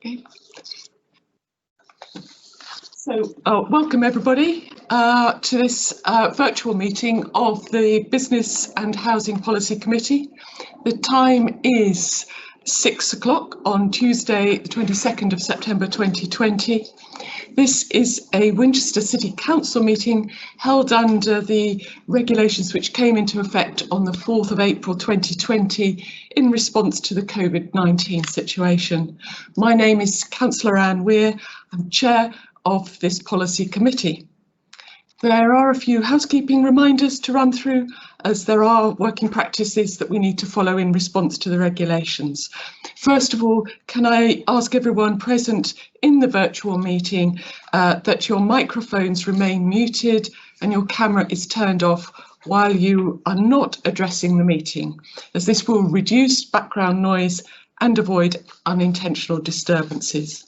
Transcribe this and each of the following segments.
Okay. So welcome everybody to this virtual meeting of the Business and Housing Policy Committee. The time is 6 o'clock on Tuesday, the 22nd of September 2020. This is a Winchester City Council meeting held under the regulations which came into effect on the 4th of April 2020 in response to the COVID-19 situation. My name is Councillor Anne Weir. I'm Chair of this policy committee. There are a few housekeeping reminders to run through, as there are working practices that we need to follow in response to the regulations. First of all, can I ask everyone present in the virtual meeting that your microphones remain muted and your camera is turned off while you are not addressing the meeting, as this will reduce background noise and avoid unintentional disturbances.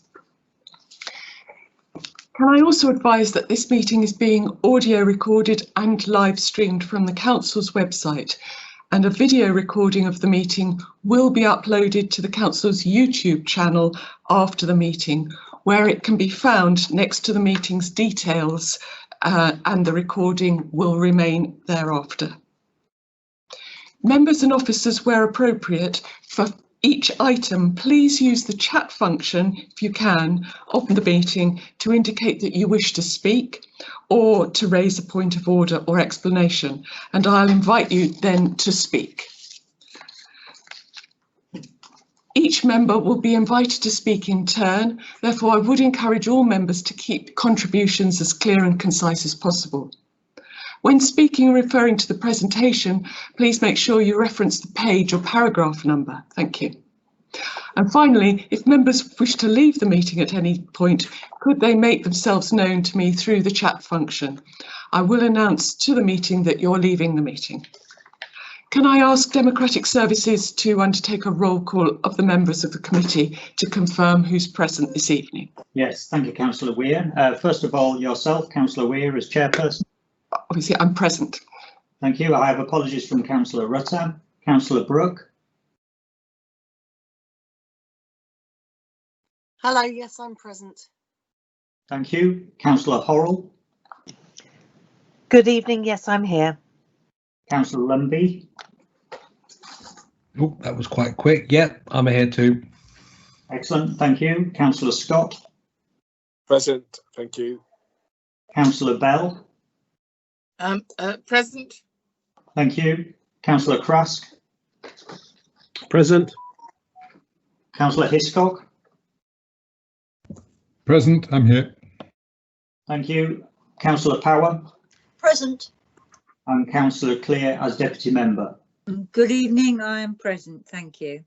Can I also advise that this meeting is being audio recorded and live streamed from the Council's website, and a video recording of the meeting will be uploaded to the Council's YouTube channel after the meeting, where it can be found next to the meeting's details, and the recording will remain thereafter. Members and officers, where appropriate, for each item, please use the chat function, if you can, of the meeting to indicate that you wish to speak or to raise a point of order or explanation, and I'll invite you then to speak. Each member will be invited to speak in turn, therefore I would encourage all members to keep contributions as clear and concise as possible. When speaking and referring to the presentation, please make sure you reference the page or paragraph number. Thank you. And finally, if members wish to leave the meeting at any point, could they make themselves known to me through the chat function? I will announce to the meeting that you're leaving the meeting. Can I ask Democratic Services to undertake a roll call of the members of the committee to confirm who's present this evening? Yes, thank you, Councillor Weir. First of all, yourself, Councillor Weir, as chairperson. Obviously, I'm present. Thank you. I have apologies from Councillor Rutter. Councillor Brooke. Hello, yes, I'm present. Thank you. Councillor Horrell. Good evening, yes, I'm here. Councillor Lumby. Oh, that was quite quick. Yeah, I'm here too. Excellent, thank you. Councillor Scott. Present, thank you. Councillor Bell. Present. Thank you. Councillor Krask. Present. Councillor Hiscock. Present, I'm here. Thank you. Councillor Power. Present. And Councillor Clear as deputy member. Good evening, I am present, thank you.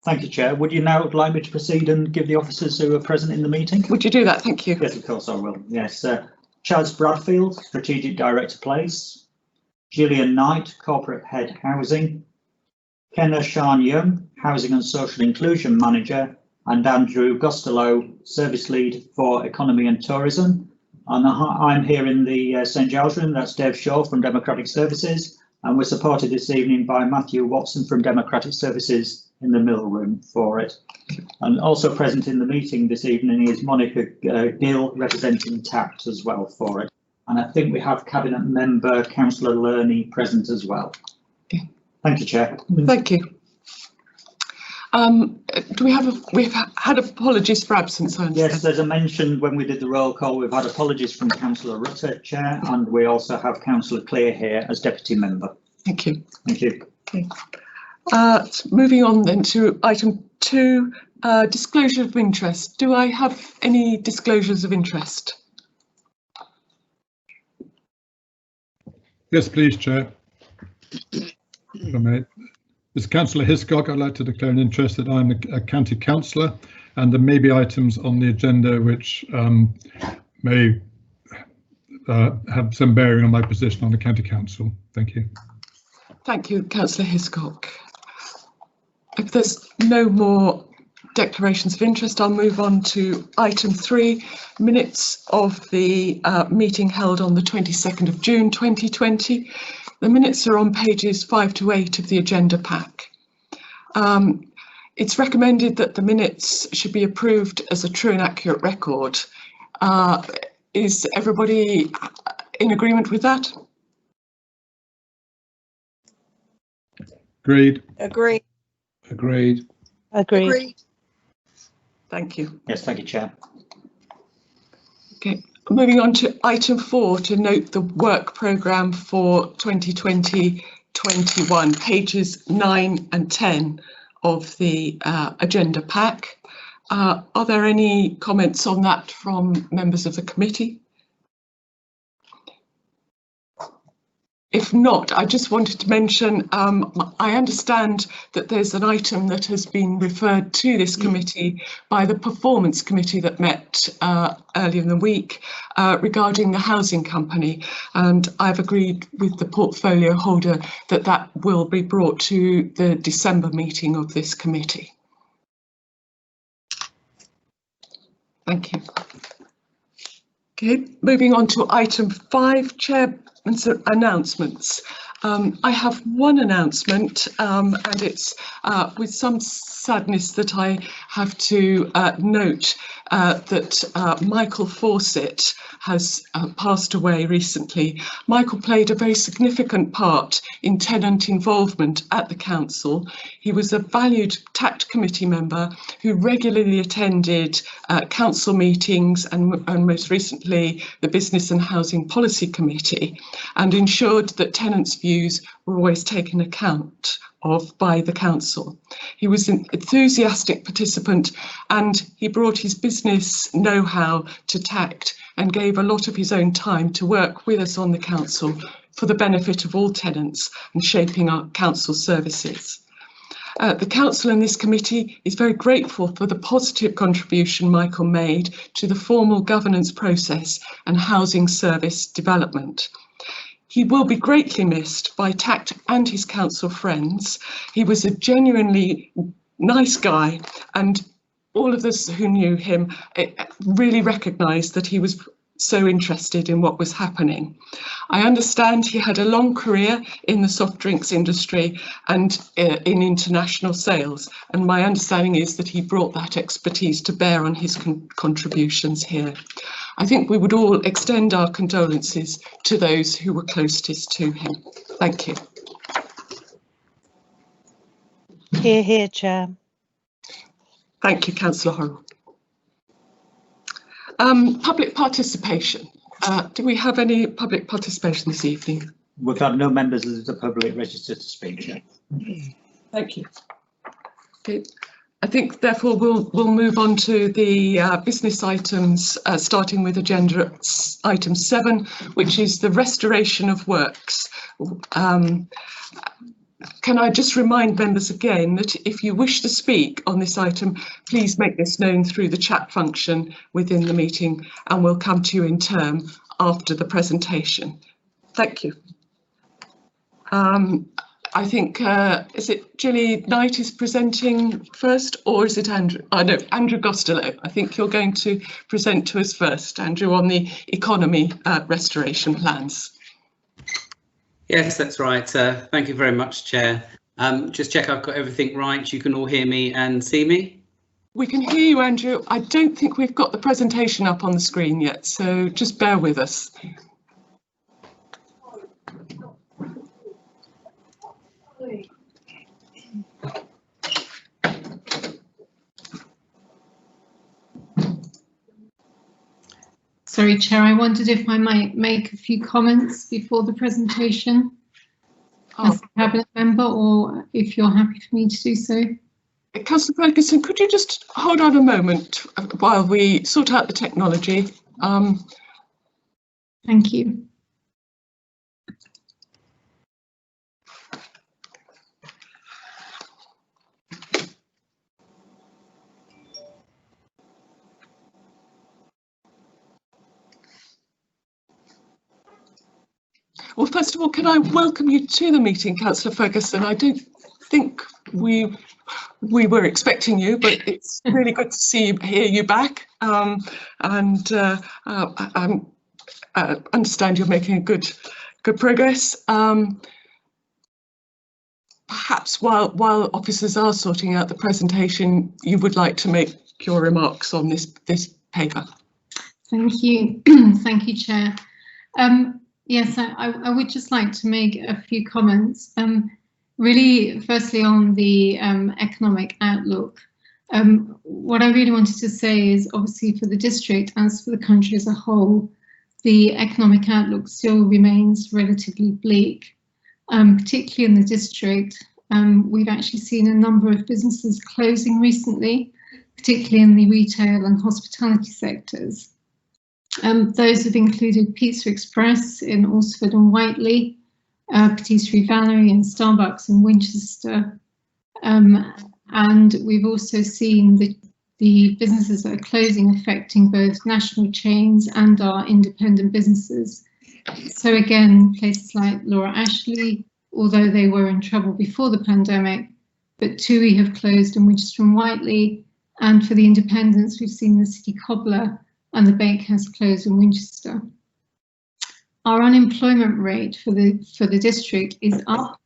Thank you, Chair. Would you now like me to proceed and give the officers who are present in the meeting? Would you do that? Thank you. Yes, of course I will. Yes. Chaz Bradfield, Strategic Director Place. Gillian Knight, Corporate Head Housing. Kenna Shan Young, Housing and Social Inclusion Manager. And Andrew Gostelow, Service Lead for Economy and Tourism. And I'm here in the St Giles room. That's Dave Shaw from Democratic Services. And we're supported this evening by Matthew Watson from Democratic Services in the middle room for it. And also present in the meeting this evening is Monica Gill, representing TACT as well for it. And I think we have Cabinet Member Councillor Lerney present as well. Okay. Thank you, Chair. Thank you. We've had apologies for absence. Yes, there's a mention when we did the roll call. We've had apologies from Councillor Rutter, Chair, and we also have Councillor Clear here as deputy member. Thank you. Thank you. Okay. Moving on then to item 2, disclosure of interest. Do I have any disclosures of interest? Yes, please, Chair. As Councillor Hiscock, I'd like to declare an interest that I'm a county councillor, and there may be items on the agenda which may have some bearing on my position on the county council. Thank you. Thank you, Councillor Hiscock. If there's no more declarations of interest, I'll move on to item 3, minutes of the meeting held on the 22nd of June 2020. The minutes are on pages 5 to 8 of the agenda pack. It's recommended that the minutes should be approved as a true and accurate record. Is everybody in agreement with that? Agreed. Agree. Agreed. Agreed. Agreed. Thank you. Yes, thank you, Chair. Okay, moving on to item 4, to note the work programme for 2020-21, pages 9 and 10 of the agenda pack. Are there any comments on that from members of the committee? If not, I just wanted to mention, I understand that there's an item that has been referred to this committee by the Performance Committee that met earlier in the week regarding the housing company, and I've agreed with the portfolio holder that that will be brought to the December meeting of this committee. Thank you. Okay, moving on to item 5, Chair. And so announcements. I have one announcement, and it's with some sadness that I have to note that Michael Fawcett has passed away recently. Michael played a very significant part in tenant involvement at the council. He was a valued TACT committee member who regularly attended council meetings and most recently the Business and Housing Policy Committee, and ensured that tenants' views were always taken account of by the council. He was an enthusiastic participant and he brought his business know-how to TACT and gave a lot of his own time to work with us on the council for the benefit of all tenants and shaping our council services. The council and this committee is very grateful for the positive contribution Michael made to the formal governance process and housing service development. He will be greatly missed by TACT and his council friends. He was a genuinely nice guy, and all of us who knew him really recognised that he was so interested in what was happening. I understand he had a long career in the soft drinks industry and in international sales, and my understanding is that he brought that expertise to bear on his contributions here. I think we would all extend our condolences to those who were closest to him. Thank you. Hear, hear, Chair. Thank you, Councillor Horrell. Public participation. Do we have any public participation this evening? We've got no members of the public registered to speak, Chair. Thank you. Okay. I think therefore we'll move on to the business items, starting with agenda item 7, which is the restoration of works. Can I just remind members again that if you wish to speak on this item, please make this known through the chat function within the meeting, and we'll come to you in turn after the presentation. Thank you. I think, is it Julie Knight is presenting first, or is it Andrew? No, Andrew Gostelow. I think you're going to present to us first, Andrew, on the economy restoration plans. Yes, that's right. Thank you very much, Chair. Just check I've got everything right. You can all hear me and see me. We can hear you, Andrew. I don't think we've got the presentation up on the screen yet, so just bear with us. Sorry, Chair, I wondered if I might make a few comments before the presentation as a Cabinet member, or if you're happy for me to do so. Councillor Ferguson, could you just hold on a moment while we sort out the technology? Thank you. Well, first of all, can I welcome you to the meeting, Councillor Ferguson? I don't think we were expecting you, but it's really good to hear you back. I understand you're making good progress. perhaps while officers are sorting out the presentation, you would like to make your remarks on this paper. Thank you. Thank you, Chair. Yes, I would just like to make a few comments. Really, firstly, on the economic outlook. What I really wanted to say is, obviously, for the district, as for the country as a whole, the economic outlook still remains relatively bleak. Particularly in the district, we've actually seen a number of businesses closing recently, particularly in the retail and hospitality sectors. Those have included Pizza Express in Alresford and Whiteley, Patisserie Valerie and Starbucks in Winchester. And we've also seen the businesses that are closing affecting both national chains and our independent businesses. So again, places like Laura Ashley, although they were in trouble before the pandemic, but TUI have closed in Winchester and Whiteley. And for the independents, we've seen the City Cobbler and the Bakehouse close in Winchester. Our unemployment rate for the district is up.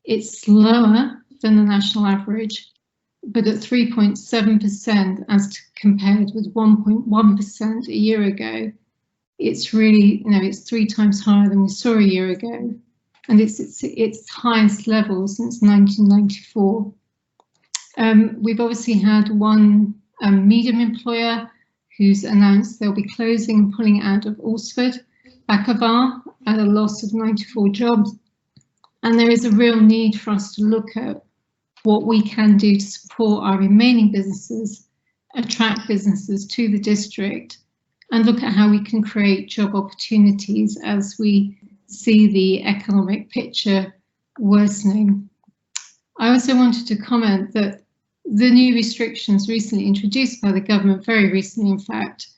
It's lower than the national average, but at 3.7% as compared with 1.1% a year ago. It's really, it's 3 times higher than we saw a year ago, and it's its highest level since 1994. We've obviously had one medium employer who's announced they'll be closing and pulling out of Alresford, Bacavar, at a loss of 94 jobs. And there is a real need for us to look at what we can do to support our remaining businesses, attract businesses to the district, and look at how we can create job opportunities as we see the economic picture worsening. I also wanted to comment that the new restrictions recently introduced by the government, very recently in fact,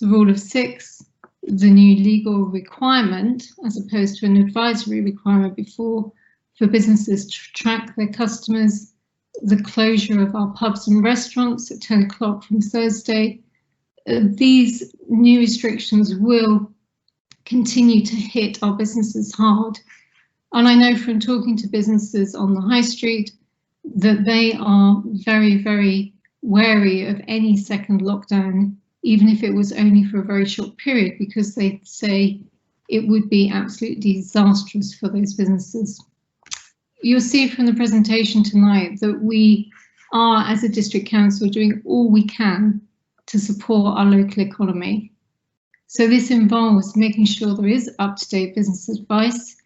the rule of 6, the new legal requirement, as opposed to an advisory requirement before, for businesses to track their customers, the closure of our pubs and restaurants at 10 o'clock from Thursday. These new restrictions will continue to hit our businesses hard. And I know from talking to businesses on the high street that they are very, very wary of any second lockdown, even if it was only for a very short period, because they say it would be absolutely disastrous for those businesses. You'll see from the presentation tonight that we are, as a district council, doing all we can to support our local economy. So this involves making sure there is up-to-date business advice,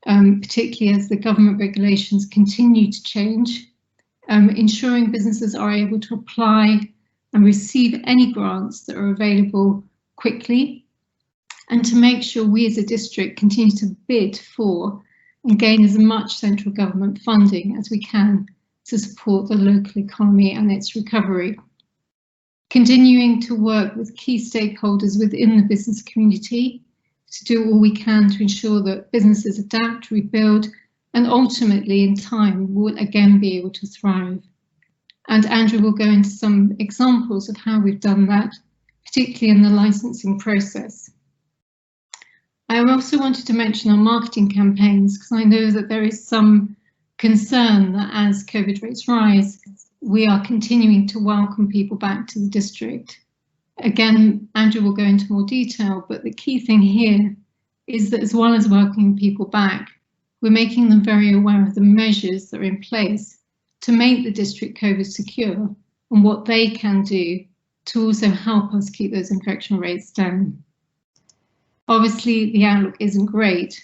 particularly as the government regulations continue to change, ensuring businesses are able to apply and receive any grants that are available quickly, and to make sure we as a district continue to bid for and gain as much central government funding as we can to support the local economy and its recovery. Continuing to work with key stakeholders within the business community to do all we can to ensure that businesses adapt, rebuild, and ultimately in time will again be able to thrive. And Andrew will go into some examples of how we've done that, particularly in the licensing process. I also wanted to mention our marketing campaigns, because I know that there is some concern that as COVID rates rise, we are continuing to welcome people back to the district. Again, Andrew will go into more detail, but the key thing here is that as well as welcoming people back, we're making them very aware of the measures that are in place to make the district COVID secure and what they can do to also help us keep those infection rates down. Obviously, the outlook isn't great,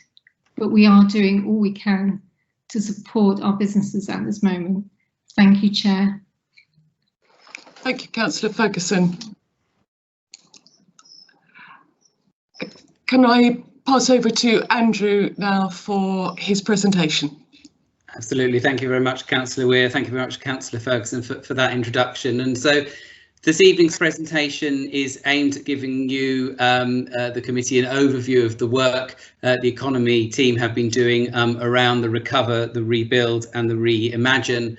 but we are doing all we can to support our businesses at this moment. Thank you, Chair. Thank you, Councillor Ferguson. Can I pass over to Andrew now for his presentation? Absolutely. Thank you very much, Councillor Weir. Thank you very much, Councillor Ferguson, for that introduction. And so this evening's presentation is aimed at giving you, the committee, an overview of the work the economy team have been doing around the Recover, the Rebuild and the Reimagine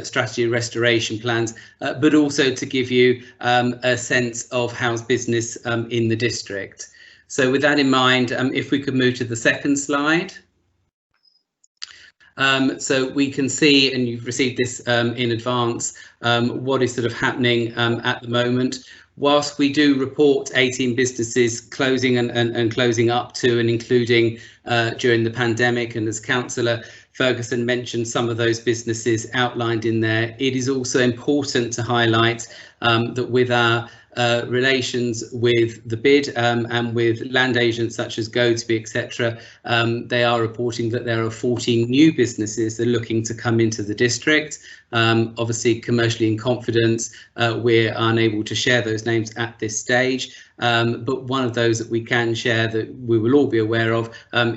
strategy restoration plans, but also to give you a sense of how's business in the district. So with that in mind, if we could move to the second slide. So we can see, and you've received this in advance, what is sort of happening at the moment. Whilst we do report 18 businesses closing and closing up to and including during the pandemic, and as Councillor Ferguson mentioned some of those businesses outlined in there, it is also important to highlight that with our relations with the bid and with land agents such as GoToBe, etc., they are reporting that there are 14 new businesses that are looking to come into the district. Obviously, commercially in confidence, we're unable to share those names at this stage, but one of those that we can share that we will all be aware of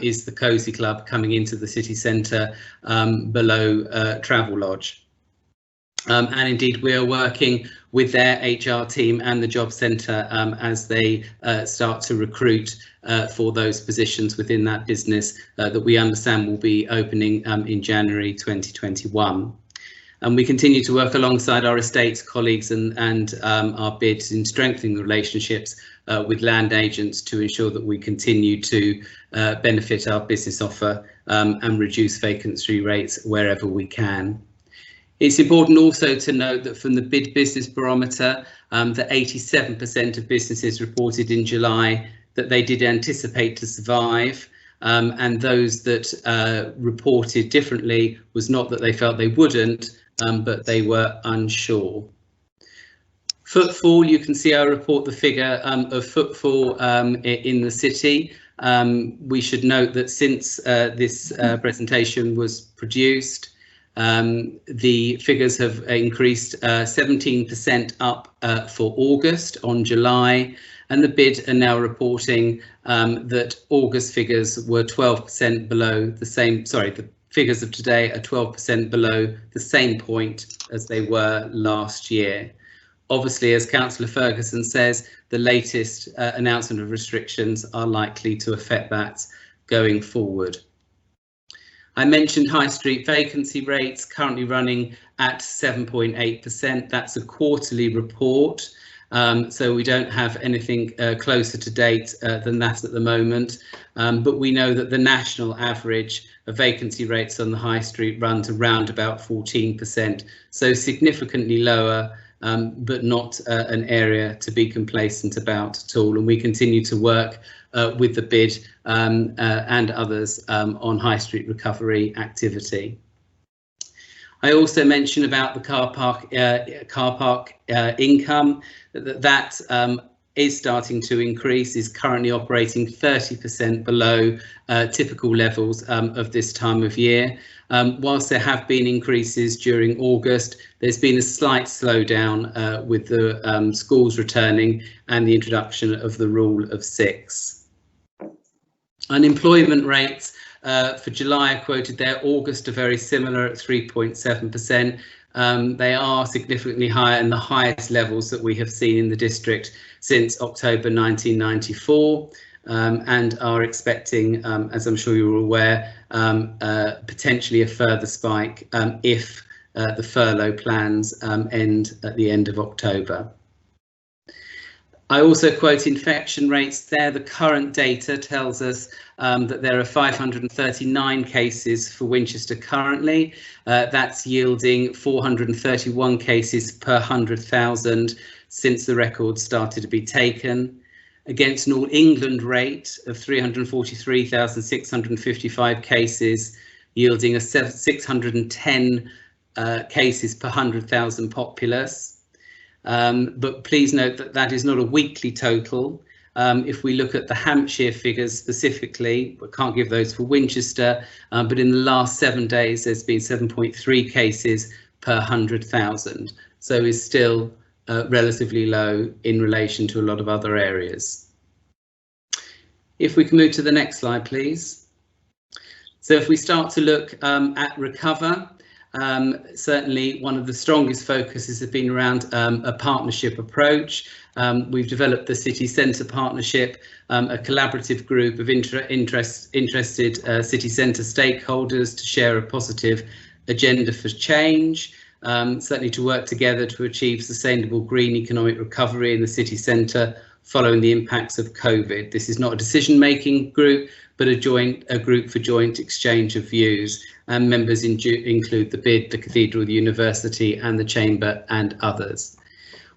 is the Cozy Club coming into the city centre below Travelodge. And indeed, we are working with their HR team and the job centre as they start to recruit for those positions within that business that we understand will be opening in January 2021. And we continue to work alongside our estates colleagues and our bids in strengthening the relationships with land agents to ensure that we continue to benefit our business offer and reduce vacancy rates wherever we can. It's important also to note that from the Bid Business Barometer, that 87% of businesses reported in July that they did anticipate to survive, and those that reported differently was not that they felt they wouldn't, but they were unsure. Footfall, you can see I report the figure of footfall in the city. We should note that since this presentation was produced, the figures have increased 17% up for August on July, and the bid are now reporting that August figures were 12% below the same, the figures of today are 12% below the same point as they were last year. Obviously, as Councillor Ferguson says, the latest announcement of restrictions are likely to affect that going forward. I mentioned high street vacancy rates currently running at 7.8%. That's a quarterly report, so we don't have anything closer to date than that at the moment. But we know that the national average of vacancy rates on the high street runs around about 14%, so significantly lower, but not an area to be complacent about at all. And we continue to work with the bid and others on high street recovery activity. I also mentioned about the car park income, that is starting to increase, is currently operating 30% below typical levels of this time of year. Whilst there have been increases during August, there's been a slight slowdown with the schools returning and the introduction of the rule of 6. Unemployment rates for July are quoted there. August are very similar at 3.7%. They are significantly higher and the highest levels that we have seen in the district since October 1994, and are expecting, as I'm sure you're aware, potentially a further spike if the furlough plans end at the end of October. I also quote infection rates there. The current data tells us that there are 539 cases for Winchester currently. That's yielding 431 cases per 100,000 since the record started to be taken, against an All England rate of 343,655 cases, yielding a 610 cases per 100,000 populace. But please note that that is not a weekly total. If we look at the Hampshire figures specifically, we can't give those for Winchester, but in the last 7 days there's been 7.3 cases per 100,000, so is still relatively low in relation to a lot of other areas. If we can move to the next slide, please. So if we start to look at Recover, certainly one of the strongest focuses have been around a partnership approach. We've developed the City Centre Partnership, a collaborative group of interested city centre stakeholders to share a positive agenda for change, certainly to work together to achieve sustainable green economic recovery in the city centre following the impacts of COVID. This is not a decision-making group, but a group for joint exchange of views, and members include the BID, the Cathedral, the University and the Chamber and others.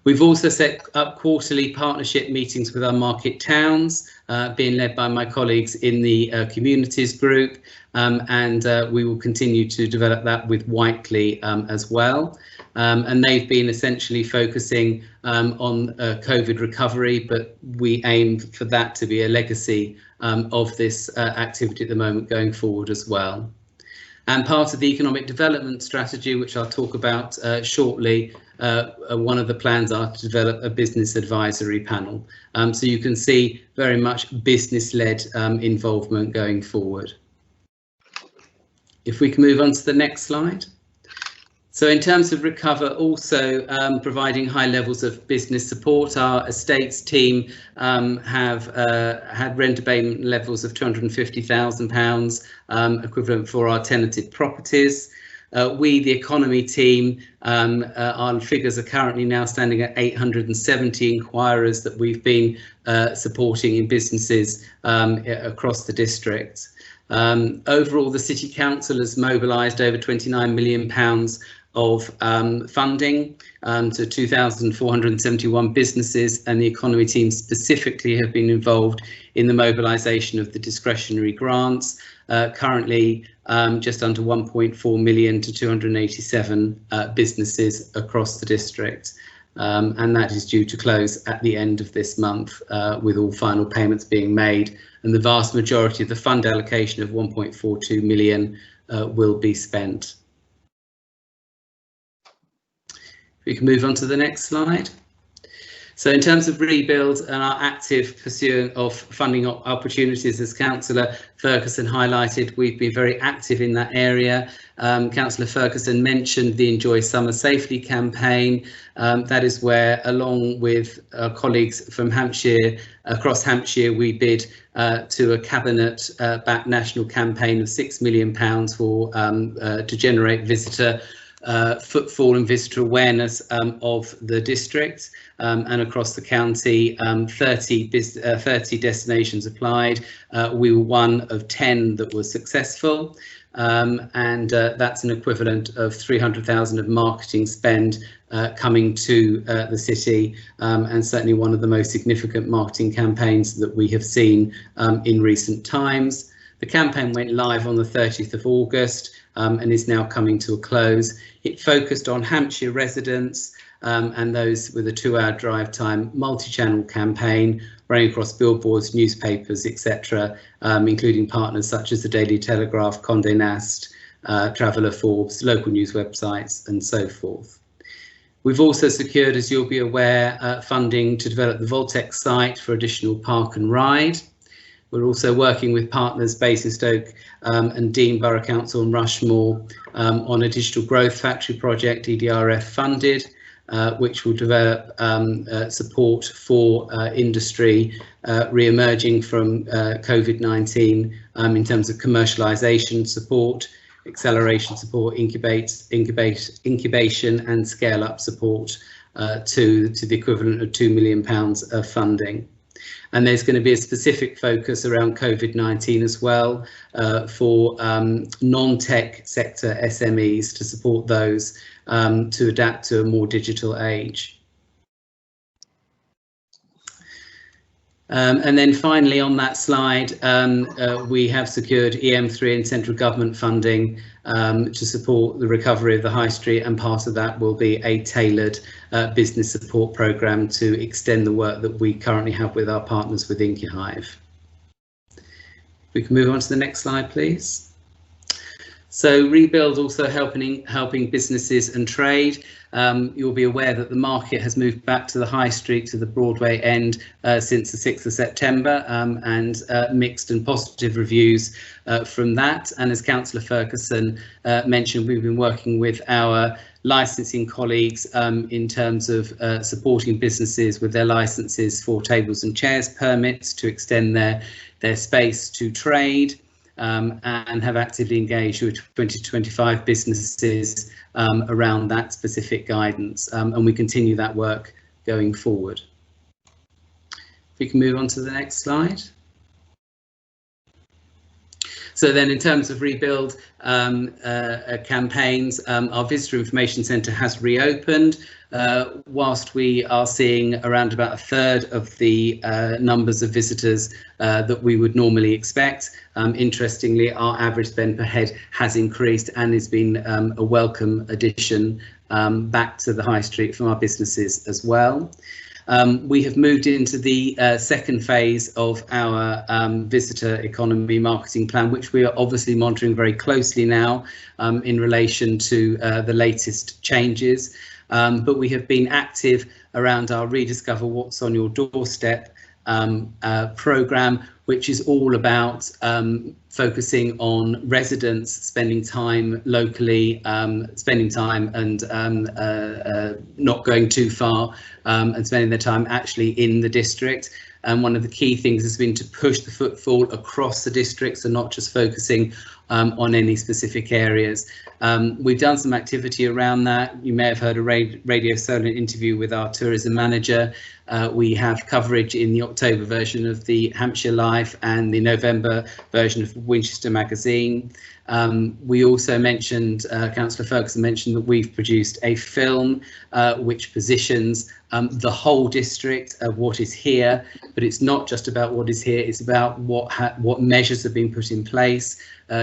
We've also set up quarterly partnership meetings with our market towns, being led by my colleagues in the communities group, and we will continue to develop that with Whiteley as well. And they've been essentially focusing on COVID recovery, but we aim for that to be a legacy of this activity at the moment going forward as well. And part of the economic development strategy, which I'll talk about shortly, one of the plans are to develop a business advisory panel. So you can see very much business-led involvement going forward. If we can move on to the next slide. So in terms of Recover, also providing high levels of business support, our estates team have had rent abatement levels of £250,000 equivalent for our tenanted properties. We, the economy team, our figures are currently now standing at 870 inquirers that we've been supporting in businesses across the district. Overall, the City Council has mobilised over £29 million of funding to 2,471 businesses, and the economy team specifically have been involved in the mobilisation of the discretionary grants, currently just under 1.4 million to 287 businesses across the district, and that is due to close at the end of this month, with all final payments being made, and the vast majority of the fund allocation of 1.42 million will be spent. We can move on to the next slide. So in terms of rebuild and our active pursuit of funding opportunities, as Councillor Ferguson highlighted, we've been very active in that area. Councillor Ferguson mentioned the Enjoy Summer Safely campaign. That is where, along with our colleagues from Hampshire, across Hampshire, we bid to a cabinet-backed national campaign of £6 million for to generate visitor footfall and visitor awareness of the district, and across the county. 30 destinations applied. We were one of 10 that was successful, and that's an equivalent of 300,000 of marketing spend coming to the city, and certainly one of the most significant marketing campaigns that we have seen in recent times. The campaign went live on the 30th of August and is now coming to a close. It focused on Hampshire residents and those with a 2-hour drive time, multi-channel campaign running across billboards, newspapers, etc., including partners such as the Daily Telegraph, Condé Nast, Traveller, Forbes, local news websites and so forth. We've also secured, as you'll be aware, funding to develop the Voltex site for additional park and ride. We're also working with partners Basingstoke and Dean Borough Council and Rushmore on a digital growth factory project, EDRF funded, which will develop support for industry re-emerging from COVID-19 in terms of commercialisation support, acceleration support, incubation and scale up support to the equivalent of £2 million of funding. And there's going to be a specific focus around COVID-19 as well for non-tech sector SMEs to support those to adapt to a more digital age. And then finally on that slide, we have secured EM3 and central government funding to support the recovery of the high street, and part of that will be a tailored business support programme to extend the work that we currently have with our partners with InkyHive. We can move on to the next slide, please. So Rebuild also helping businesses and trade. You'll be aware that the market has moved back to the high street, to the Broadway end since the 6th of September, and mixed and positive reviews from that. And as Councillor Ferguson mentioned, we've been working with our licensing colleagues in terms of supporting businesses with their licenses for tables and chairs permits to extend their space to trade. And have actively engaged with 20 to 25 businesses around that specific guidance, and we continue that work going forward. We can move on to the next slide. So then in terms of rebuild campaigns, our Visitor Information Centre has reopened. Whilst we are seeing around about a third of the numbers of visitors that we would normally expect, interestingly, our average spend per head has increased and has been a welcome addition back to the high street from our businesses as well. We have moved into the second phase of our visitor economy marketing plan, which we are obviously monitoring very closely now in relation to the latest changes. But we have been active around our Rediscover What's on Your Doorstep programme, which is all about focusing on residents spending time locally, spending time and not going too far, and spending their time actually in the district. And one of the key things has been to push the footfall across the district, so not just focusing on any specific areas. We've done some activity around that. You may have heard a Radio Solent interview with our tourism manager. We have coverage in the October version of the Hampshire Life and the November version of Winchester Magazine. We also mentioned, Councillor Ferguson mentioned that we've produced a film which positions the whole district of what is here, but it's not just about what is here, it's about what measures have been put in place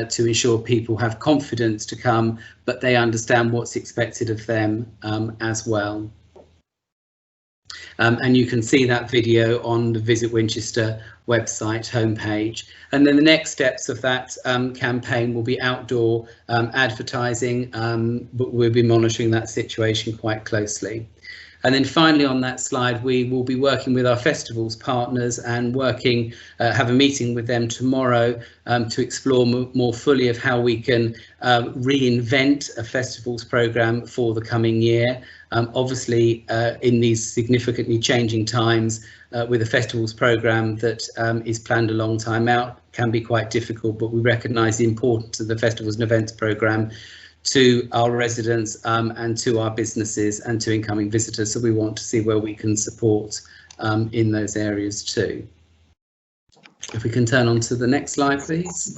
to ensure people have confidence to come, but they understand what's expected of them as well. And you can see that video on the Visit Winchester website homepage. And then the next steps of that campaign will be outdoor advertising, but we'll be monitoring that situation quite closely. And then finally on that slide, we will be working with our festivals partners and have a meeting with them tomorrow to explore more fully of how we can reinvent a festivals programme for the coming year. Obviously, in these significantly changing times, with a festivals programme that is planned a long time out, can be quite difficult, but we recognise the importance of the festivals and events programme to our residents and to our businesses and to incoming visitors. So we want to see where we can support in those areas too. If we can turn on to the next slide, please.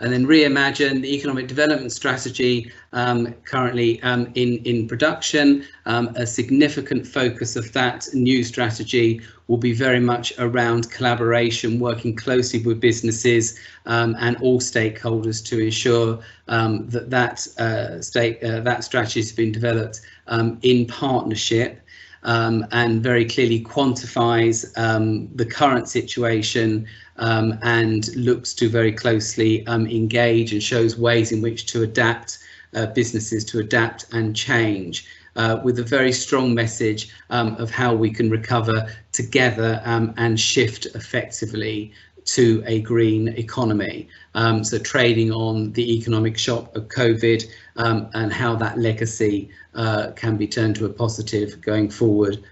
And then REIMAGINE, the economic development strategy, currently in production. A significant focus of that new strategy will be very much around collaboration, working closely with businesses and all stakeholders to ensure that strategy has been developed in partnership. And very clearly quantifies the current situation and looks to very closely engage and shows ways in which to adapt, businesses to adapt and change, with a very strong message of how we can recover together and shift effectively to a green economy. So trading on the economic shock of COVID and how that legacy can be turned to a positive going forward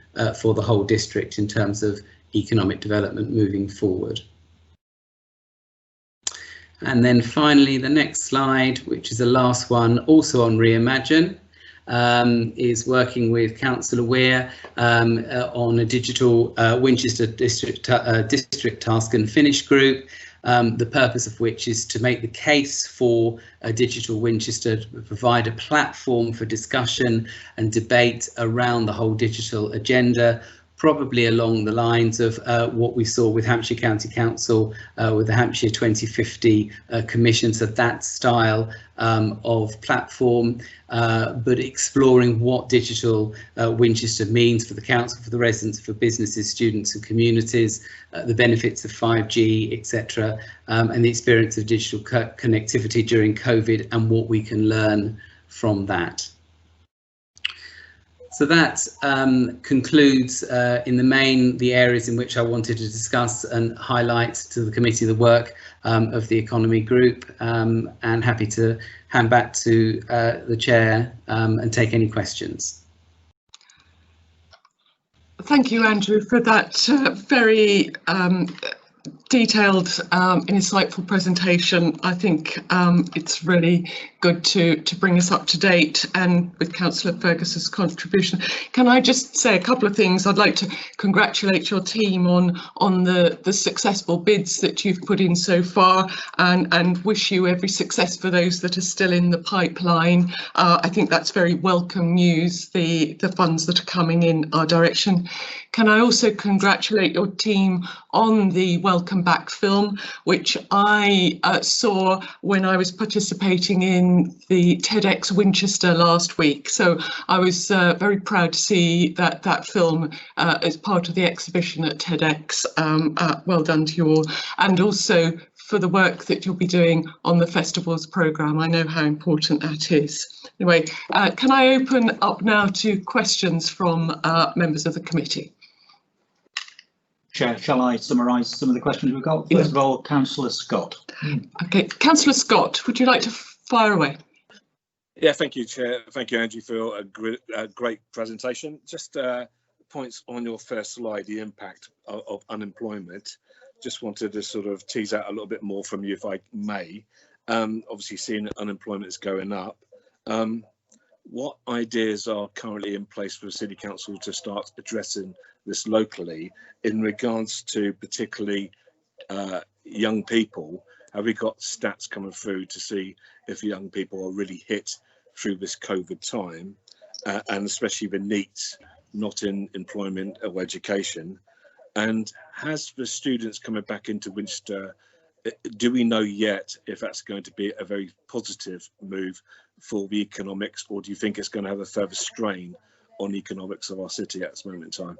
for the whole district in terms of economic development moving forward. And then finally, the next slide, which is the last one, also on REIMAGINE, is working with Councillor Weir on a digital Winchester district task and finish group, the purpose of which is to make the case for a digital Winchester to provide a platform for discussion and debate around the whole digital agenda, probably along the lines of what we saw with Hampshire County Council with the Hampshire 2050 Commission, so that style of platform, but exploring what digital Winchester means for the council, for the residents, for businesses, students and communities, the benefits of 5G, etc., and the experience of digital connectivity during COVID and what we can learn from that. So that concludes in the main the areas in which I wanted to discuss and highlight to the committee the work of the economy group, and happy to hand back to the chair and take any questions. Thank you, Andrew, for that very detailed insightful presentation. I think it's really good to bring us up to date, and with Councillor Fergus's contribution. Can I just say a couple of things? I'd like to congratulate your team on the successful bids that you've put in so far, and wish you every success for those that are still in the pipeline. I think that's very welcome news, the funds that are coming in our direction. Can I also congratulate your team on the Welcome Back film, which I saw when I was participating in the TEDx Winchester last week. So I was very proud to see that film as part of the exhibition at TEDx. Well done to you all. And also for the work that you'll be doing on the festivals programme. I know how important that is. Anyway, can I open up now to questions from members of the committee? Chair, shall I summarise some of the questions we've got? First of all, Councillor Scott. Okay, Councillor Scott, would you like to fire away? Yeah, thank you, Chair. Thank you, Angie, for a great presentation. Just points on your first slide, the impact of unemployment. Just wanted to sort of tease out a little bit more from you, if I may. Obviously, seeing that unemployment is going up. What ideas are currently in place for the City Council to start addressing this locally in regards to particularly young people? Have we got stats coming through to see if young people are really hit through this COVID time, and especially the NEETs, not in employment or education? And has the students coming back into Winchester, do we know yet if that's going to be a very positive move for the economics, or do you think it's going to have a further strain on the economics of our city at this moment in time?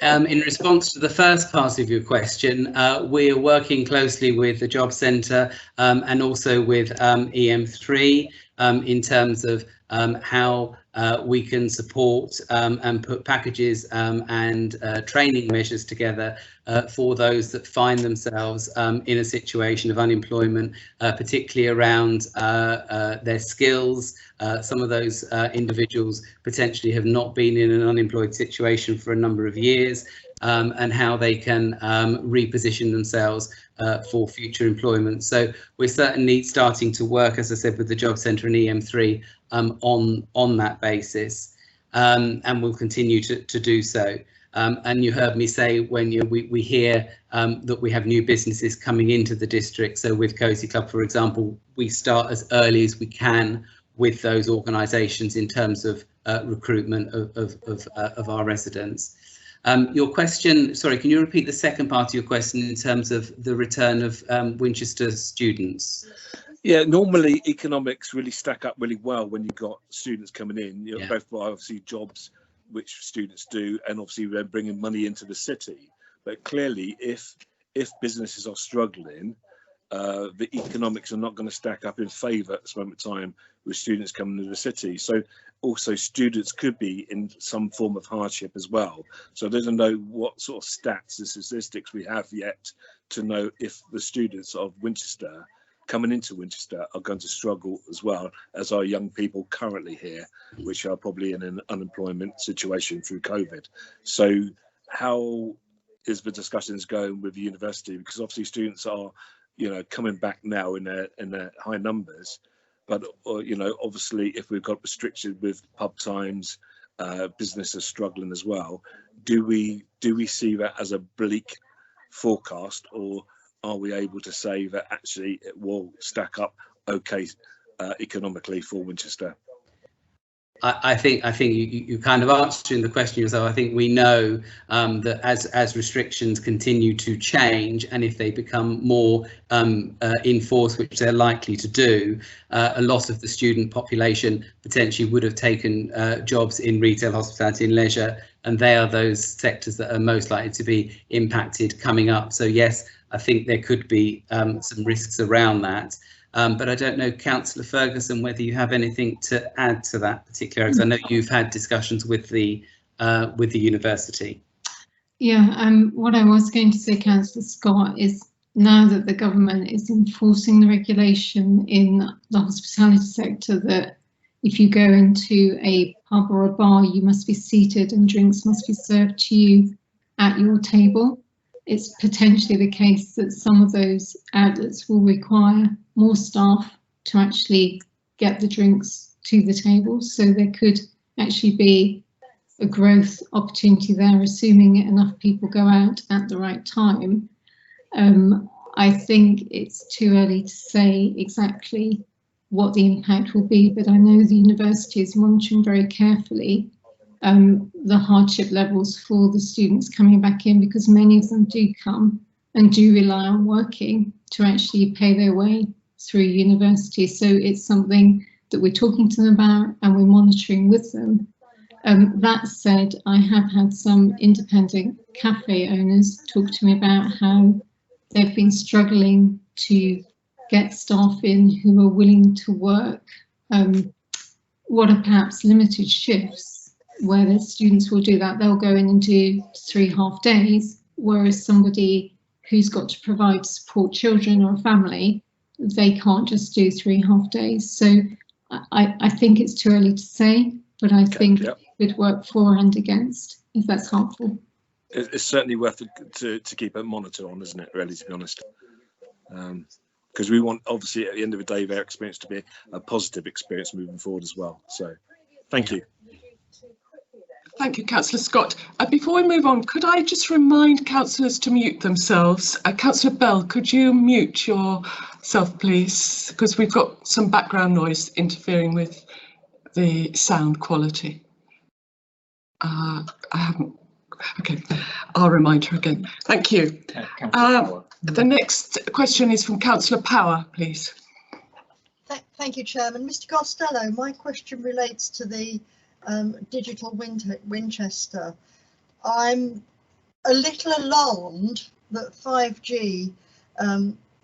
In response to the first part of your question, we're working closely with the Job Centre and also with EM3 in terms of how we can support and put packages and training measures together for those that find themselves in a situation of unemployment, particularly around their skills. Some of those individuals potentially have not been in an unemployed situation for a number of years, and how they can reposition themselves for future employment. So we're certainly starting to work, as I said, with the Job Centre and EM3 on that basis, and we'll continue to do so. And you heard me say when we hear that we have new businesses coming into the district. So with Cozy Club, for example, we start as early as we can with those organisations in terms of recruitment of our residents. Your question, sorry, can you repeat the second part of your question in terms of the return of Winchester students? Yeah, normally economics really stack up really well when you've got students coming in, you know, both by obviously jobs which students do, and obviously they're bringing money into the city. But clearly, if businesses are struggling, the economics are not going to stack up in favour at this moment in time with students coming into the city. So also students could be in some form of hardship as well. So I don't know what sort of stats and statistics we have yet to know if the students of Winchester coming into Winchester are going to struggle as well as our young people currently here, which are probably in an unemployment situation through COVID. So how is the discussions going with the university? Because obviously students are, you know, coming back now in their high numbers, but you know, obviously if we've got restrictions with pub times, businesses struggling as well, do we see that as a bleak forecast, or are we able to say that actually it will stack up okay economically for Winchester? I think you kind of answering the question yourself. I think we know that as restrictions continue to change, and if they become more in force, which they're likely to do, a lot of the student population potentially would have taken jobs in retail, hospitality and leisure, and they are those sectors that are most likely to be impacted coming up. So yes, I think there could be some risks around that. But I don't know, Councillor Ferguson, whether you have anything to add to that particular, because I know you've had discussions with the university. Yeah, what I was going to say, Councillor Scott, is now that the government is enforcing the regulation in the hospitality sector that if you go into a pub or a bar, you must be seated and drinks must be served to you at your table. It's potentially the case that some of those outlets will require more staff to actually get the drinks to the table. So there could actually be a growth opportunity there, assuming enough people go out at the right time. I think it's too early to say exactly what the impact will be, but I know the university is monitoring very carefully the hardship levels for the students coming back in, because many of them do come and do rely on working to actually pay their way through university. So it's something that we're talking to them about and we're monitoring with them. That said, I have had some independent cafe owners talk to me about how they've been struggling to get staff in who are willing to work what are perhaps limited shifts, where the students will do that. They'll go in and do 3 half days, whereas somebody who's got to provide to support children or a family, they can't just do 3 half days. So I think it's too early to say, but I think it would work for and against, if that's helpful. It's certainly worth to keep a monitor on, isn't it, really, to be honest? Because we want, obviously, at the end of the day, their experience to be a positive experience moving forward as well. So thank you. Thank you, Councillor Scott. Before we move on, could I just remind councillors to mute themselves? Councillor Bell, could you mute yourself, please? Because we've got some background noise interfering with the sound quality. I haven't. Okay, I'll remind her again. Thank you. The next question is from Councillor Power, please. Thank you, Chairman. Mr. Costello, my question relates to the digital Winchester. I'm a little alarmed that 5G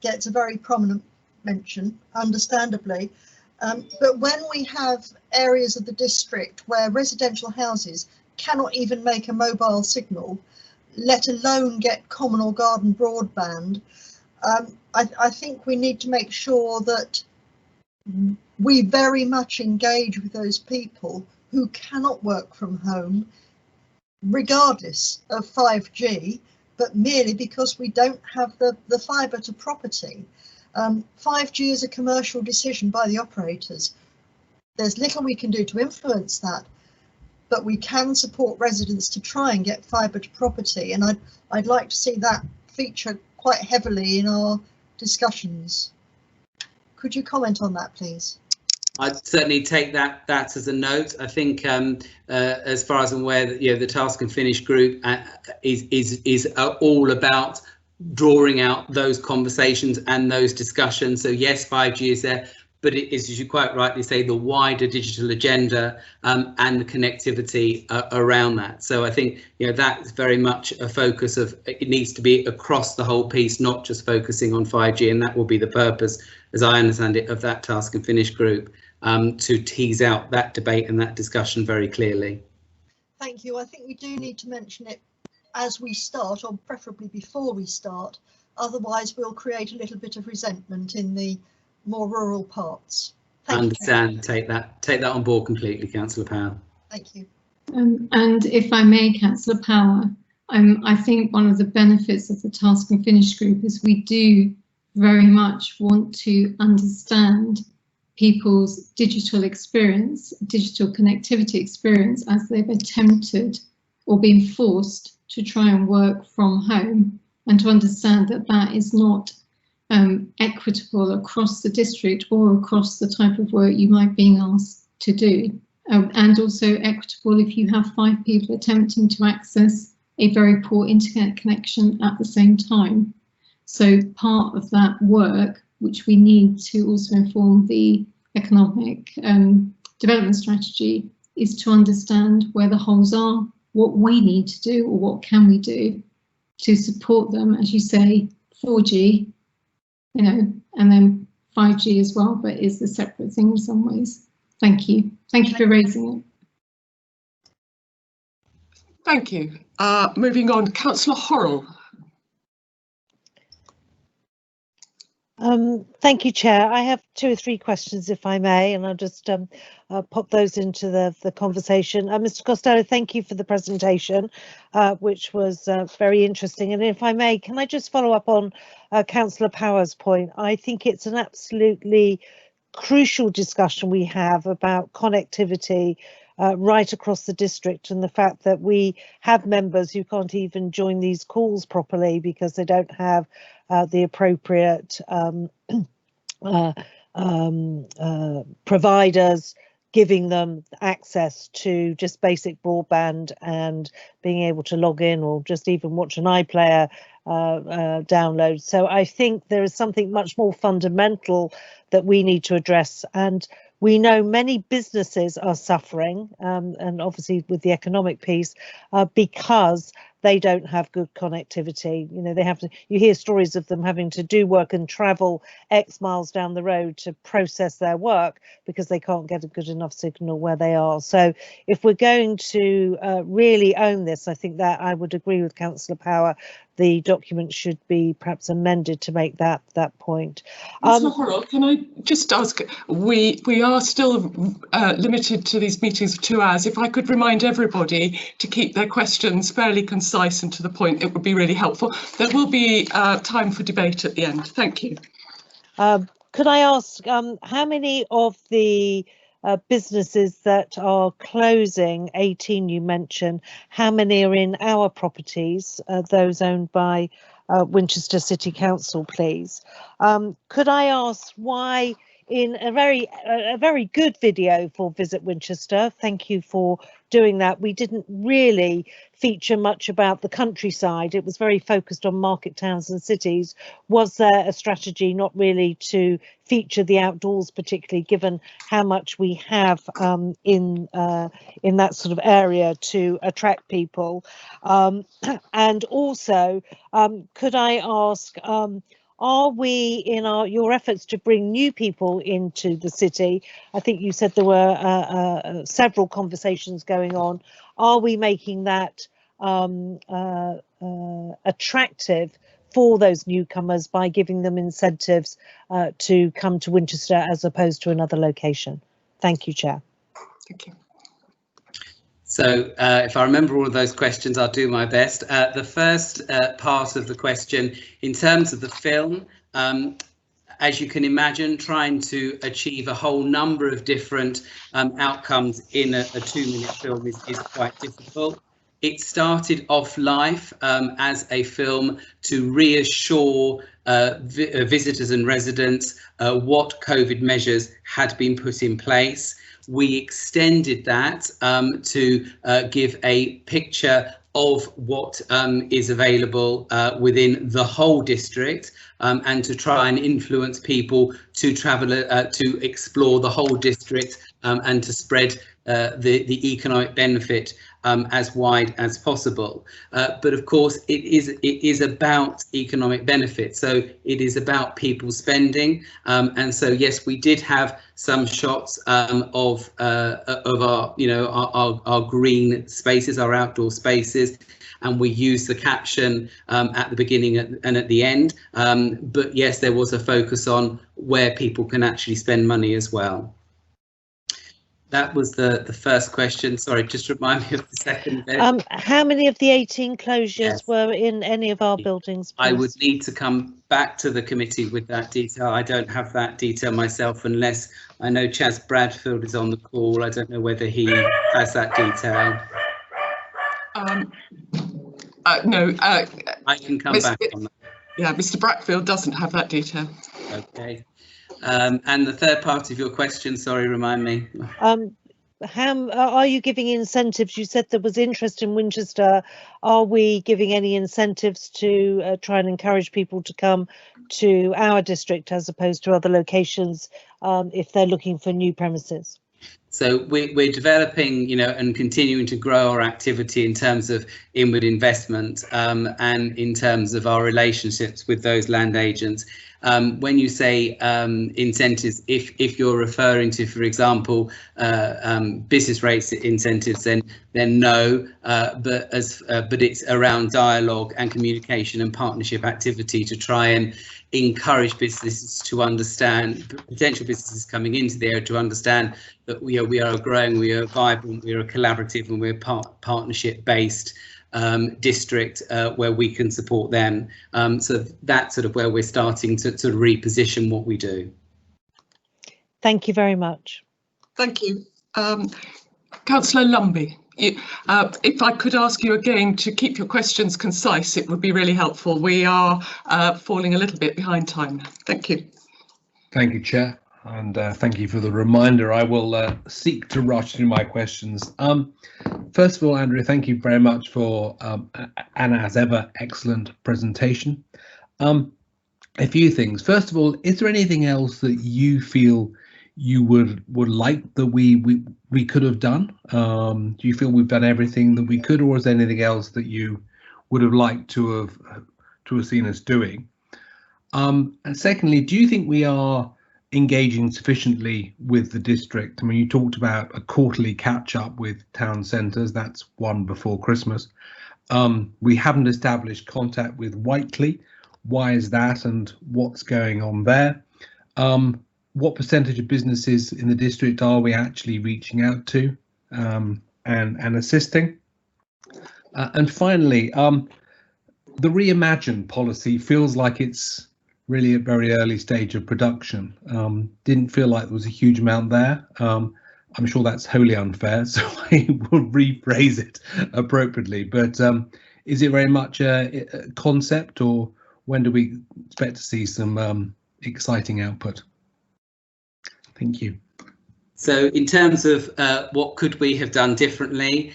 gets a very prominent mention, understandably, but when we have areas of the district where residential houses cannot even make a mobile signal, let alone get common or garden broadband, I think we need to make sure that we very much engage with those people who cannot work from home, regardless of 5G, but merely because we don't have the fibre to property. 5G is a commercial decision by the operators. There's little we can do to influence that, but we can support residents to try and get fibre to property, and I'd like to see that feature quite heavily in our discussions. Could you comment on that, please? I'd certainly take that as a note. I think, as far as I'm aware, that the Task and Finish group is all about drawing out those conversations and those discussions. So yes, 5G is there, but it is, as you quite rightly say, the wider digital agenda and the connectivity around that. So I think that's very much a focus of, it needs to be across the whole piece, not just focusing on 5G, and that will be the purpose, as I understand it, of that Task and Finish group, to tease out that debate and that discussion very clearly. Thank you. I think we do need to mention it as we start, or preferably before we start, otherwise we'll create a little bit of resentment in the more rural parts. Understand. Take that on board completely, Councillor Power. Thank you. And if I may, Councillor Power, I think one of the benefits of the Task and Finish group is we do very much want to understand people's digital experience, digital connectivity experience, as they've attempted or been forced to try and work from home, and to understand that that is not equitable across the district or across the type of work you might be asked to do, and also equitable if you have 5 people attempting to access a very poor internet connection at the same time. So part of that work, which we need to also inform the economic development strategy, is to understand where the holes are, what we need to do or what can we do to support them, as you say, 4G, and then 5G as well, but is a separate thing in some ways. Thank you. Thank you for raising it. Thank you. Moving on, Councillor Horrell. Thank you, Chair. I have 2 or 3 questions, if I may, and I'll just pop those into the conversation. Mr. Costello, thank you for the presentation, which was very interesting. And if I may, can I just follow up on Councillor Power's point? I think it's an absolutely crucial discussion we have about connectivity right across the district, and the fact that we have members who can't even join these calls properly because they don't have the appropriate providers giving them access to just basic broadband and being able to log in or just even watch an iPlayer download. So I think there is something much more fundamental that we need to address, and we know many businesses are suffering, and obviously with the economic piece, because they don't have good connectivity. You know, they have to, you hear stories of them having to do work and travel X miles down the road to process their work because they can't get a good enough signal where they are. So if we're going to really own this, I think that I would agree with Councillor Power, the document should be perhaps amended to make that point. Laurel, can I just ask, we are still limited to these meetings of 2 hours. If I could remind everybody to keep their questions fairly concise and to the point, it would be really helpful. There will be time for debate at the end. Thank you. Could I ask how many of the businesses that are closing, 18 you mentioned, how many are in our properties, those owned by Winchester City Council, please? Could I ask why, in a very good video for Visit Winchester, thank you for doing that, we didn't really feature much about the countryside? It was very focused on market towns and cities. Was there a strategy not really to feature the outdoors, particularly given how much we have in that sort of area to attract people? And also, could I ask, are we, in your efforts to bring new people into the city, I think you said there were several conversations going on, are we making that attractive for those newcomers by giving them incentives to come to Winchester as opposed to another location? Thank you, Chair. Thank you. So if I remember all of those questions, I'll do my best. The first part of the question, in terms of the film, as you can imagine, trying to achieve a whole number of different outcomes in a 2-minute film is quite difficult. It started off life as a film to reassure visitors and residents what COVID measures had been put in place. We extended that to give a picture of what is available within the whole district, and to try and influence people to travel, to explore the whole district, and to spread the economic benefit as wide as possible. But of course, it is about economic benefit, so it is about people spending, and so yes, we did have some shots of our, you know, our green spaces, our outdoor spaces, and we used the caption at the beginning and at the end. But yes, there was a focus on where people can actually spend money as well. That was the first question. Sorry, just remind me of the second bit. How many of the 18 closures were in any of our buildings, please? I would need to come back to the committee with that detail. I don't have that detail myself, unless I know Chaz Bradfield is on the call. I don't know whether he has that detail. No. I can come back on that. Yeah, Mr. Bradfield doesn't have that detail. Okay. And the third part of your question, sorry, remind me. How are you giving incentives? You said there was interest in Winchester. Are we giving any incentives to try and encourage people to come to our district as opposed to other locations if they're looking for new premises? So we're developing, you know, and continuing to grow our activity in terms of inward investment, and in terms of our relationships with those land agents. When you say incentives, if you're referring to, for example, business rates incentives, then no, but it's around dialogue and communication and partnership activity to try and encourage businesses to understand, potential businesses coming into the area to understand that we are growing, we are vibrant, we are collaborative, and we're partnership based district where we can support them. So that's sort of where we're starting to sort of reposition what we do. Thank you very much. Thank you. Councillor Lumbey, if I could ask you again to keep your questions concise, it would be really helpful. We are falling a little bit behind time. Thank you. Thank you, Chair, and thank you for the reminder. I will seek to rush through my questions. First of all, Andrew, thank you very much for an, as ever, excellent presentation. A few things. First of all, is there anything else that you feel you would like that we could have done? Do you feel we've done everything that we could, or is there anything else that you would have liked to have seen us doing? And secondly, do you think we are engaging sufficiently with the district? I mean, you talked about a quarterly catch-up with town centres. That's one before Christmas. We haven't established contact with Whiteley. Why is that, and what's going on there? What percentage of businesses in the district are we actually reaching out to and assisting? And finally, the REIMAGINE policy feels like it's really a very early stage of production. Didn't feel like there was a huge amount there. I'm sure that's wholly unfair, so I will rephrase it appropriately. But is it very much a concept, or when do we expect to see some exciting output? Thank you. So in terms of what could we have done differently,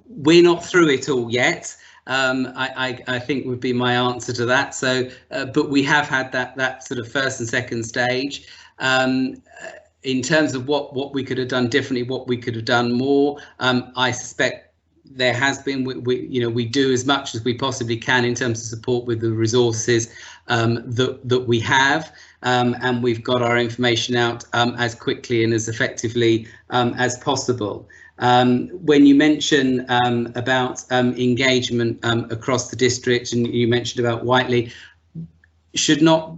we're not through it all yet. I think would be my answer to that. So, but we have had that sort of first and second stage. In terms of what we could have done differently, what we could have done more, I suspect there has been. We do as much as we possibly can in terms of support with the resources that we have, and we've got our information out as quickly and as effectively as possible. When you mention about engagement across the district, and you mentioned about Whiteley, should not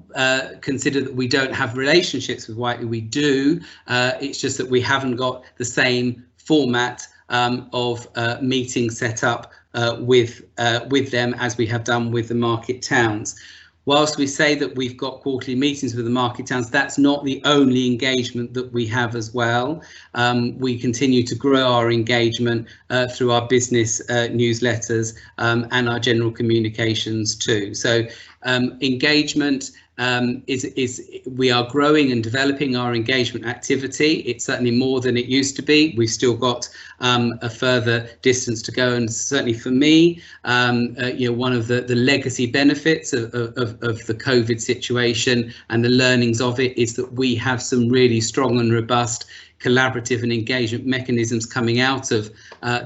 consider that we don't have relationships with Whiteley. We do. It's just that we haven't got the same format of meetings set up with them as we have done with the market towns. Whilst we say that we've got quarterly meetings with the market towns, that's not the only engagement that we have as well. We continue to grow our engagement through our business newsletters and our general communications too. So engagement we are growing and developing our engagement activity. It's certainly more than it used to be. We've still got a further distance to go, and certainly for me, one of the legacy benefits of the COVID situation and the learnings of it is that we have some really strong and robust collaborative and engagement mechanisms coming out of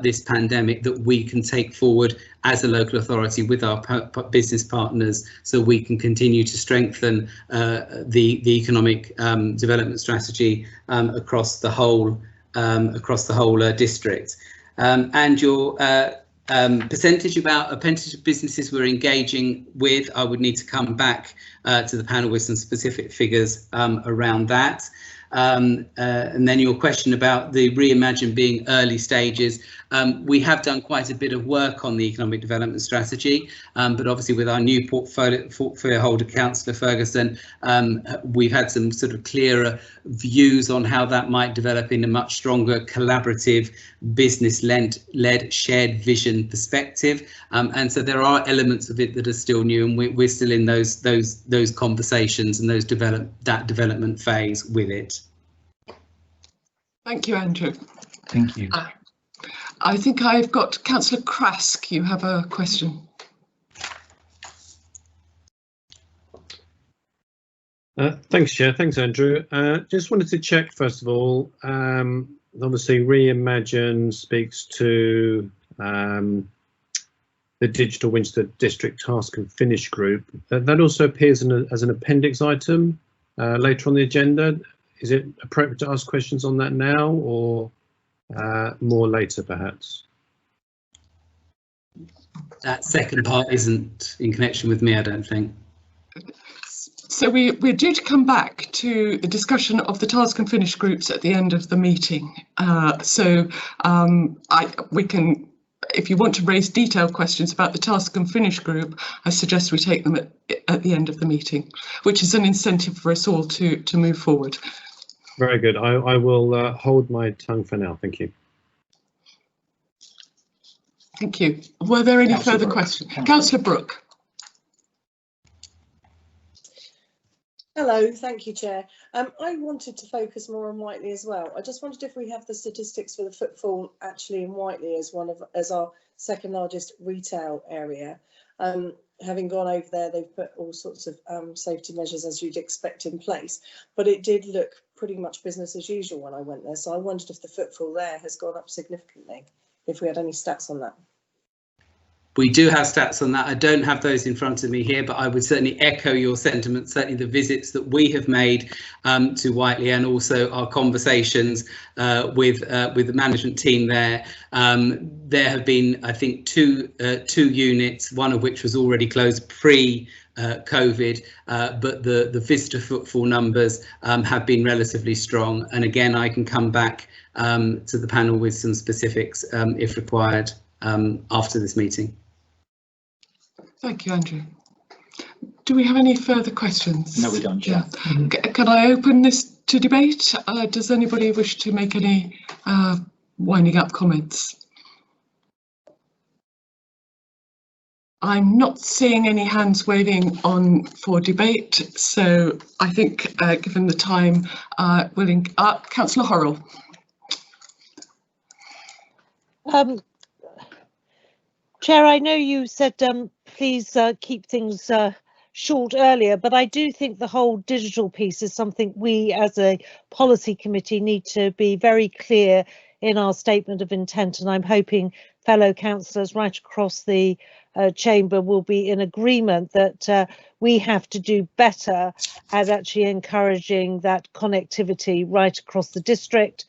this pandemic that we can take forward as a local authority with our business partners, so we can continue to strengthen the economic development strategy across the whole district. And your percentage of businesses we're engaging with, I would need to come back to the panel with some specific figures around that. And then your question about the REIMAGINE being early stages. We have done quite a bit of work on the economic development strategy, but obviously with our new portfolio holder, Councillor Ferguson, we've had some sort of clearer views on how that might develop in a much stronger collaborative, business-led shared vision perspective. And so there are elements of it that are still new, and we're still in those conversations and that development phase with it. Thank you, Andrew. Thank you. I think I've got Councillor Krask. You have a question. Thanks, Chair. Thanks, Andrew. Just wanted to check, first of all, obviously REIMAGINE speaks to the Digital Winchester District Task and Finish Group. That also appears as an appendix item later on the agenda. Is it appropriate to ask questions on that now, or more later perhaps? That second part isn't in connection with me, I don't think. So we're due to come back to the discussion of the task and finish groups at the end of the meeting. We can, if you want to raise detailed questions about the task and finish group, I suggest we take them at the end of the meeting, which is an incentive for us all to move forward. Very good. I will hold my tongue for now. Thank you. Thank you. Were there any further questions? Councillor Brooke. Hello, thank you, Chair. I wanted to focus more on Whiteley as well. I just wondered if we have the statistics for the footfall actually in Whiteley as our second largest retail area. Having gone over there, they've put all sorts of safety measures as you'd expect in place, but it did look pretty much business as usual when I went there. So I wondered if the footfall there has gone up significantly, if we had any stats on that. We do have stats on that. I don't have those in front of me here, but I would certainly echo your sentiments. Certainly the visits that we have made to Whiteley, and also our conversations with the management team there. There have been, I think, two units, one of which was already closed pre-COVID, but the visitor footfall numbers have been relatively strong. And again, I can come back to the panel with some specifics if required after this meeting. Thank you, Andrew. Do we have any further questions? No, we don't, Chair. Can I open this to debate? Does anybody wish to make any winding up comments? I'm not seeing any hands waving on for debate, so I think given the time, Councillor Horrell. Chair, I know you said please keep things short earlier, but I do think the whole digital piece is something we as a policy committee need to be very clear in our statement of intent, and I'm hoping fellow councillors right across the chamber will be in agreement that we have to do better at actually encouraging that connectivity right across the district.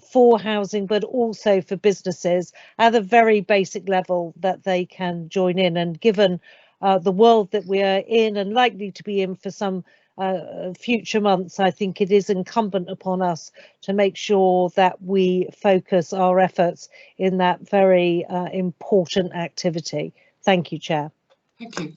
For housing, but also for businesses at a very basic level that they can join in. And given the world that we are in and likely to be in for some future months, I think it is incumbent upon us to make sure that we focus our efforts in that very important activity. Thank you, Chair. Thank you.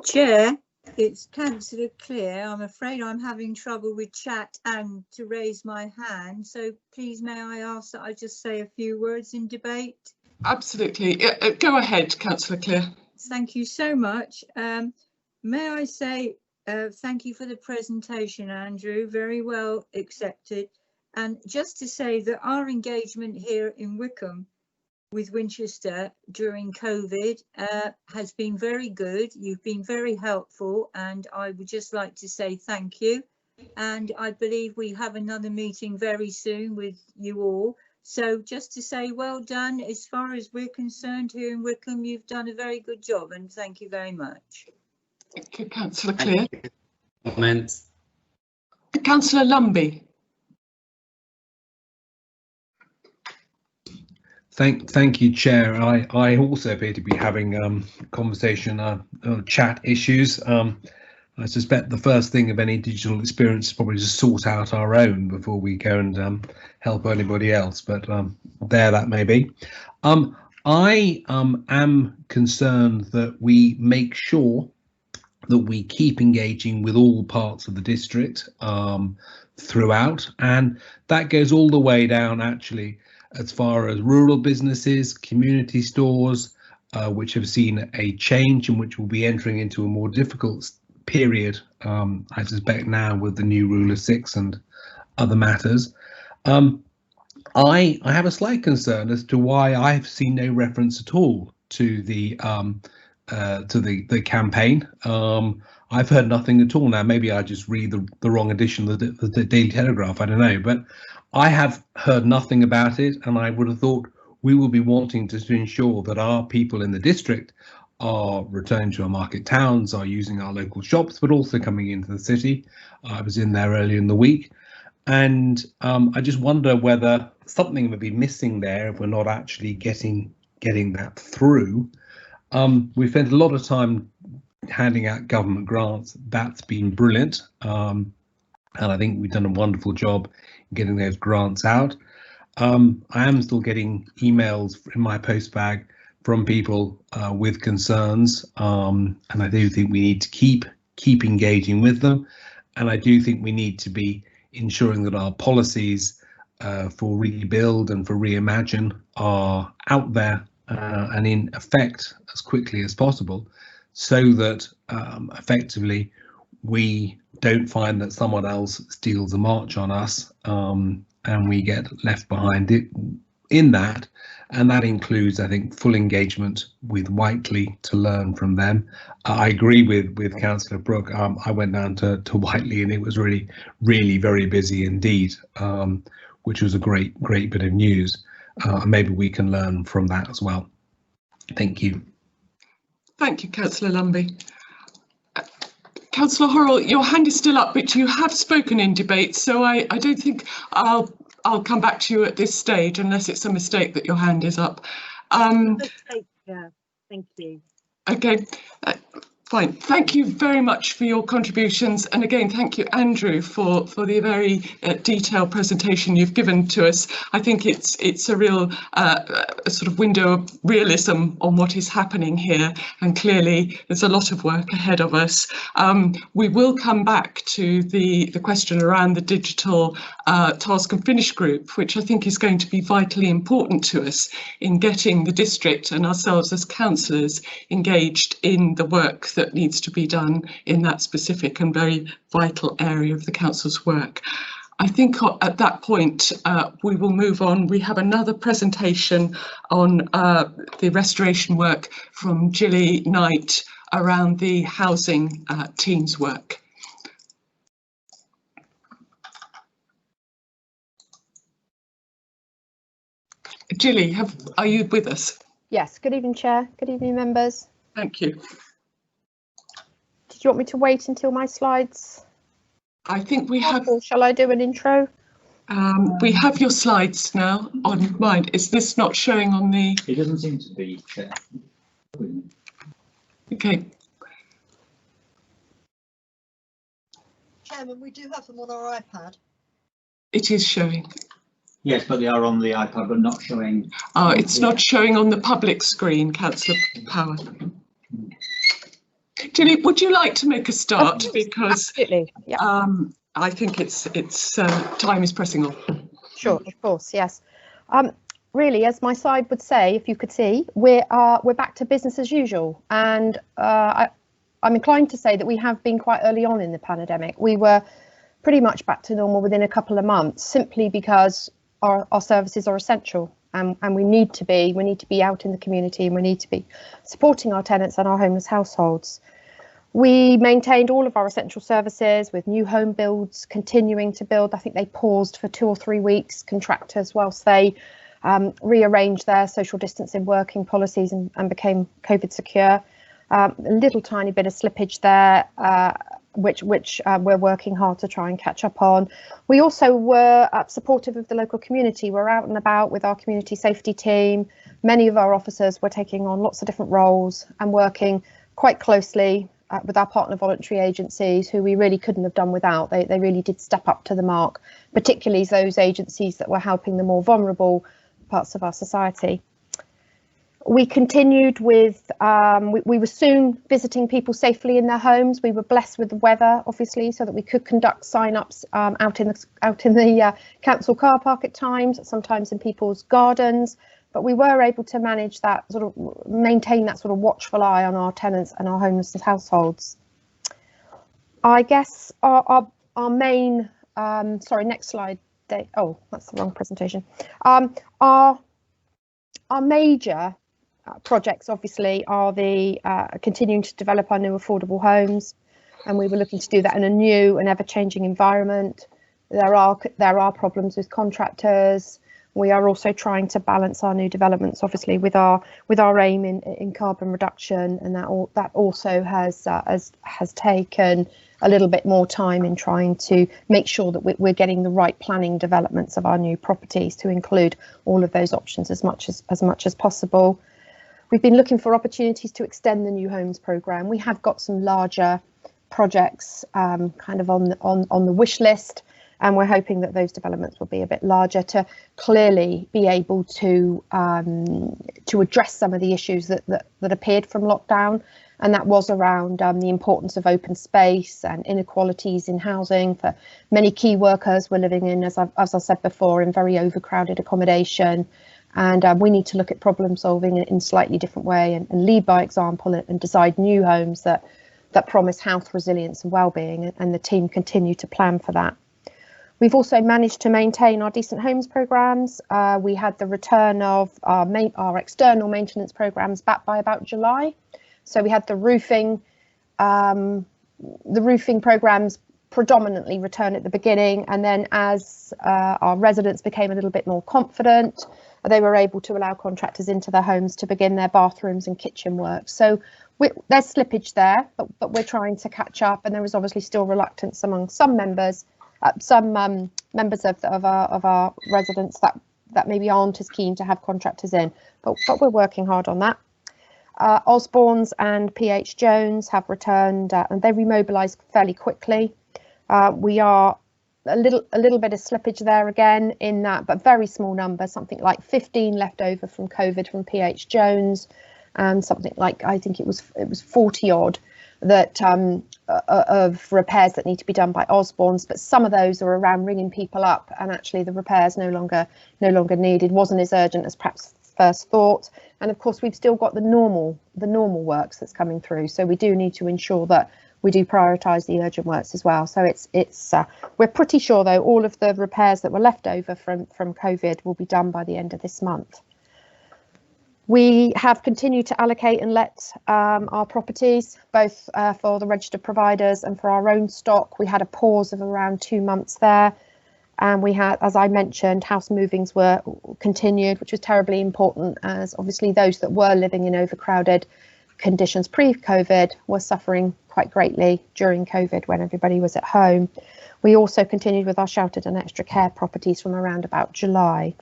Chair, it's Councillor Clear. I'm afraid I'm having trouble with chat and to raise my hand. So please may I ask that I just say a few words in debate? Absolutely. Go ahead, Councillor Clear. Thank you so much. May I say thank you for the presentation, Andrew. Very well accepted. And just to say that our engagement here in Wickham with Winchester during COVID has been very good. You've been very helpful, and I would just like to say thank you. And I believe we have another meeting very soon with you all. So just to say well done. As far as we're concerned here in Wickham, you've done a very good job, and thank you very much. Thank you, Councillor Clear. Comments. Councillor Lumby. Thank you, Chair. I also appear to be having conversation chat issues. I suspect the first thing of any digital experience is probably to sort out our own before we go and help anybody else. But there that may be. I am concerned that we make sure that we keep engaging with all parts of the district throughout, and that goes all the way down actually as far as rural businesses, community stores, which have seen a change and which will be entering into a more difficult period, I suspect now with the new Rule of Six and other matters. I have a slight concern as to why I've seen no reference at all to the campaign. I've heard nothing at all. Now maybe I just read the wrong edition of the Daily Telegraph, I don't know, but I have heard nothing about it, and I would have thought we will be wanting to ensure that our people in the district are returning to our market towns, are using our local shops, but also coming into the city. I was in there earlier in the week, and I just wonder whether something may be missing there if we're not actually getting that through. We spent a lot of time handing out government grants. That's been brilliant, and I think we've done a wonderful job getting those grants out. I am still getting emails in my post bag from people with concerns, and I do think we need to keep engaging with them, and I do think we need to be ensuring that our policies for rebuild and for reimagine are out there and in effect as quickly as possible, so that effectively we don't find that someone else steals a march on us, and we get left behind in that. And that includes, I think, full engagement with Whiteley to learn from them. I agree with Councillor Brooke. I went down to Whiteley and it was really very busy indeed, which was a great bit of news. Maybe we can learn from that as well. Thank you. Thank you, Councillor Lumby. Councillor Horrell, your hand is still up, but you have spoken in debate, so I don't think I'll come back to you at this stage unless it's a mistake that your hand is up. Yeah, thank you. Okay, fine. Thank you very much for your contributions, and again, thank you, Andrew, for the very detailed presentation you've given to us. I think it's a real sort of window of realism on what is happening here, and clearly there's a lot of work ahead of us. We will come back to the question around the digital task and finish group, which I think is going to be vitally important to us in getting the district and ourselves as councillors engaged in the work that needs to be done in that specific and very vital area of the council's work. I think at that point we will move on. We have another presentation on the restoration work from Gilly Knight around the housing teams work. Gilly, are you with us? Yes, good evening, Chair. Good evening, members. Thank you. Did you want me to wait until my slides? I think we have. Or shall I do an intro? We have your slides now on mine. Is this not showing on the? It doesn't seem to be, Chair. Okay. Chairman, we do have them on our iPad. It is showing. Yes, but they are on the iPad, but not showing. Oh, it's not showing on the public screen, Councillor Power. Gilly, would you like to make a start? Because absolutely, yeah. I think it's time is pressing on. Sure, of course, yes. Really, as my slide would say, if you could see, we're back to business as usual, and I'm inclined to say that we have been quite early on in the pandemic. We were pretty much back to normal within a couple of months, simply because our services are essential, and we need to be out in the community, and we need to be supporting our tenants and our homeless households. We maintained all of our essential services with new home builds continuing to build. I think they paused for 2 or 3 weeks, contractors, whilst they rearranged their social distancing working policies and became COVID secure. A little tiny bit of slippage there, which we're working hard to try and catch up on. We also were supportive of the local community. We're out and about with our community safety team. Many of our officers were taking on lots of different roles and working quite closely with our partner voluntary agencies, who we really couldn't have done without. They really did step up to the mark, particularly those agencies that were helping the more vulnerable parts of our society. We continued with, we were soon visiting people safely in their homes. We were blessed with the weather, obviously, so that we could conduct sign-ups out in the council car park at times, sometimes in people's gardens. But we were able to manage that, sort of maintain that sort of watchful eye on our tenants and our homeless households. I guess our main, sorry, next slide. Oh, that's the wrong presentation. Our major projects obviously are the continuing to develop our new affordable homes, and we were looking to do that in a new and ever-changing environment. There are problems with contractors. We are also trying to balance our new developments, obviously, with our aim in carbon reduction, and that also has taken a little bit more time in trying to make sure that we're getting the right planning developments of our new properties to include all of those options as much as possible. We've been looking for opportunities to extend the New Homes programme. We have got some larger projects kind of on the wish list, and we're hoping that those developments will be a bit larger to clearly be able to address some of the issues that appeared from lockdown, and that was around the importance of open space and inequalities in housing. For many key workers, we're living in, as I said before, in very overcrowded accommodation, and we need to look at problem solving in a slightly different way and lead by example and design new homes that promise health, resilience and well-being, and the team continue to plan for that. We've also managed to maintain our Decent Homes programmes. We had the return of our external maintenance programmes back by about July. So we had the roofing programmes predominantly return at the beginning, and then as our residents became a little bit more confident, they were able to allow contractors into their homes to begin their bathrooms and kitchen work. So there's slippage there, but we're trying to catch up, and there is obviously still reluctance among some members of our residents that maybe aren't as keen to have contractors in, but we're working hard on that. Osborne's and PH Jones have returned, and they remobilised fairly quickly. We are a little bit of slippage there again in that, but very small numbers, something like 15 left over from COVID from PH Jones, and something like, I think it was 40 odd that of repairs that need to be done by Osborne's, but some of those are around ringing people up, and actually the repairs no longer needed, wasn't as urgent as perhaps first thought. And of course we've still got the normal works that's coming through, so we do need to ensure that we do prioritise the urgent works as well. So we're pretty sure though all of the repairs that were left over from COVID will be done by the end of this month. We have continued to allocate and let our properties, both for the registered providers and for our own stock. We had a pause of around 2 months there, and we had, as I mentioned, house movings were continued, which was terribly important, as obviously those that were living in overcrowded conditions pre-COVID were suffering quite greatly during COVID when everybody was at home. We also continued with our sheltered and extra care properties from around about July.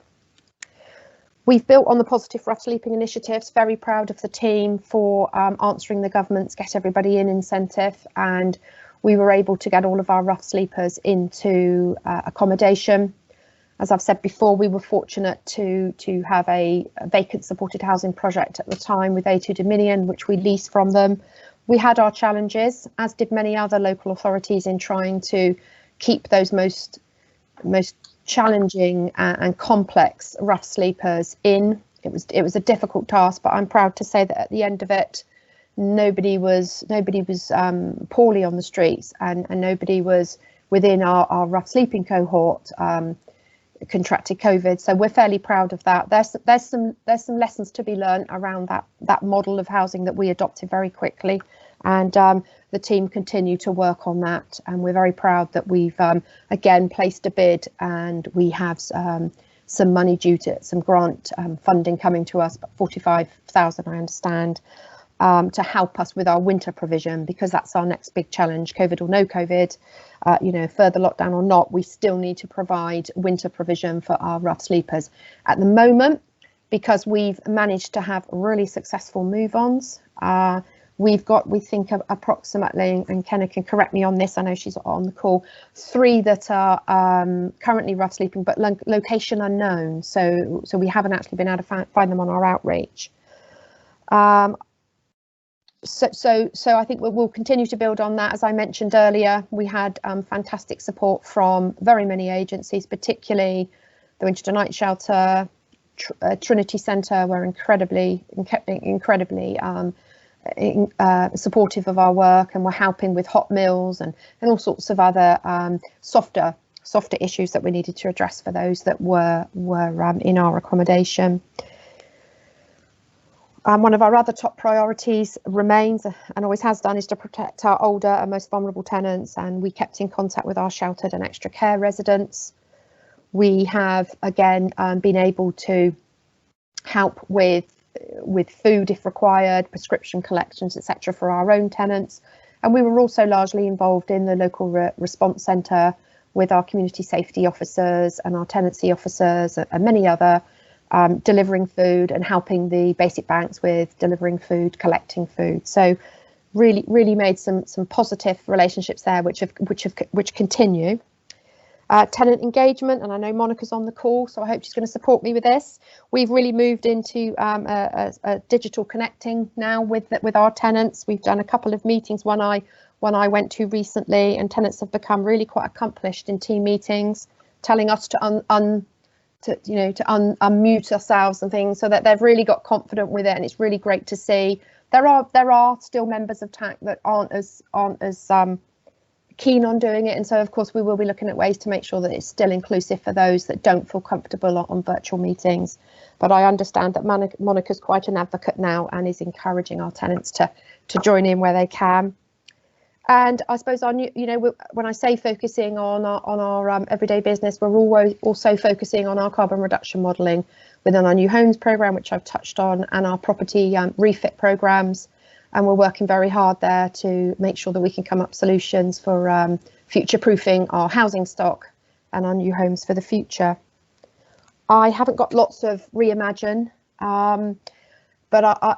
We've built on the positive rough sleeping initiatives, very proud of the team for answering the government's Get Everybody In incentive, and we were able to get all of our rough sleepers into accommodation. As I've said before, we were fortunate to have a vacant supported housing project at the time with A2 Dominion, which we leased from them. We had our challenges, as did many other local authorities, in trying to keep those most challenging and complex rough sleepers in. It was a difficult task, but I'm proud to say that at the end of it, nobody was poorly on the streets, and nobody was within our rough sleeping cohort contracted COVID. So we're fairly proud of that. There's some lessons to be learned around that model of housing that we adopted very quickly, and the team continue to work on that, and we're very proud that we've again placed a bid, and we have some money due to some grant funding coming to us, but 45,000 I understand, to help us with our winter provision, because that's our next big challenge. COVID or no COVID, further lockdown or not, we still need to provide winter provision for our rough sleepers. At the moment, because we've managed to have really successful move-ons, we've got, we think, of approximately, and Kenna can correct me on this, I know she's on the call, 3 that are currently rough sleeping but location unknown, so we haven't actually been able to find them on our outreach. So I think we'll continue to build on that. As I mentioned earlier, we had fantastic support from very many agencies, particularly the Winchester Night Shelter, Trinity Centre were incredibly supportive of our work, and we're helping with hot meals and all sorts of other softer issues that we needed to address for those that were in our accommodation. One of our other top priorities remains, and always has done, is to protect our older and most vulnerable tenants, and we kept in contact with our sheltered and extra care residents. We have again been able to help with food if required, prescription collections, etc. for our own tenants. And we were also largely involved in the local response centre with our community safety officers and our tenancy officers and many other delivering food and helping the basic banks with delivering food, collecting food. So really made some positive relationships there which continue. Tenant engagement, and I know Monica's on the call, so I hope she's going to support me with this. We've really moved into a digital connecting now with our tenants. We've done a couple of meetings, one I went to recently, and tenants have become really quite accomplished in team meetings, telling us to unmute ourselves and things, so that they've really got confident with it, and it's really great to see. There are still members of TAC that aren't as keen on doing it, and so of course we will be looking at ways to make sure that it's still inclusive for those that don't feel comfortable on virtual meetings. But I understand that Monica's quite an advocate now and is encouraging our tenants to join in where they can. And I suppose when I say focusing on our everyday business, we're always also focusing on our carbon reduction modelling within our new homes programme, which I've touched on, and our property refit programmes. And we're working very hard there to make sure that we can come up solutions for future-proofing our housing stock and our new homes for the future. I haven't got lots of REIMAGINE, but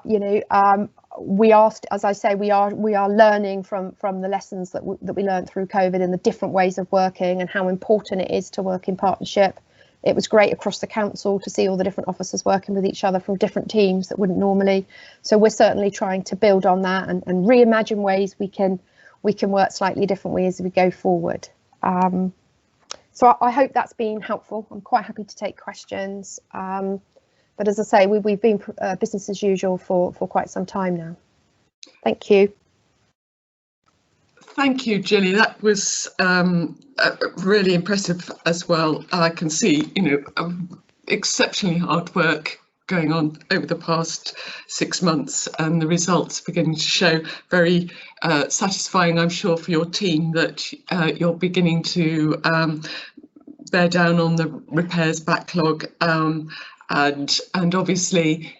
we are, as I say, we are learning from the lessons that we learned through COVID and the different ways of working and how important it is to work in partnership. It was great across the council to see all the different officers working with each other from different teams that wouldn't normally. So we're certainly trying to build on that and reimagine ways we can work slightly differently as we go forward. So I hope that's been helpful. I'm quite happy to take questions. But as I say, we've been business as usual for quite some time now. Thank you. Thank you, Gilly. That was really impressive as well. I can see, exceptionally hard work going on over the past 6 months, and the results beginning to show. Very satisfying, I'm sure, for your team that you're beginning to bear down on the repairs backlog, and obviously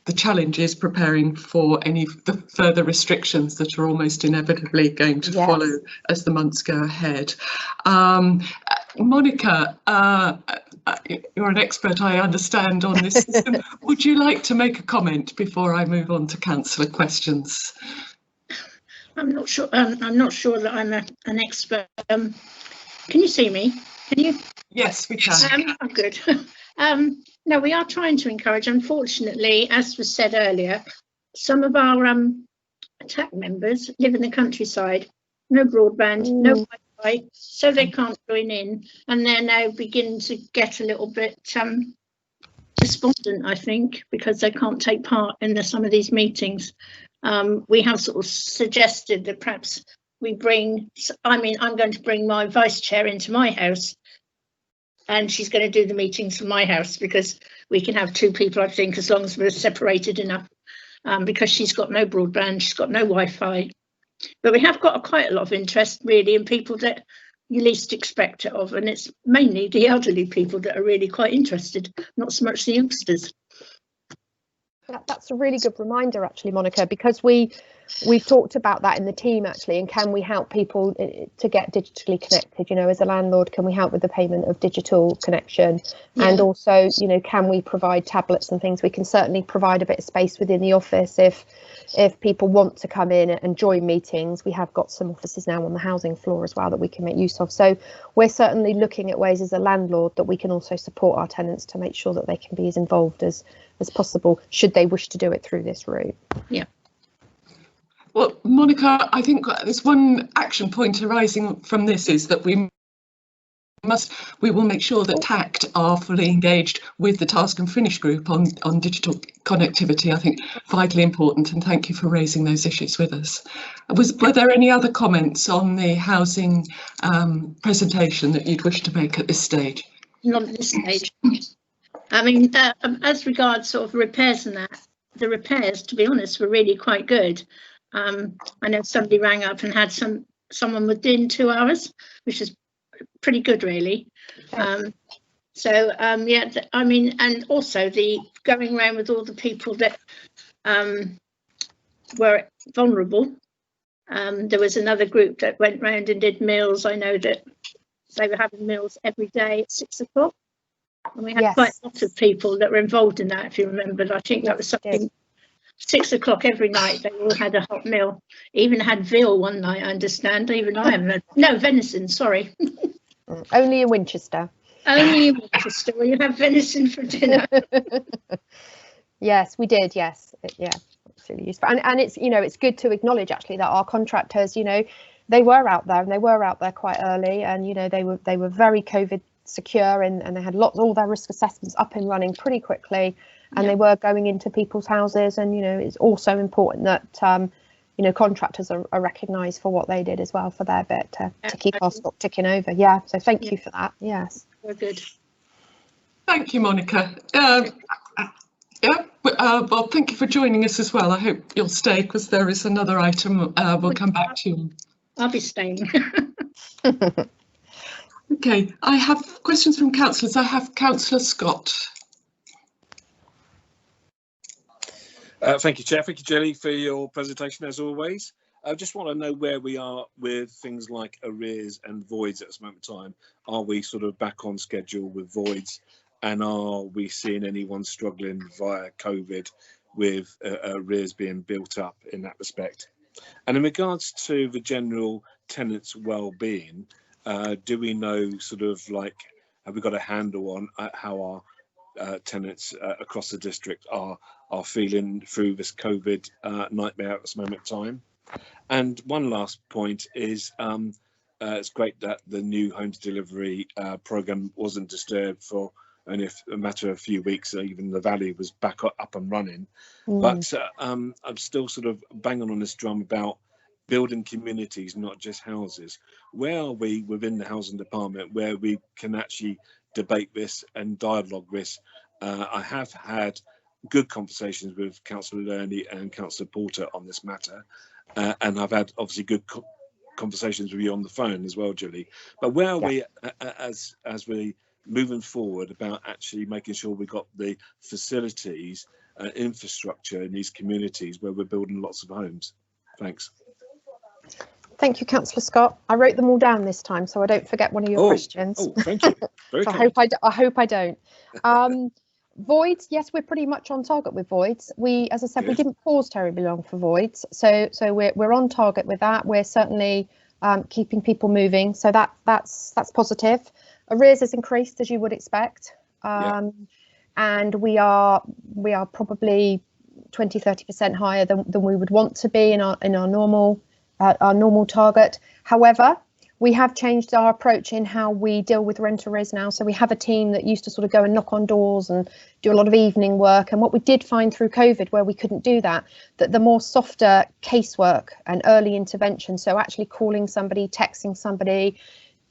the challenge is preparing for the further restrictions that are almost inevitably going to follow as the months go ahead. Monica, you're an expert, I understand, on this system. Would you like to make a comment before I move on to councillor questions? I'm not sure. I'm not sure that I'm an expert. Can you see me? Can you? Yes, we can. Oh, good. No, we are trying to encourage. Unfortunately, as was said earlier, some of our TAC members live in the countryside, no broadband, no Wi-Fi, so they can't join in, and they're now beginning to get a little bit despondent, I think, because they can't take part in some of these meetings. We have sort of suggested that perhaps we bring, I'm going to bring my vice chair into my house, and she's going to do the meetings from my house, because we can have 2 people, I think, as long as we're separated enough, because she's got no broadband, she's got no Wi-Fi. But we have got quite a lot of interest, really, in people that you least expect it of, and it's mainly the elderly people that are really quite interested, not so much the youngsters. That's a really good reminder, actually, Monica, because we've talked about that in the team, actually, and can we help people to get digitally connected? As a landlord, can we help with the payment of digital connection? And also, can we provide tablets and things? We can certainly provide a bit of space within the office if people want to come in and join meetings. We have got some offices now on the housing floor as well that we can make use of. So we're certainly looking at ways as a landlord that we can also support our tenants to make sure that they can be as involved as possible, should they wish to do it through this route. Yeah. Well, Monica, I think there's one action point arising from this, is that we will make sure that TACT are fully engaged with the Task and Finish group on digital connectivity. I think vitally important, and thank you for raising those issues with us. Were there any other comments on the housing presentation that you'd wish to make at this stage? Not at this stage. I mean, as regards sort of repairs and that, the repairs, to be honest, were really quite good. I know somebody rang up and had someone within 2 hours, which is pretty good, really. So yeah, I mean, and also the going around with all the people that were vulnerable. There was another group that went round and did meals. I know that they were having meals every day at 6 o'clock. And we had quite a lot of people that were involved in that, if you remember. I think that was something, 6 o'clock every night, they all had a hot meal. Even had veal one night, I understand. Even I haven't had, no, venison, sorry. Only in Winchester. Only in Winchester, where you have venison for dinner. Yes, we did, yes. Yeah, absolutely useful. And it's, you know, it's good to acknowledge actually that our contractors, you know, they were out there and they were out there quite early, and, you know, they were very COVID secure, and they had all their risk assessments up and running pretty quickly, and they were going into people's houses. And, you know, it's also important that you know, contractors are recognised for what they did as well for their bit to keep our stock ticking over. Yeah, so thank you for that. Yes, we're good. Thank you, Monica. Well, thank you for joining us as well. I hope you'll stay, because there is another item we'll come back to. I'll be staying. Okay, I have questions from councillors. I have Councillor Scott. Thank you, Chair. Thank you, Jelly, for your presentation as always. I just want to know where we are with things like arrears and voids at this moment in time. Are we sort of back on schedule with voids, and are we seeing anyone struggling via COVID with arrears being built up in that respect? And in regards to the general tenants' well-being, do we know sort of like, have we got a handle on how our tenants across the district are feeling through this COVID nightmare at this moment in time? And one last point is, it's great that the new home delivery program wasn't disturbed for only a matter of a few weeks. Even the Valley was back up and running. But I'm still sort of banging on this drum about building communities, not just houses. Where are we within the housing department where we can actually debate this and dialogue this? I have had good conversations with Councillor Lerney and Councillor Porter on this matter, and I've had obviously good conversations with you on the phone as well, Julie. But where are we as we moving forward about actually making sure we got the facilities and infrastructure in these communities where we're building lots of homes? Thanks. Thank you, Councillor Scott. I wrote them all down this time, so I don't forget one of your questions. Oh, thank you. Very So kind. I hope I don't. Voids, yes, we're pretty much on target with voids. We, as I said, we didn't pause terribly long for voids, so we're on target with that. We're certainly keeping people moving, so that's positive. Arrears has increased, as you would expect, and we are probably 20-30% higher than we would want to be in our normal target. However, we have changed our approach in how we deal with rent arrears now. So we have a team that used to sort of go and knock on doors and do a lot of evening work. And what we did find through COVID, where we couldn't do that, that the more softer casework and early intervention, so actually calling somebody, texting somebody,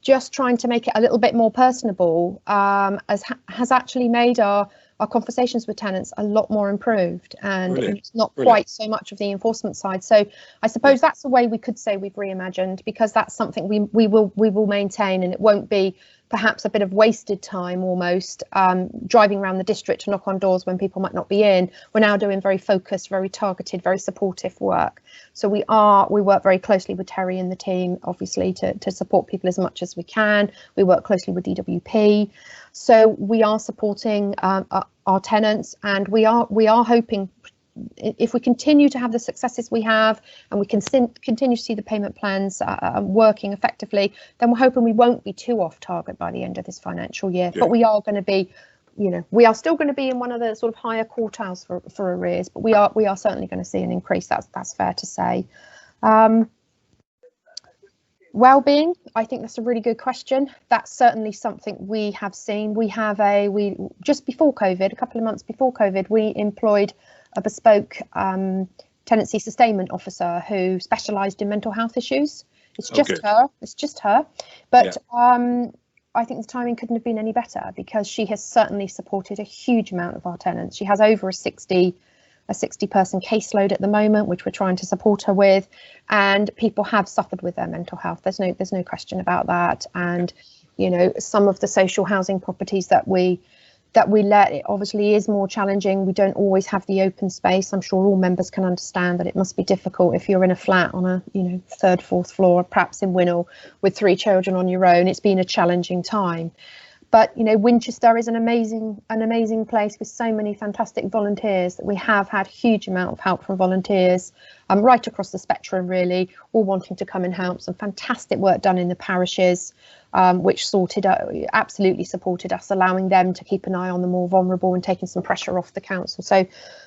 just trying to make it a little bit more personable, has actually made our conversations with tenants a lot more improved, and it's not quite so much of the enforcement side. So I suppose that's the way we could say we've reimagined, because that's something we will maintain, and it won't be perhaps a bit of wasted time almost driving around the district to knock on doors when people might not be in. We're now doing very focused, very targeted, very supportive work. So we work very closely with Terry and the team, obviously, to support people as much as we can. We work closely with DWP. So we are supporting our tenants, and we are hoping, if we continue to have the successes we have, and we can continue to see the payment plans working effectively, then we're hoping we won't be too off target by the end of this financial year. But we are going to be, we are still going to be in one of the sort of higher quartiles for arrears, but we are certainly going to see an increase. That's fair to say. Well-being, I think that's a really good question. That's certainly something we have seen. We just before COVID, a couple of months before COVID, we employed a bespoke tenancy sustainment officer who specialised in mental health issues. It's just her. But I think the timing couldn't have been any better, because she has certainly supported a huge amount of our tenants. She has over a 60-person caseload at the moment, which we're trying to support her with, and people have suffered with their mental health. There's no question about that. And you know, some of the social housing properties that we let, it obviously is more challenging. We don't always have the open space. I'm sure all members can understand that it must be difficult if you're in a flat on a, you know, 3rd, 4th floor, perhaps in Winnell, with 3 children on your own. It's been a challenging time. But, you know, Winchester is an amazing place with so many fantastic volunteers that we have had huge amount of help from volunteers right across the spectrum, really, all wanting to come and help. Some fantastic work done in the parishes, which absolutely supported us, allowing them to keep an eye on the more vulnerable and taking some pressure off the council. So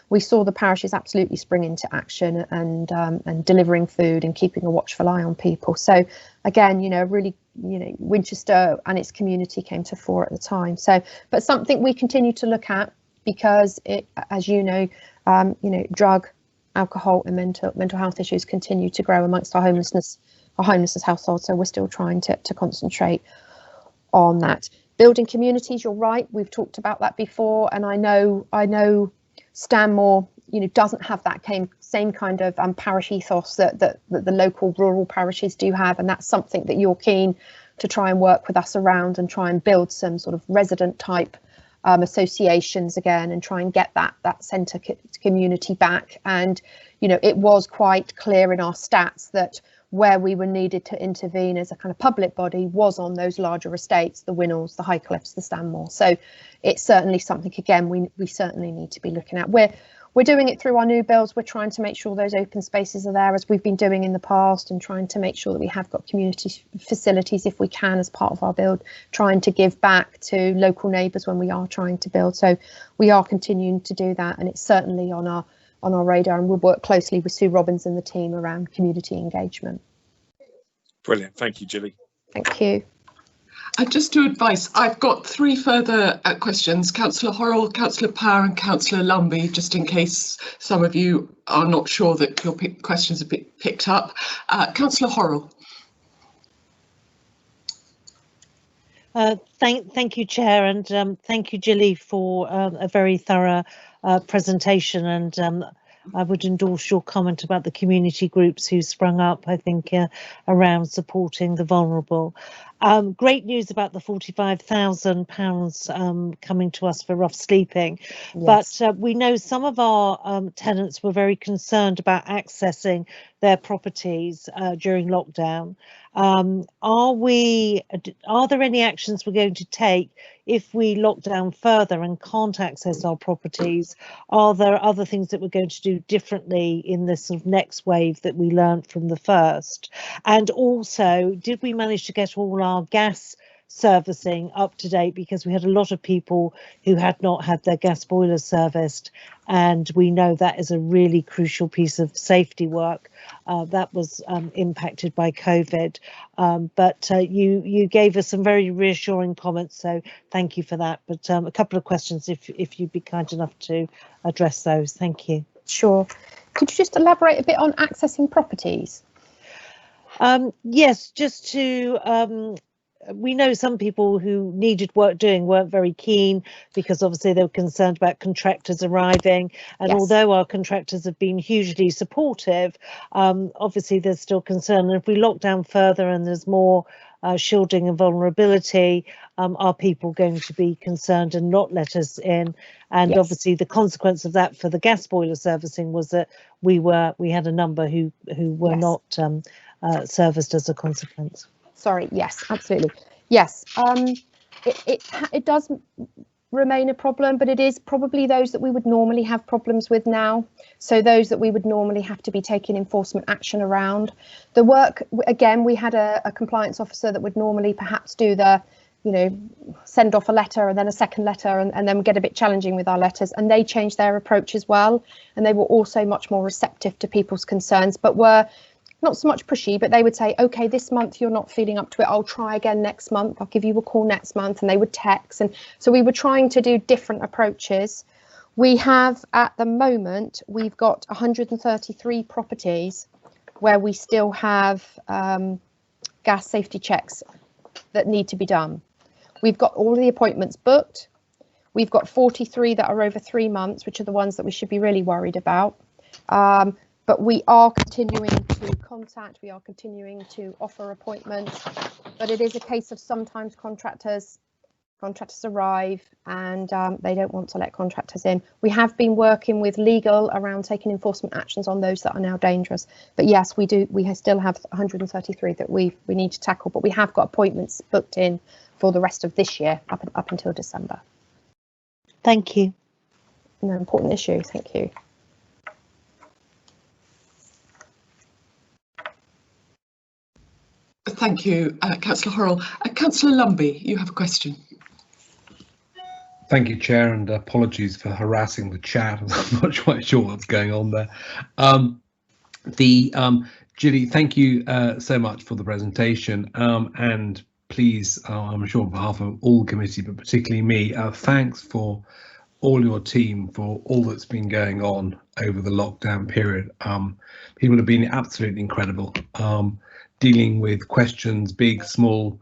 we saw the parishes absolutely spring into action and delivering food and keeping a watchful eye on people. So again, you know, really, you know, Winchester and its community came to fore at the time. So, but something we continue to look at, because it, as you know, drug, alcohol and mental health issues continue to grow amongst our homelessness households. So we're still trying to concentrate on that. Building communities, you're right, we've talked about that before, and I know Stanmore, you know, doesn't have that same kind of parish ethos that the local rural parishes do have, and that's something that you're keen to try and work with us around and try and build some sort of resident type associations again, and try and get that centre community back. And, you know, it was quite clear in our stats that where we were needed to intervene as a kind of public body was on those larger estates, the Winnells, the Highcliffs, the Stanmore. So it's certainly something, again, we certainly need to be looking at. We're doing it through our new builds. We're trying to make sure those open spaces are there, as we've been doing in the past, and trying to make sure that we have got community facilities if we can as part of our build, trying to give back to local neighbours when we are trying to build. So we are continuing to do that, and it's certainly on our radar, and we'll work closely with Sue Robbins and the team around community engagement. Brilliant. Thank you, Gilly. Thank you. Just to advise, I've got 3 further questions, Councillor Horrell, Councillor Power and Councillor Lumby, just in case some of you are not sure that your questions have been picked up. Councillor Horrell. Thank you, Chair, and thank you, Gilly, for a very thorough presentation, and I would endorse your comment about the community groups who sprung up, I think, around supporting the vulnerable. Great news about the £45,000 coming to us for rough sleeping, yes. But we know some of our tenants were very concerned about accessing their properties during lockdown. Are there any actions we're going to take if we lock down further and can't access our properties? Are there other things that we're going to do differently in this sort of next wave that we learned from the first? And also, did we manage to get all our gas servicing up to date, because we had a lot of people who had not had their gas boilers serviced, and we know that is a really crucial piece of safety work that was impacted by COVID. But you gave us some very reassuring comments, so thank you for that. But a couple of questions, if you'd be kind enough to address those. Thank you. Sure. Could you just elaborate a bit on accessing properties? Yes, just to we know some people who needed work doing weren't very keen, because obviously they were concerned about contractors arriving, and yes, although our contractors have been hugely supportive, obviously there's still concern, and if we lock down further and there's more shielding and vulnerability, are people going to be concerned and not let us in? And yes, obviously the consequence of that for the gas boiler servicing was that we had a number who were yes, not serviced as a consequence. Sorry, yes, absolutely. Yes, it does remain a problem, but it is probably those that we would normally have problems with now. So those that we would normally have to be taking enforcement action around. The work, again, we had a compliance officer that would normally perhaps do the, you know, send off a letter and then a second letter, and then get a bit challenging with our letters, and they changed their approach as well. And they were also much more receptive to people's concerns, but were not so much pushy, but they would say, okay, this month you're not feeling up to it, I'll try again next month, I'll give you a call next month, and they would text. And so we were trying to do different approaches. We have, at the moment, we've got 133 properties where we still have gas safety checks that need to be done. We've got all of the appointments booked. We've got 43 that are over 3 months, which are the ones that we should be really worried about. But we are continuing to contact, we are continuing to offer appointments. but it is a case of sometimes contractors arrive and they don't want to let contractors in. We have been working with legal around taking enforcement actions on those that are now dangerous. But yes, we do. We still have 133 that we need to tackle, but we have got appointments booked in for the rest of this year up until December. Thank you. An important issue. Thank you. Thank you, Councillor Horrell. Councillor Lumby, you have a question. Thank you, Chair, and apologies for harassing the chat. I'm not quite sure what's going on there. Julie, thank you so much for the presentation, and please, I'm sure on behalf of all the committee, but particularly me, thanks for all your team for all that's been going on over the lockdown period. People have been absolutely incredible, dealing with questions, big, small,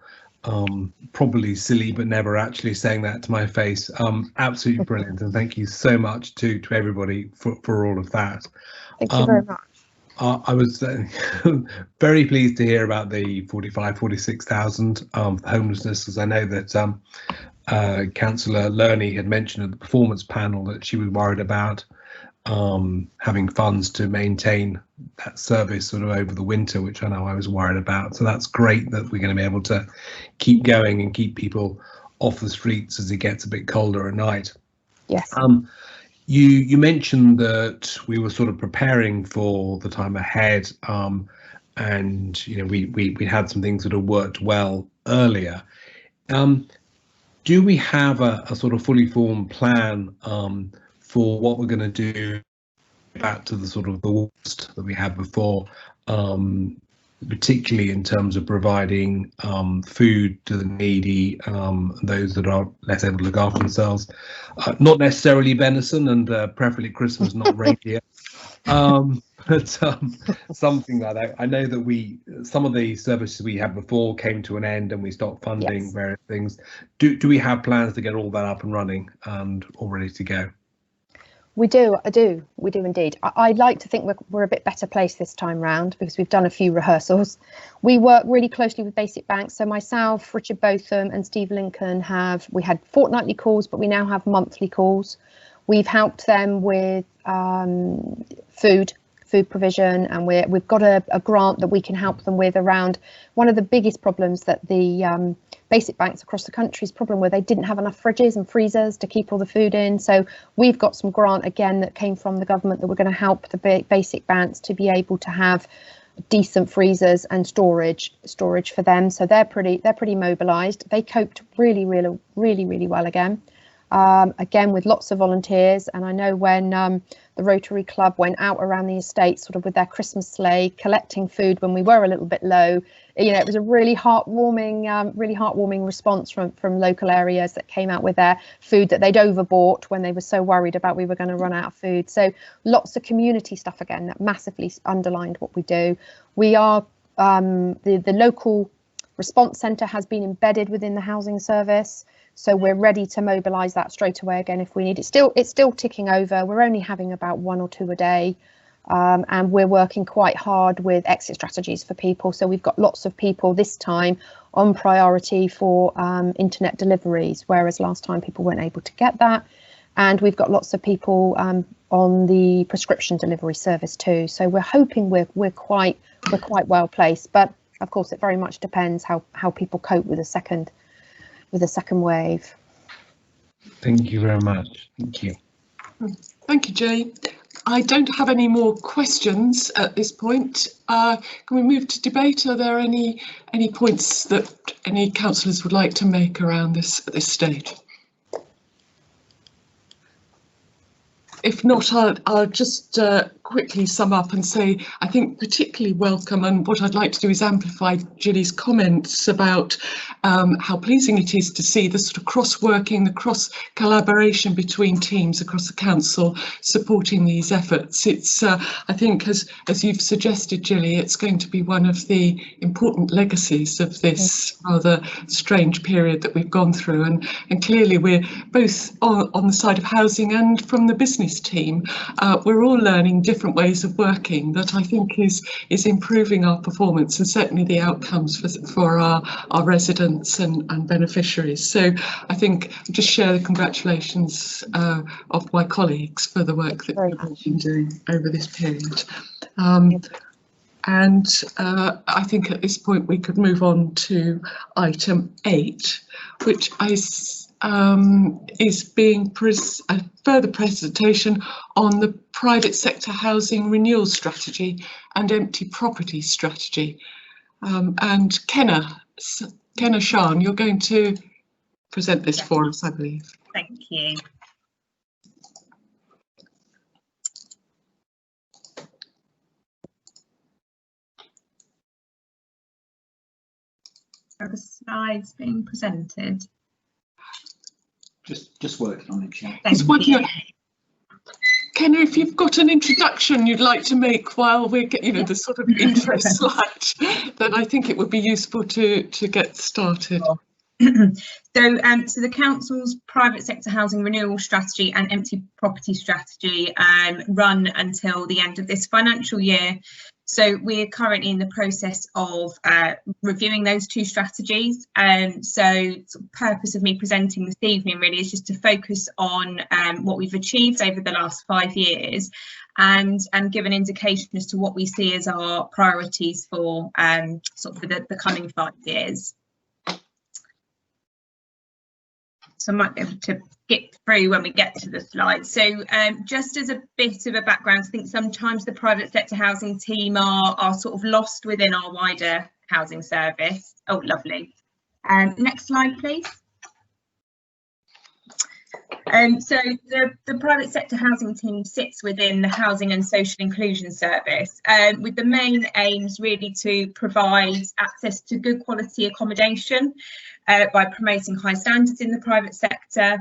probably silly, but never actually saying that to my face. Absolutely brilliant, and thank you so much to everybody for all of that. Thank you very much. I was very pleased to hear about the 46,000 homelessness, because I know that Councillor Lerney had mentioned at the performance panel that she was worried about having funds to maintain that service sort of over the winter, which I know I was worried about. So that's great that we're going to be able to keep going and keep people off the streets as it gets a bit colder at night. Yes. You mentioned that we were sort of preparing for the time ahead, and you know we had some things that have worked well earlier. Do we have a sort of fully formed plan for what we're going to do back to the sort of the worst that we had before, particularly in terms of providing food to the needy, those that are less able to look after themselves, not necessarily venison, and preferably Christmas, not reindeer, but something like that. I know that some of the services we had before came to an end and we stopped funding various things. Do we have plans to get all that up and running and all ready to go? We do indeed. I'd like to think we're a bit better placed this time round because we've done a few rehearsals. We work really closely with Basic Banks. So myself, Richard Botham and Steve Lincoln we had fortnightly calls, but we now have monthly calls. We've helped them with food provision, and we've got a grant that we can help them with around one of the biggest problems that the Basic Banks across the country's problem where they didn't have enough fridges and freezers to keep all the food in. So we've got some grant again that came from the government that we're going to help the Basic Banks to be able to have decent freezers and storage for them. So they're pretty mobilised. They coped really well again. Again with lots of volunteers, and I know when the Rotary Club went out around the estate sort of with their Christmas sleigh collecting food when we were a little bit low, you know, it was a really heartwarming response from local areas that came out with their food that they'd overbought when they were so worried about we were going to run out of food. So lots of community stuff again that massively underlined what we do. We are the local response centre has been embedded within the housing service. So we're ready to mobilise that straight away again if we need. It's still ticking over. We're only having about 1 or 2 a day, and we're working quite hard with exit strategies for people. So we've got lots of people this time on priority for internet deliveries, whereas last time people weren't able to get that. And we've got lots of people on the prescription delivery service too. So we're hoping we're quite well placed. But of course, it very much depends how people cope with a second wave. Thank you very much. Thank you. Thank you, Jay. I don't have any more questions at this point. Can we move to debate? Are there any points that any councillors would like to make around this at this stage? If not, I'll just quickly sum up and say I think particularly welcome, and what I'd like to do is amplify Gilly's comments about how pleasing it is to see the sort of cross-working, the cross-collaboration between teams across the council supporting these efforts. It's I think as you've suggested, Gilly, it's going to be one of the important legacies of this rather strange period that we've gone through, and clearly we're both on the side of housing and from the business business team, we're all learning different ways of working that I think is improving our performance and certainly the outcomes for our residents and beneficiaries. So I think I'll just share the congratulations of my colleagues for the work that they've been doing over this period. And I think at this point we could move on to item 8, which is being a further presentation on the private sector housing renewal strategy and empty property strategy. And Kenna Shan, you're going to present this for us, I believe. Thank you. Are the slides being presented? Just working on it, Chair. Kenna, if you've got an introduction you'd like to make while we're getting the sort of intro slide, then I think it would be useful to get started. So the Council's private sector housing renewal strategy and empty property strategy run until the end of this financial year. So we're currently in the process of reviewing those two strategies. So the purpose of me presenting this evening really is just to focus on what we've achieved over the last 5 years and give an indication as to what we see as our priorities for sort of the coming 5 years. So I might be able to skip through when we get to the slides. So just as a bit of a background, I think sometimes the private sector housing team are sort of lost within our wider housing service. Oh, lovely. Next slide, please. So the private sector housing team sits within the Housing and Social Inclusion Service, with the main aims really to provide access to good quality accommodation by promoting high standards in the private sector,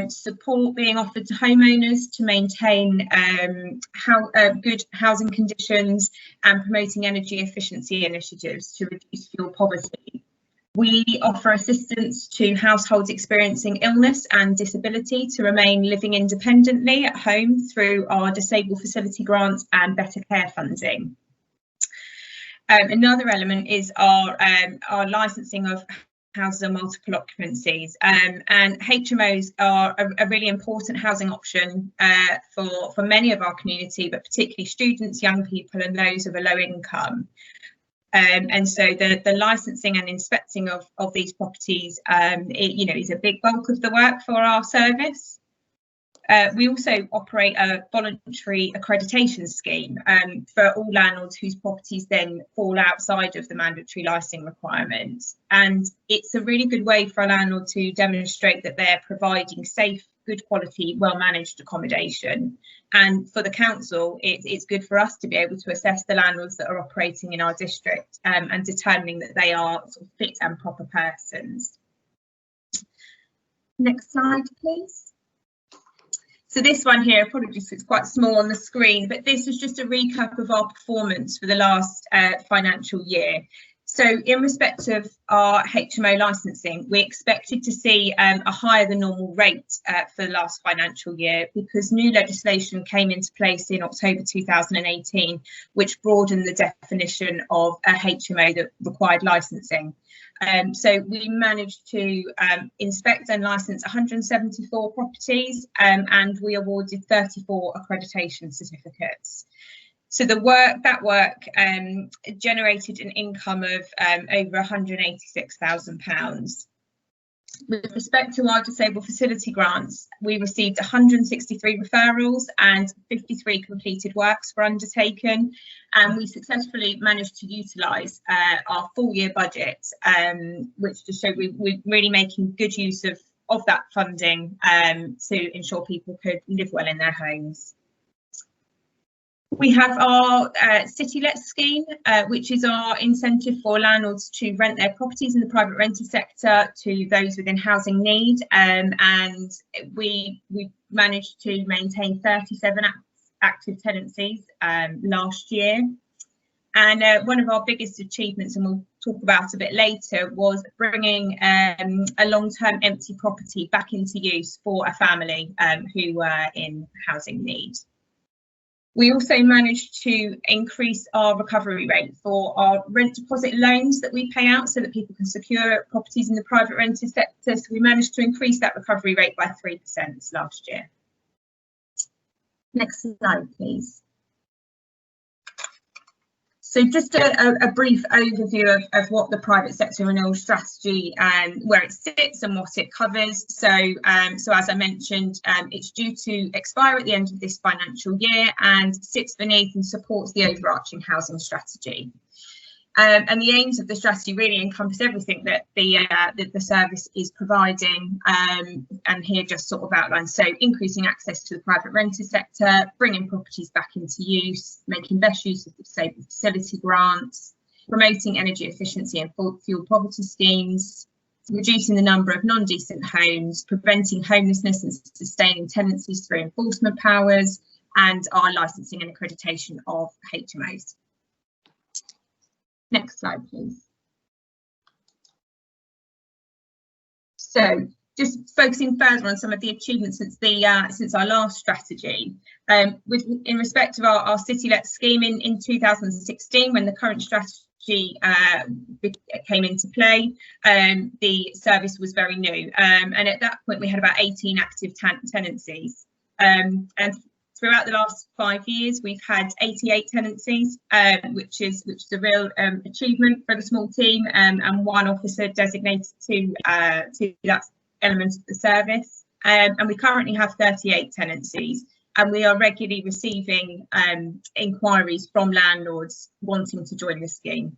support being offered to homeowners to maintain good housing conditions, and promoting energy efficiency initiatives to reduce fuel poverty. We offer assistance to households experiencing illness and disability to remain living independently at home through our disabled facility grants and better care funding. Another element is our licensing of houses on multiple occupancies, and HMOs are a really important housing option for many of our community, but particularly students, young people and those of a low income. And so the licensing and inspecting of these properties is a big bulk of the work for our service. We also operate a voluntary accreditation scheme for all landlords whose properties then fall outside of the mandatory licensing requirements. And it's a really good way for a landlord to demonstrate that they're providing safe, good quality, well-managed accommodation. And for the council, it's good for us to be able to assess the landlords that are operating in our district and determining that they are sort of fit and proper persons. Next slide, please. So this one here, apologies, it's quite small on the screen, but this is just a recap of our performance for the last financial year. So in respect of our HMO licensing, we expected to see a higher than normal rate for the last financial year because new legislation came into place in October 2018, which broadened the definition of a HMO that required licensing. So we managed to inspect and license 174 properties and we awarded 34 accreditation certificates. So that work generated an income of over £186,000. With respect to our disabled facility grants, we received 163 referrals and 53 completed works were undertaken, and we successfully managed to utilise our full year budget, which just showed we're really making good use of that funding to ensure people could live well in their homes. We have our City Let scheme, which is our incentive for landlords to rent their properties in the private rented sector to those within housing need, and we managed to maintain 37 active tenancies last year. And one of our biggest achievements, and we'll talk about a bit later was bringing a long-term empty property back into use for a family who were in housing need. We also managed to increase our recovery rate for our rent deposit loans that we pay out so that people can secure properties in the private rented sector. So we managed to increase that recovery rate by 3% last year. Next slide, please. So just a brief overview of what the private sector renewal strategy and where it sits and what it covers. So as I mentioned, it's due to expire at the end of this financial year and sits beneath and supports the overarching housing strategy. And the aims of the strategy really encompass everything that the service is providing, and here just sort of outlined. So increasing access to the private rented sector, bringing properties back into use, making best use of the stable facility grants, promoting energy efficiency and fuel poverty schemes, reducing the number of non-decent homes, preventing homelessness and sustaining tenancies through enforcement powers, and our licensing and accreditation of HMOs. Next slide, please. So just focusing further on some of the achievements since our last strategy. In respect of our City Let scheme in 2016, when the current strategy came into play, the service was very new, and at that point we had about 18 active tenancies. And throughout the last 5 years, we've had 88 tenancies, which is a real achievement for the small team, and one officer designated to that element of the service. And we currently have 38 tenancies, and we are regularly receiving inquiries from landlords wanting to join the scheme.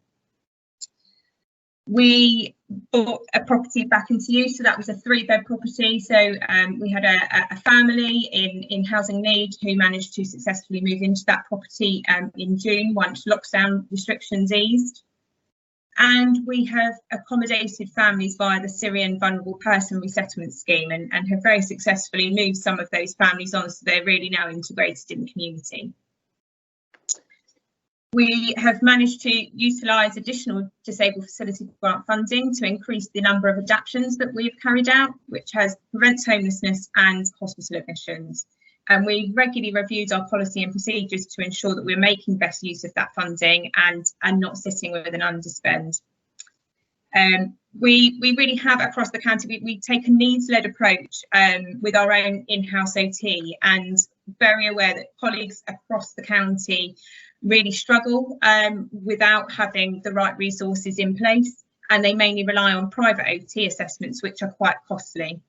We bought a property back into use, so that was a 3-bed property. So we had a family in housing need who managed to successfully move into that property in June once lockdown restrictions eased. And we have accommodated families via the Syrian Vulnerable Person Resettlement Scheme and have very successfully moved some of those families on, so they're really now integrated in the community. We have managed to utilise additional disabled facility grant funding to increase the number of adaptations that we've carried out, which prevents homelessness and hospital admissions. And we regularly reviewed our policy and procedures to ensure that we're making best use of that funding and not sitting with an underspend. We really have across the county, we take a needs-led approach with our own in-house OT, and very aware that colleagues across the county really struggle without having the right resources in place, and they mainly rely on private OT assessments, which are quite costly.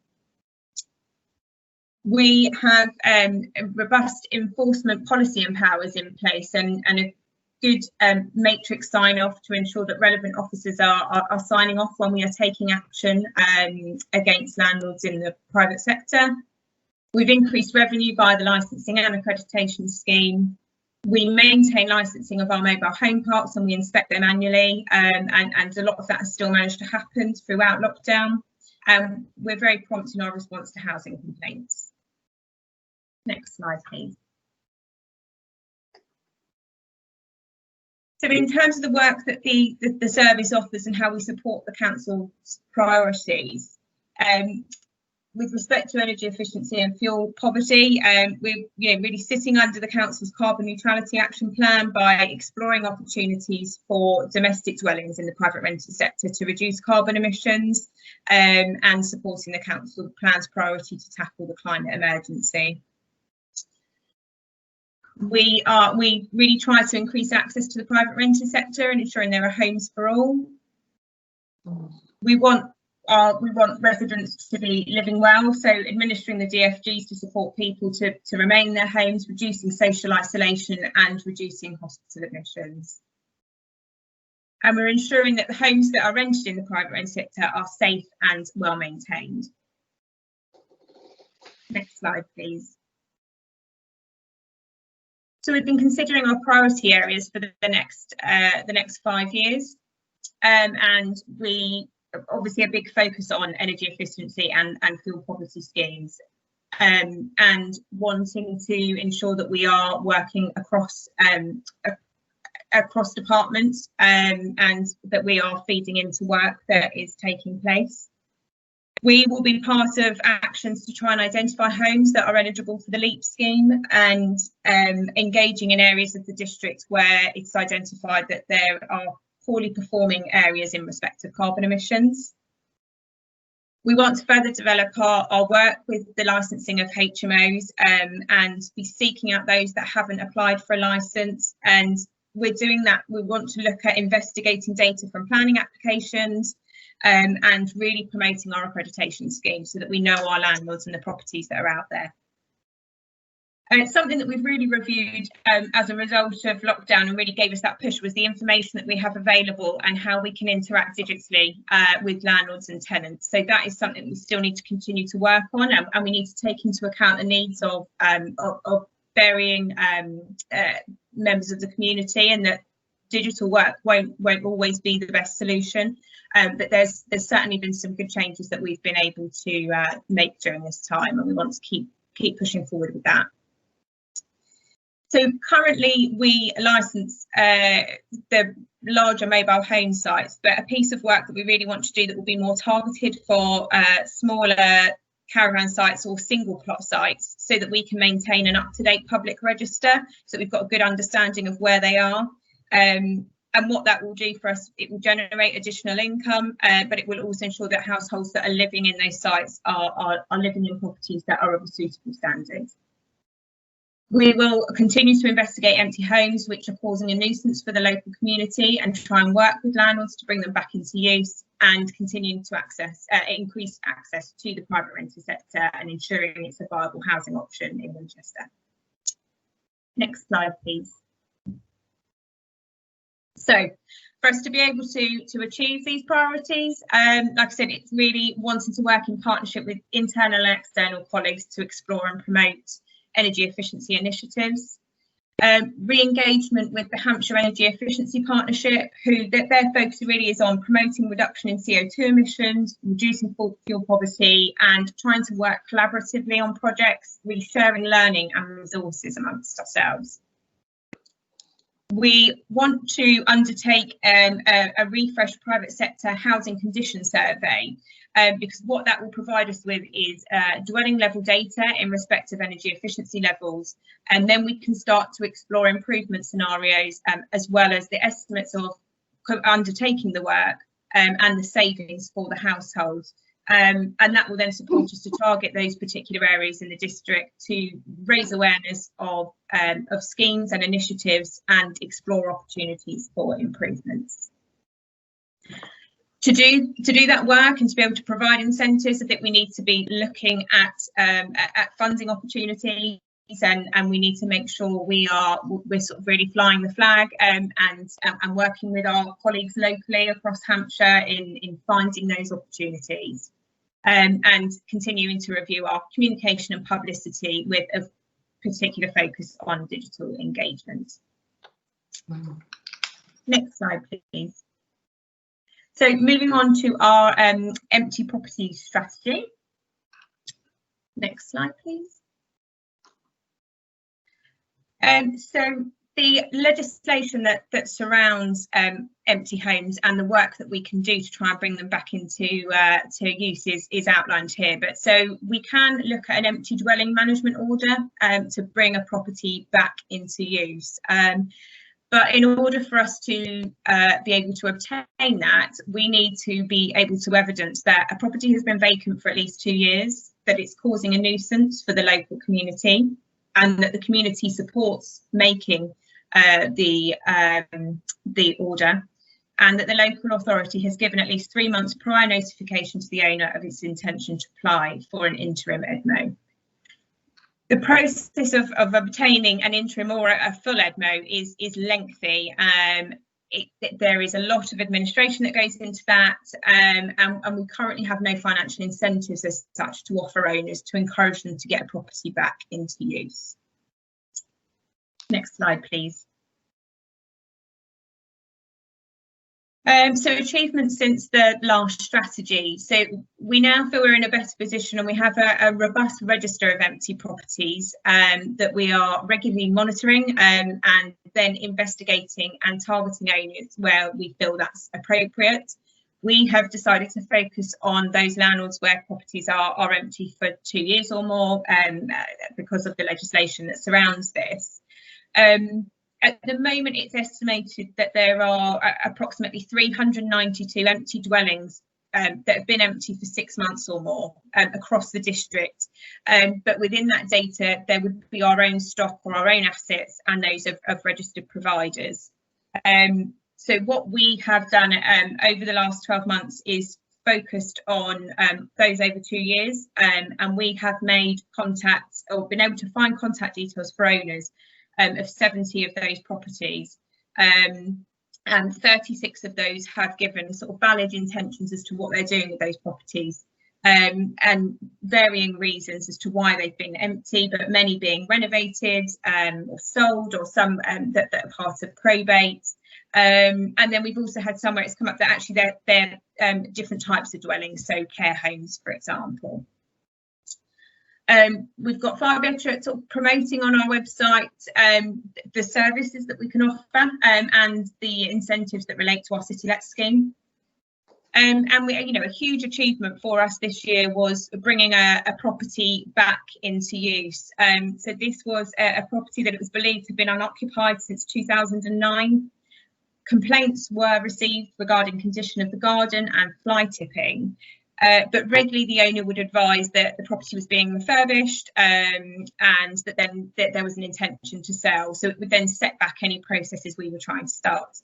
We have a robust enforcement policy and powers in place, and a good matrix sign off to ensure that relevant officers are signing off when we are taking action against landlords in the private sector. We've increased revenue via the licensing and accreditation scheme. We maintain licensing of our mobile home parks and we inspect them annually, and a lot of that has still managed to happen throughout lockdown. We're very prompt in our response to housing complaints. Next slide, please. So in terms of the work that the service offers and how we support the council's priorities, with respect to energy efficiency and fuel poverty, we're really sitting under the council's carbon neutrality action plan by exploring opportunities for domestic dwellings in the private rented sector to reduce carbon emissions, and supporting the council plan's priority to tackle the climate emergency. We really try to increase access to the private rented sector and ensuring there are homes for all. We want residents to be living well, so administering the DFGs to support people to remain in their homes, reducing social isolation and reducing hospital admissions. And we're ensuring that the homes that are rented in the private rented sector are safe and well maintained. Next slide, please. So we've been considering our priority areas for the next 5 years, and we obviously a big focus on energy efficiency and fuel poverty schemes, and wanting to ensure that we are working across across departments, and that we are feeding into work that is taking place. We will be part of actions to try and identify homes that are eligible for the LEAP scheme, and engaging in areas of the district where it's identified that there are poorly performing areas in respect of carbon emissions. We want to further develop our work with the licensing of HMOs, and be seeking out those that haven't applied for a licence. And we're doing that. We want to look at investigating data from planning applications, and really promoting our accreditation scheme so that we know our landlords and the properties that are out there. And it's something that we've really reviewed as a result of lockdown, and really gave us that push, was the information that we have available and how we can interact digitally with landlords and tenants. So that is something we still need to continue to work on, and we need to take into account the needs of varying members of the community, and that digital work won't always be the best solution. But there's certainly been some good changes that we've been able to make during this time, and we want to keep pushing forward with that. So currently we license the larger mobile home sites, but a piece of work that we really want to do that will be more targeted for smaller caravan sites or single plot sites, so that we can maintain an up-to-date public register, so that we've got a good understanding of where they are. And what that will do for us, it will generate additional income, but it will also ensure that households that are living in those sites are living in properties that are of a suitable standard. We will continue to investigate empty homes which are causing a nuisance for the local community, and try and work with landlords to bring them back into use, and continuing to increase access to the private rental sector, and ensuring it's a viable housing option in Winchester. Next slide, please. So for us to be able to achieve these priorities, like I said, it's really wanting to work in partnership with internal and external colleagues to explore and promote energy efficiency initiatives. Re-engagement with the Hampshire Energy Efficiency Partnership, their focus really is on promoting reduction in CO2 emissions, reducing fuel poverty, and trying to work collaboratively on projects, really sharing learning and resources amongst ourselves. We want to undertake a refreshed private sector housing condition survey, because what that will provide us with is dwelling level data in respect of energy efficiency levels, and then we can start to explore improvement scenarios, as well as the estimates of undertaking the work and the savings for the household. And that will then support us to target those particular areas in the district to raise awareness of schemes and initiatives, and explore opportunities for improvements. To do that work and to be able to provide incentives, I think we need to be looking at funding opportunities, and we need to make sure we're sort of really flying the flag, and working with our colleagues locally across Hampshire in finding those opportunities, and continuing to review our communication and publicity with a particular focus on digital engagement. Next slide, please. So moving on to our empty property strategy. Next slide, please. So the legislation that surrounds empty homes and the work that we can do to try and bring them back into use is outlined here. But so we can look at an empty dwelling management order to bring a property back into use. But in order for us to be able to obtain that, we need to be able to evidence that a property has been vacant for at least 2 years, that it's causing a nuisance for the local community, and that the community supports making the order, and that the local authority has given at least 3 months prior notification to the owner of its intention to apply for an interim EDMO. The process of obtaining an interim or a full EDMO is lengthy. There is a lot of administration that goes into that, and we currently have no financial incentives as such to offer owners to encourage them to get a property back into use. Next slide, please. So achievements since the last strategy. So we now feel we're in a better position, and we have a robust register of empty properties that we are regularly monitoring, and then investigating and targeting owners where we feel that's appropriate. We have decided to focus on those landlords where properties are empty for 2 years or more, because of the legislation that surrounds this. At the moment, it's estimated that there are approximately 392 empty dwellings that have been empty for 6 months or more across the district. But within that data, there would be our own stock or our own assets and those of registered providers. So what we have done over the last 12 months is focused on those over 2 years, and we have made contact or been able to find contact details for owners of 70 of those properties, and 36 of those have given sort of valid intentions as to what they're doing with those properties, and varying reasons as to why they've been empty, but many being renovated or sold, or some that are part of probate. And then we've also had some where it's come up that actually they're different types of dwellings, so care homes, for example. We've got far better at sort of promoting on our website the services that we can offer, and the incentives that relate to our City Let scheme. And we, a huge achievement for us this year was bringing a property back into use. So this was a property that it was believed to have been unoccupied since 2009. Complaints were received regarding condition of the garden and fly tipping. But regularly the owner would advise that the property was being refurbished, and that then there was an intention to sell. So it would then set back any processes we were trying to start.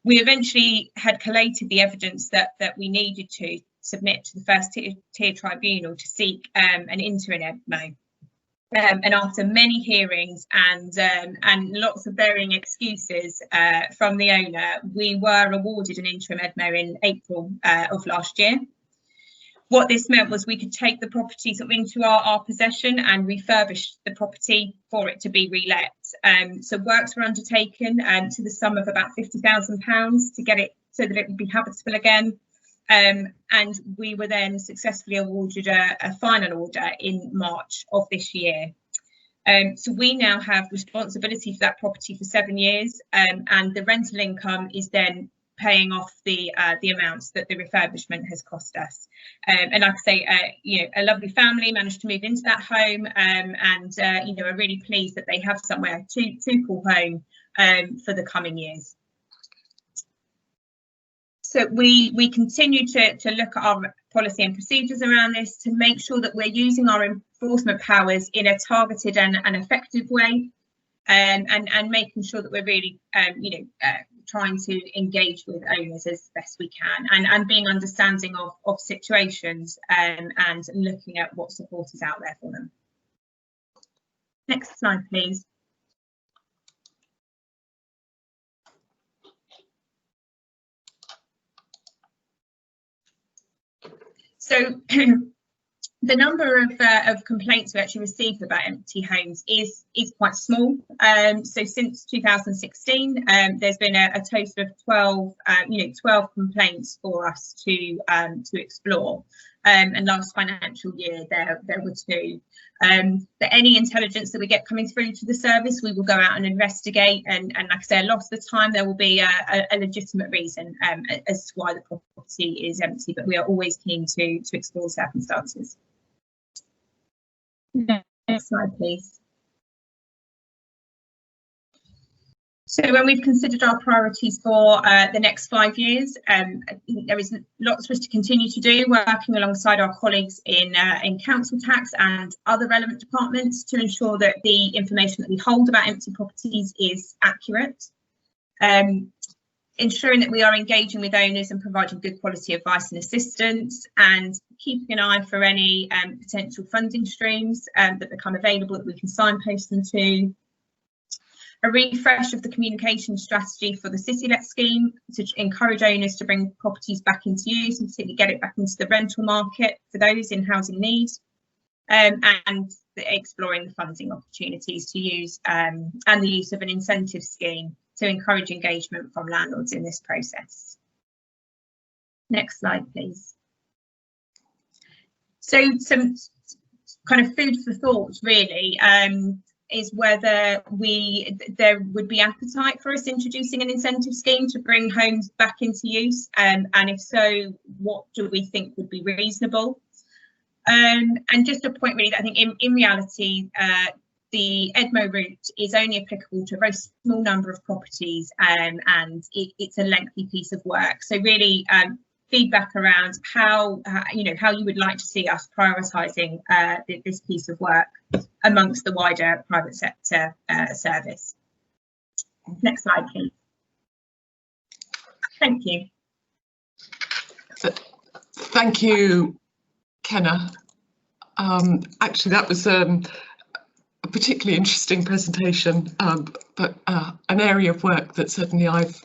We eventually had collated the evidence that we needed to submit to the first tier tribunal to seek an interim EBMO. And after many hearings and lots of varying excuses from the owner, we were awarded an interim EBMO in April of last year. What this meant was we could take the property sort of into our possession and refurbish the property for it to be relet. So works were undertaken to the sum of about £50,000 to get it so that it would be habitable again. And we were then successfully awarded a final order in March of this year. So we now have responsibility for that property for 7 years, and the rental income is then paying off the amounts that the refurbishment has cost us. And like I say, a lovely family managed to move into that home, and are really pleased that they have somewhere to call home for the coming years. So we continue to look at our policy and procedures around this to make sure that we're using our enforcement powers in a targeted and effective way, and making sure that we're really trying to engage with owners as best we can, and being understanding of situations, and looking at what support is out there for them. Next slide, please. So the number of complaints we actually received about empty homes is quite small. So since 2016, there's been a total of 12 complaints for us to explore. And last financial year there were 2. But any intelligence that we get coming through to the service, we will go out and investigate. And like I say, a lot of the time there will be a legitimate reason as to why the property is empty. But we are always keen to explore circumstances. Next slide, please. So when we've considered our priorities for the next 5 years, there is lots for us to continue to do, working alongside our colleagues in council tax and other relevant departments to ensure that the information that we hold about empty properties is accurate. Ensuring that we are engaging with owners and providing good quality advice and assistance, and keeping an eye for any potential funding streams that become available that we can signpost them to. A refresh of the communication strategy for the City Let scheme to encourage owners to bring properties back into use and particularly get it back into the rental market for those in housing need, and exploring the funding opportunities to use and the use of an incentive scheme to encourage engagement from landlords in this process. Next slide, please. So some kind of food for thought, really. is whether there would be appetite for us introducing an incentive scheme to bring homes back into use, and if so, what do we think would be reasonable? And just a point really that I think in reality, the EDMO route is only applicable to a very small number of properties, and it's a lengthy piece of work. So really, feedback around how you would like to see us prioritising this piece of work amongst the wider private sector service. Next slide, please. Thank you. Thank you, Kenna. Actually, that was a particularly interesting presentation, but an area of work that certainly I've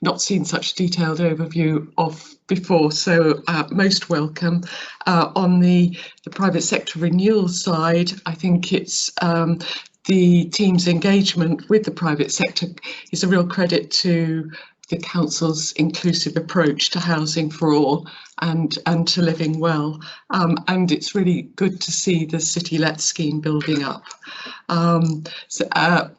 not seen such a detailed overview of before, so most welcome. On the private sector renewal side, I think it's the team's engagement with the private sector is a real credit to the council's inclusive approach to housing for all and to living well, and it's really good to see the City Let scheme building up.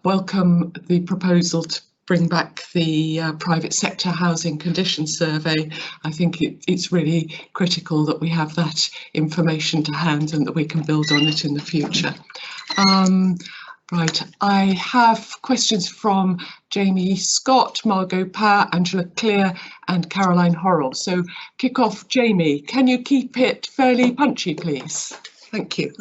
Welcome the proposal to bring back the private sector housing condition survey. I think it's really critical that we have that information to hand and that we can build on it in the future. Right, I have questions from Jamie Scott, Margot Parr, Angela Clear and Caroline Horrell. So kick off, Jamie. Can you keep it fairly punchy, please? Thank you.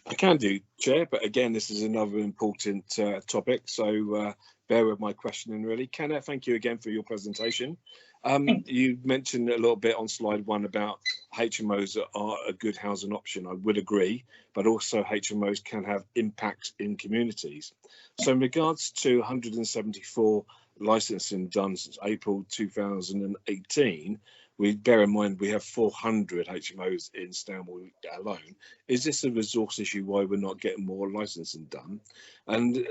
I can do, Chair, but again, this is another important topic, so bear with my questioning really. Kenna, thank you again for your presentation. You mentioned a little bit on slide 1 about HMOs are a good housing option. I would agree, but also HMOs can have impact in communities. So in regards to 174 licensing done since April 2018, we bear in mind we have 400 HMOs in Stanwell alone. Is this a resource issue why we're not getting more licensing done? And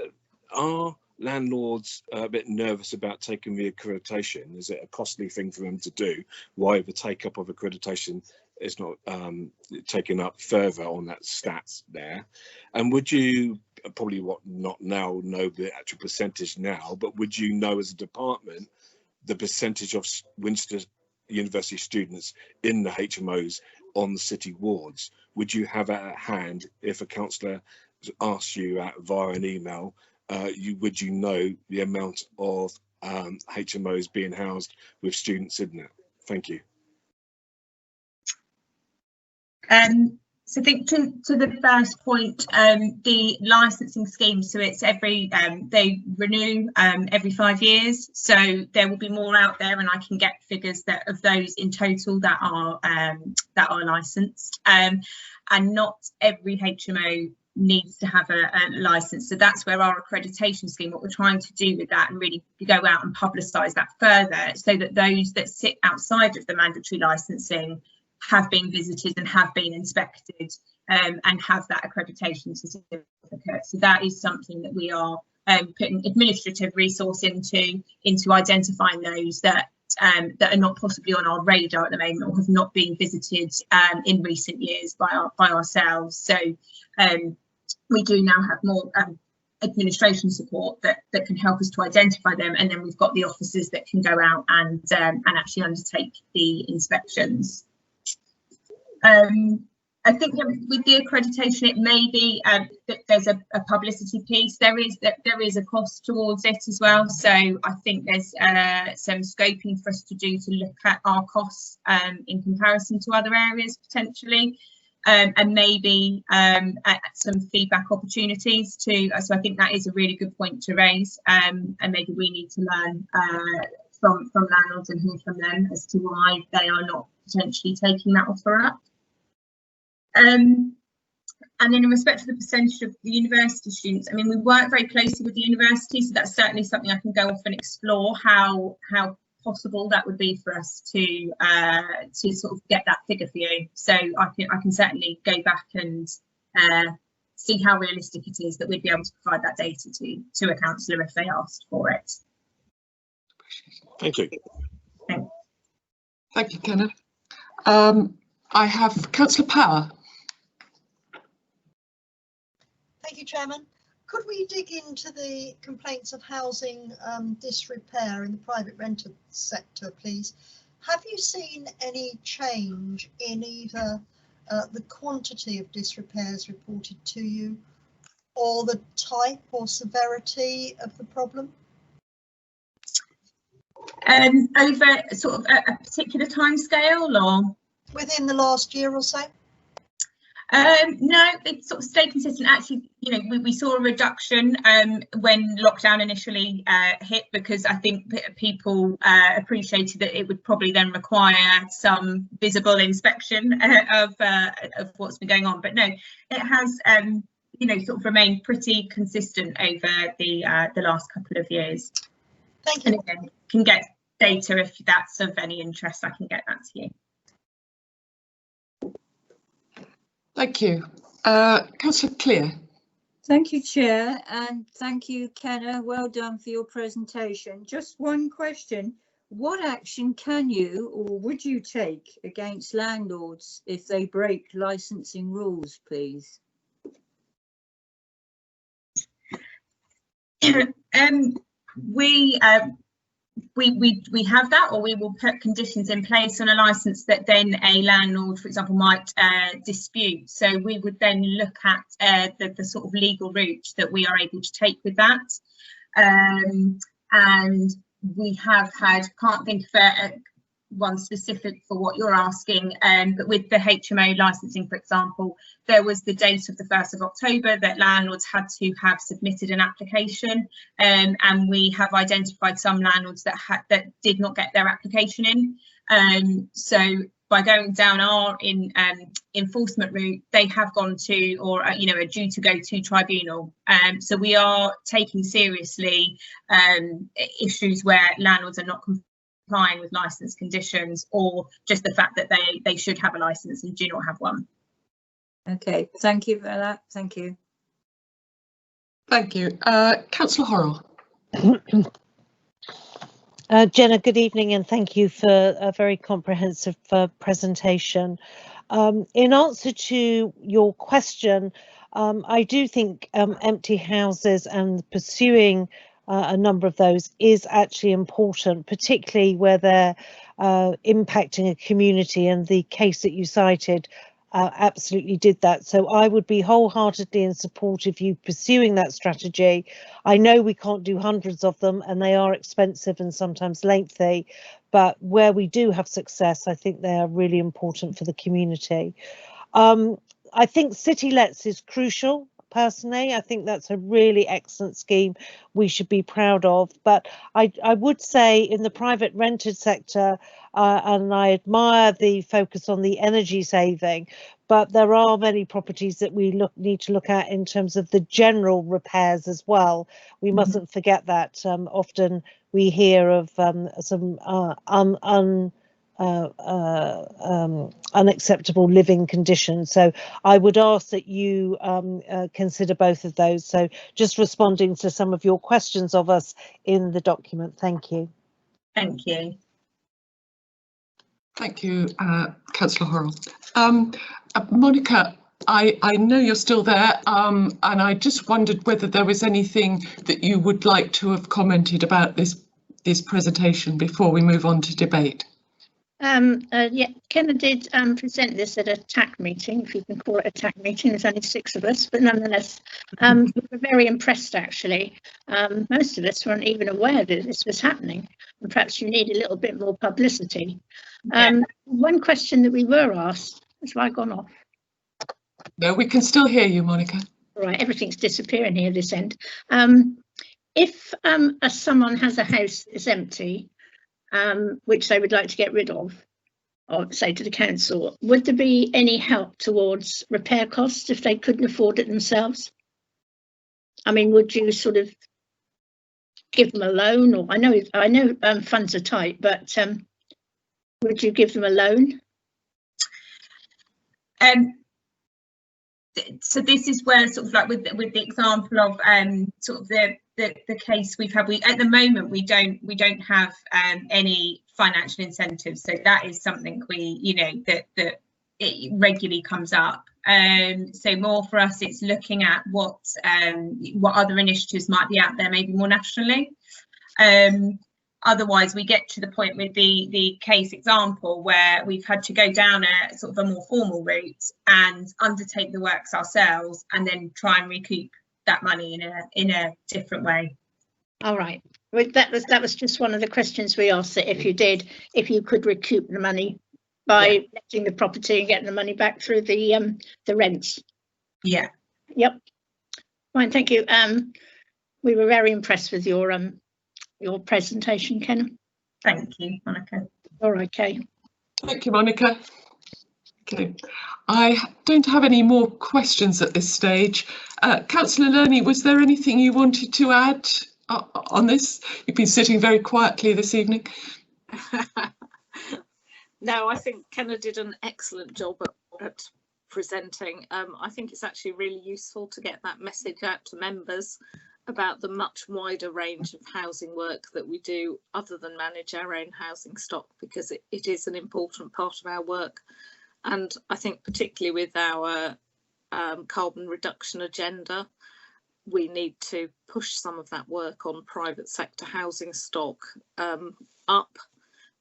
are landlords are a bit nervous about taking the accreditation? Is it a costly thing for them to do? Why the take up of accreditation is not taken up further on that stats there? And would you probably not now know the actual percentage now, but would you know as a department the percentage of Winchester University students in the HMOs on the city wards? Would you have at hand if a councillor asks you via an email, would you know the amount of HMOs being housed with students in it? Thank you. So I think to the first point, the licensing scheme, so it's every they renew every 5 years, so there will be more out there, and I can get figures that of those in total that are licensed, and not every HMO needs to have a license. So that's where our accreditation scheme, what we're trying to do with that, and really go out and publicise that further, so that those that sit outside of the mandatory licensing have been visited and have been inspected, and have that accreditation certificate. So that is something that we are putting administrative resource into identifying those that are not possibly on our radar at the moment or have not been visited in recent years by ourselves. So we do now have more administration support that can help us to identify them, and then we've got the officers that can go out and actually undertake the inspections. I think with the accreditation, it may be that there's a publicity piece. There is a cost towards it as well. So I think there's some scoping for us to do to look at our costs in comparison to other areas potentially, and maybe at some feedback opportunities too. So I think that is a really good point to raise, and maybe we need to learn from landlords and hear from them as to why they are not potentially taking that offer up. And then in respect to the percentage of the university students, I mean, we work very closely with the university, so that's certainly something I can go off and explore how possible that would be for us to sort of get that figure for you. So I can certainly go back and see how realistic it is that we'd be able to provide that data to a councillor if they asked for it. Thank you. Thank you, Kenna. I have Councillor Power. Thank you, Chairman. Could we dig into the complaints of housing disrepair in the private rented sector, please? Have you seen any change in either the quantity of disrepairs reported to you or the type or severity of the problem? Over sort of a particular timescale, or within the last year or so? No, it's sort of stayed consistent. Actually, you know, we saw a reduction when lockdown initially hit, because I think people appreciated that it would probably then require some visible inspection of what's been going on. But no, it has you know, sort of remained pretty consistent over the last couple of years. Thank you. And again, can get data if that's of any interest. I can get that to you. Thank you. Councillor Clear. Thank you, Chair, and thank you, Kenna. Well done for your presentation. Just one question. What action can you or would you take against landlords if they break licensing rules, please? We have that, or we will put conditions in place on a license that then a landlord, for example, might dispute. So we would then look at the sort of legal route that we are able to take with that. And we have had, can't think of one specific for what you're asking, but with the HMO licensing, for example, there was the date of the 1st of October that landlords had to have submitted an application, and we have identified some landlords that did not get their application in. So by going down our enforcement route, they have gone to, or you know, are due to go to tribunal. So we are taking seriously issues where landlords are not complying with licence conditions, or just the fact that they should have a licence and do not have one. Okay, thank you for that. Thank you. Thank you. Councillor Horrell. Jenna, good evening, and thank you for a very comprehensive presentation. In answer to your question, I do think empty houses and pursuing a number of those is actually important, particularly where they're impacting a community, and the case that you cited absolutely did that. So I would be wholeheartedly in support of you pursuing that strategy. I know we can't do hundreds of them, and they are expensive and sometimes lengthy, but where we do have success, I think they are really important for the community. I think city lets is crucial. Personally, I think that's a really excellent scheme we should be proud of. But I would say in the private rented sector, and I admire the focus on the energy saving, but there are many properties that we need to look at in terms of the general repairs as well. We mustn't forget that. Often we hear of some unacceptable living conditions. So I would ask that you consider both of those. So just responding to some of your questions of us in the document. Thank you. Thank you. Thank you, Councillor Horrell. Monica, I know you're still there, and I just wondered whether there was anything that you would like to have commented about this presentation before we move on to debate. Yeah, Kenna did present this at a TAC meeting, if you can call it a TAC meeting. There's only 6 of us, but nonetheless, we were very impressed, actually. Most of us weren't even aware that this was happening, and perhaps you need a little bit more publicity. One question that we were asked, has I gone off? No, we can still hear you, Monica. Right, everything's disappearing here this end. If someone has a house that's empty, which they would like to get rid of, or say to the council, would there be any help towards repair costs if they couldn't afford it themselves? I mean, would you sort of give them a loan, or I know funds are tight, but would you give them a loan? So this is where sort of like with the example of sort of the case we've had, at the moment we don't have any financial incentives, so that is something we, you know, that it regularly comes up. So more for us, it's looking at what other initiatives might be out there, maybe more nationally. Otherwise, we get to the point with the case example where we've had to go down a sort of a more formal route and undertake the works ourselves, and then try and recoup that money in a different way. All right. Well, that was just one of the questions we asked, that if you could recoup the money by letting the property and getting the money back through the rents. Yeah. Yep. Fine. Thank you. We were very impressed with your presentation, Ken. Thank you, Monica. All right, Kay. Thank you, Monica. Okay, I don't have any more questions at this stage. Councillor Lerney, was there anything you wanted to add on this? You've been sitting very quietly this evening. No, I think Kenna did an excellent job at presenting. I think it's actually really useful to get that message out to members about the much wider range of housing work that we do other than manage our own housing stock, because it is an important part of our work. And I think particularly with our carbon reduction agenda, we need to push some of that work on private sector housing stock up,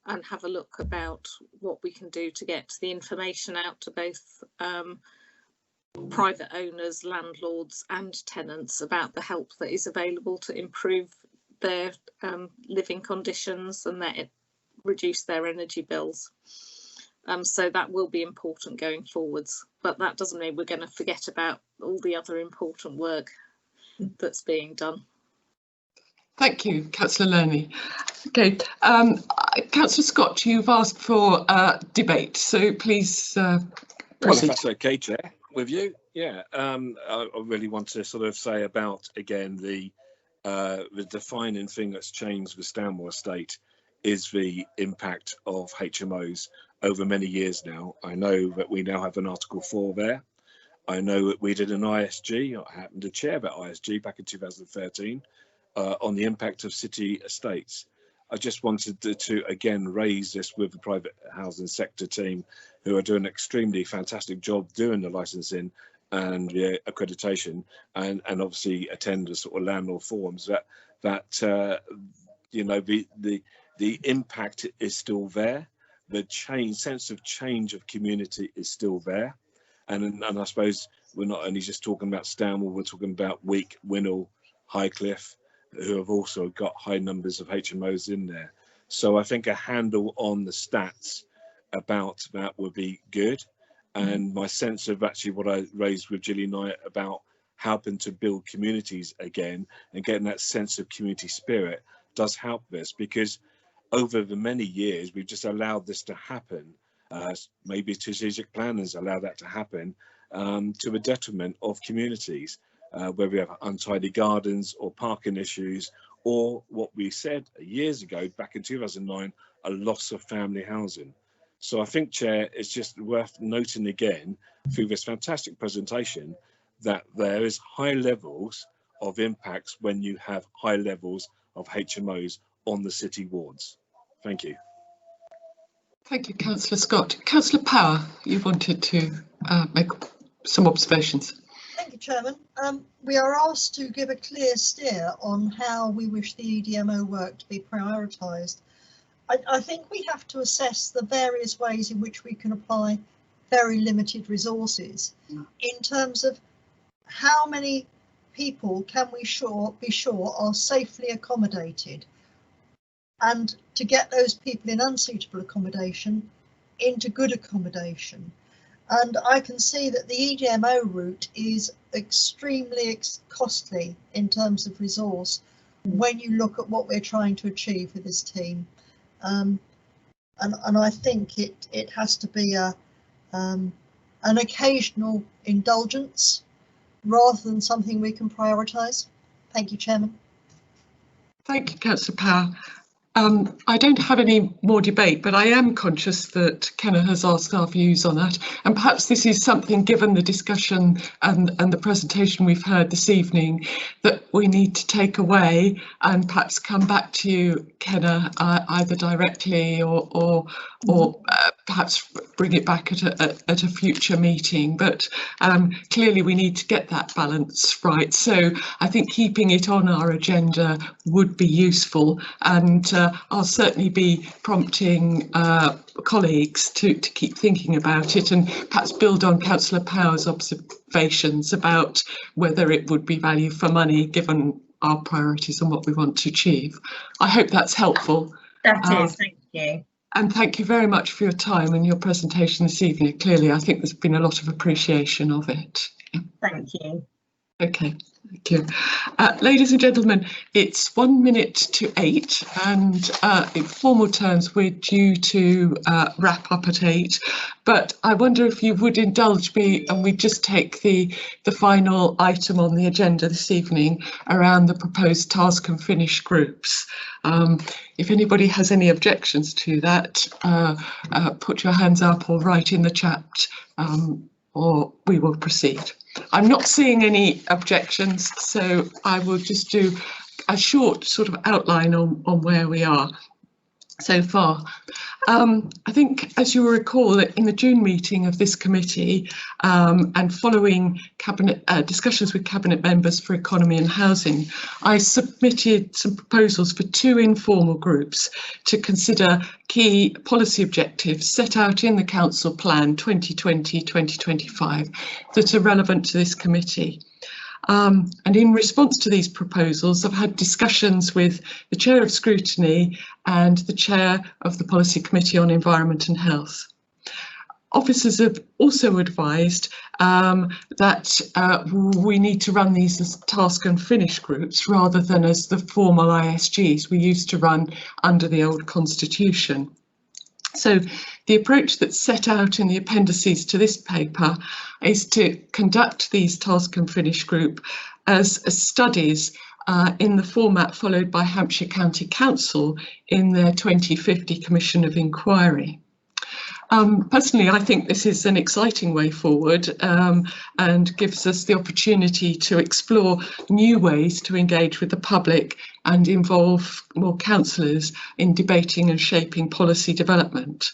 and have a look about what we can do to get the information out to both private owners, landlords and tenants about the help that is available to improve their living conditions and reduce their energy bills. So that will be important going forwards, but that doesn't mean we're going to forget about all the other important work that's being done. Thank you, Councillor Lerney. Okay, Councillor Scott, you've asked for debate, so please proceed. Well, if that's okay, Chair, with you. Yeah, I really want to sort of say about, again, the defining thing that's changed with Stanmore Estate is the impact of HMOs over many years now. I know that we now have an Article 4 there. I know that we did an ISG, I happened to chair that ISG back in 2013, on the impact of city estates. I just wanted to again raise this with the private housing sector team, who are doing an extremely fantastic job doing the licensing and the accreditation, and obviously attend the sort of landlord forums, that you know, the impact is still there. The sense of change of community is still there, and I suppose we're not only just talking about Stanmore, we're talking about Week, Winnell, Highcliffe, who have also got high numbers of HMOs in there. So I think a handle on the stats about that would be good. And my sense of actually what I raised with Gillian Knight about helping to build communities again and getting that sense of community spirit does help this, because over the many years we've just allowed this to happen. Maybe strategic planners allow that to happen to the detriment of communities. Where we have untidy gardens or parking issues, or what we said years ago, back in 2009, a loss of family housing. So I think, Chair, it's just worth noting again through this fantastic presentation that there is high levels of impacts when you have high levels of HMOs on the city wards. Thank you. Thank you, Councillor Scott. Councillor Power, you wanted to make some observations. Thank you, Chairman. We are asked to give a clear steer on how we wish the EDMO work to be prioritised. I think we have to assess the various ways in which we can apply very limited resources in terms of how many people can we be sure are safely accommodated, and to get those people in unsuitable accommodation into good accommodation. And I can see that the EDMO route is extremely costly in terms of resource when you look at what we're trying to achieve with this team. And I think it has to be an occasional indulgence rather than something we can prioritise. Thank you, Chairman. Thank you, Councillor Power. I don't have any more debate, but I am conscious that Kenna has asked our views on that, and perhaps this is something, given the discussion and the presentation we've heard this evening, that we need to take away and perhaps come back to you, Kenna, either directly or perhaps bring it back at a future meeting, but clearly we need to get that balance right. So I think keeping it on our agenda would be useful, and I'll certainly be prompting colleagues to keep thinking about it, and perhaps build on Councillor Power's observations about whether it would be value for money given our priorities and what we want to achieve. I hope that's helpful. That is, thank you. And thank you very much for your time and your presentation this evening. Clearly, I think there's been a lot of appreciation of it. Thank you. Okay, thank you. Ladies and gentlemen, it's 1 minute to 8, and in formal terms, we're due to wrap up at 8. But I wonder if you would indulge me and we just take the final item on the agenda this evening around the proposed task and finish groups. If anybody has any objections to that, put your hands up or write in the chat, or we will proceed. I'm not seeing any objections, so I will just do a short sort of outline on where we are so far. I think, as you will recall, in the June meeting of this committee, and following cabinet discussions with cabinet members for economy and housing, I submitted some proposals for 2 informal groups to consider key policy objectives set out in the Council Plan 2020-2025 that are relevant to this committee. And in response to these proposals, I've had discussions with the Chair of Scrutiny and the Chair of the Policy Committee on Environment and Health. Officers have also advised that we need to run these as task and finish groups rather than as the formal ISGs we used to run under the old constitution. So the approach that's set out in the appendices to this paper is to conduct these task and finish group as studies in the format followed by Hampshire County Council in their 2050 Commission of Inquiry. Personally, I think this is an exciting way forward and gives us the opportunity to explore new ways to engage with the public and involve more councillors in debating and shaping policy development.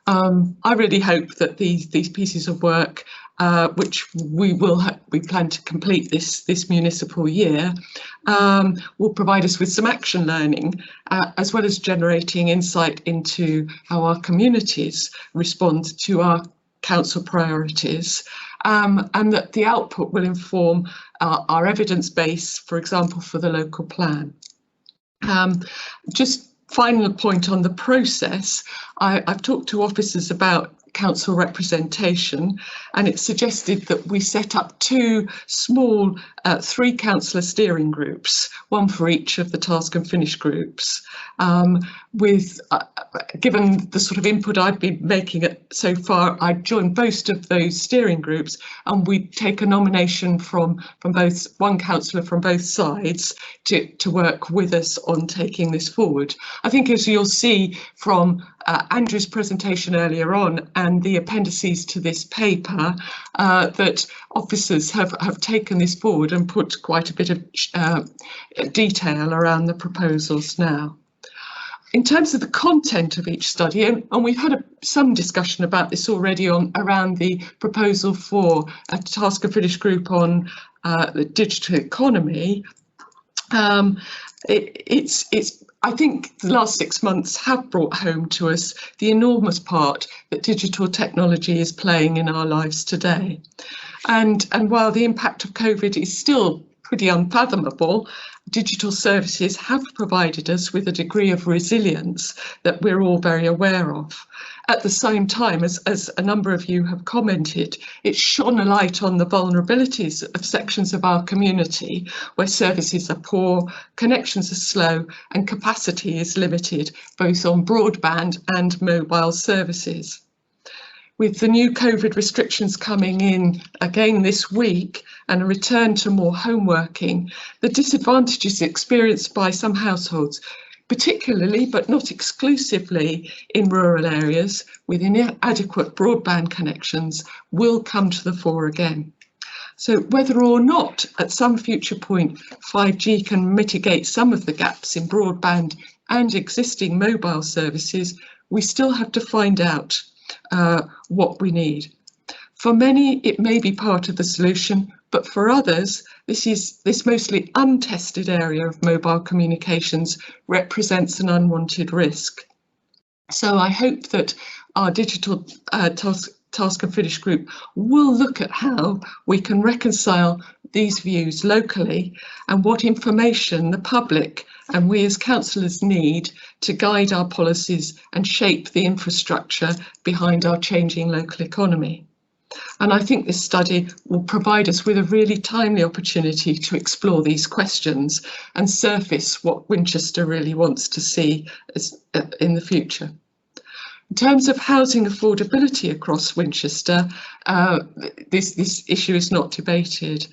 I really hope that these pieces of work, which we plan to complete this municipal year, will provide us with some action learning, as well as generating insight into how our communities respond to our council priorities, and that the output will inform our evidence base, for example, for the local plan. Just final point on the process, I've talked to officers about council representation, and it's suggested that we set up 2 small 3 councillor steering groups, 1 for each of the task and finish groups, with given the sort of input I've been making so far, I'd join both of those steering groups, and we'd take a nomination from both, 1 councillor from both sides to work with us on taking this forward. I think, as you'll see from Andrew's presentation earlier on and the appendices to this paper, that officers have taken this forward and put quite a bit of detail around the proposals now. In terms of the content of each study, and we've had some discussion about this already around the proposal for a task and finish group on the digital economy, I think the last 6 months have brought home to us the enormous part that digital technology is playing in our lives today. And while the impact of COVID is still pretty unfathomable, digital services have provided us with a degree of resilience that we're all very aware of. At the same time, as a number of you have commented, it shone a light on the vulnerabilities of sections of our community where services are poor, connections are slow, and capacity is limited, both on broadband and mobile services. With the new COVID restrictions coming in again this week and a return to more home working, the disadvantages experienced by some households, particularly but not exclusively in rural areas with inadequate broadband connections, will come to the fore again. So whether or not at some future point 5G can mitigate some of the gaps in broadband and existing mobile services, we still have to find out. what we need. For many, it may be part of the solution, but for others, this mostly untested area of mobile communications represents an unwanted risk. So I hope that our digital task and finish group will look at how we can reconcile these views locally and what information the public and we as councillors need to guide our policies and shape the infrastructure behind our changing local economy. And I think this study will provide us with a really timely opportunity to explore these questions and surface what Winchester really wants to see in the future. In terms of housing affordability across Winchester, this issue is not debated,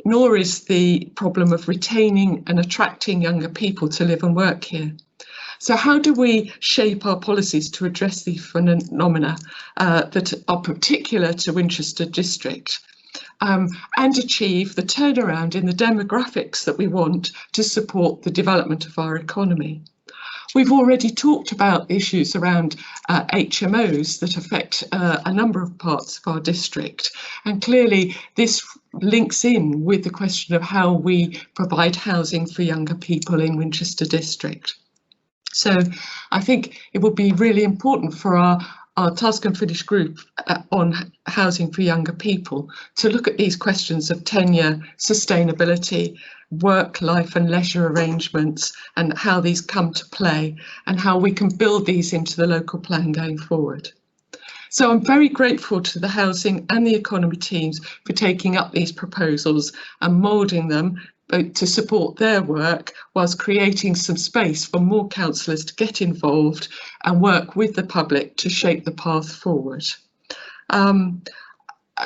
nor is the problem of retaining and attracting younger people to live and work here. So how do we shape our policies to address these phenomena that are particular to Winchester District and achieve the turnaround in the demographics that we want to support the development of our economy? We've already talked about issues around HMOs that affect a number of parts of our district, and clearly this links in with the question of how we provide housing for younger people in Winchester District. So I think it will be really important for our task and finish group on housing for younger people to look at these questions of tenure, sustainability, work, life and leisure arrangements, and how these come to play and how we can build these into the local plan going forward. So I'm very grateful to the housing and the economy teams for taking up these proposals and moulding them to support their work whilst creating some space for more councillors to get involved and work with the public to shape the path forward.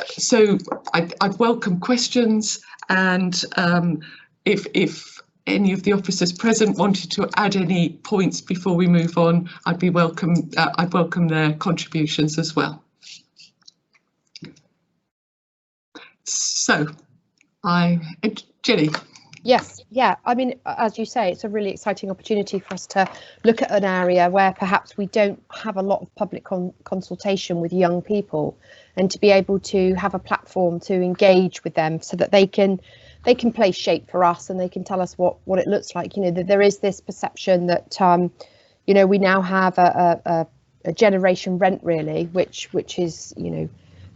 So I'd welcome questions, and if any of the officers present wanted to add any points before we move on, I'd welcome their contributions as well. So, Jenny. Yes, yeah, I mean, as you say, it's a really exciting opportunity for us to look at an area where perhaps we don't have a lot of public consultation with young people, and to be able to have a platform to engage with them so that they can play shape for us and they can tell us what it looks like. You know, that there is this perception that you know, we now have a generation rent really, which is, you know,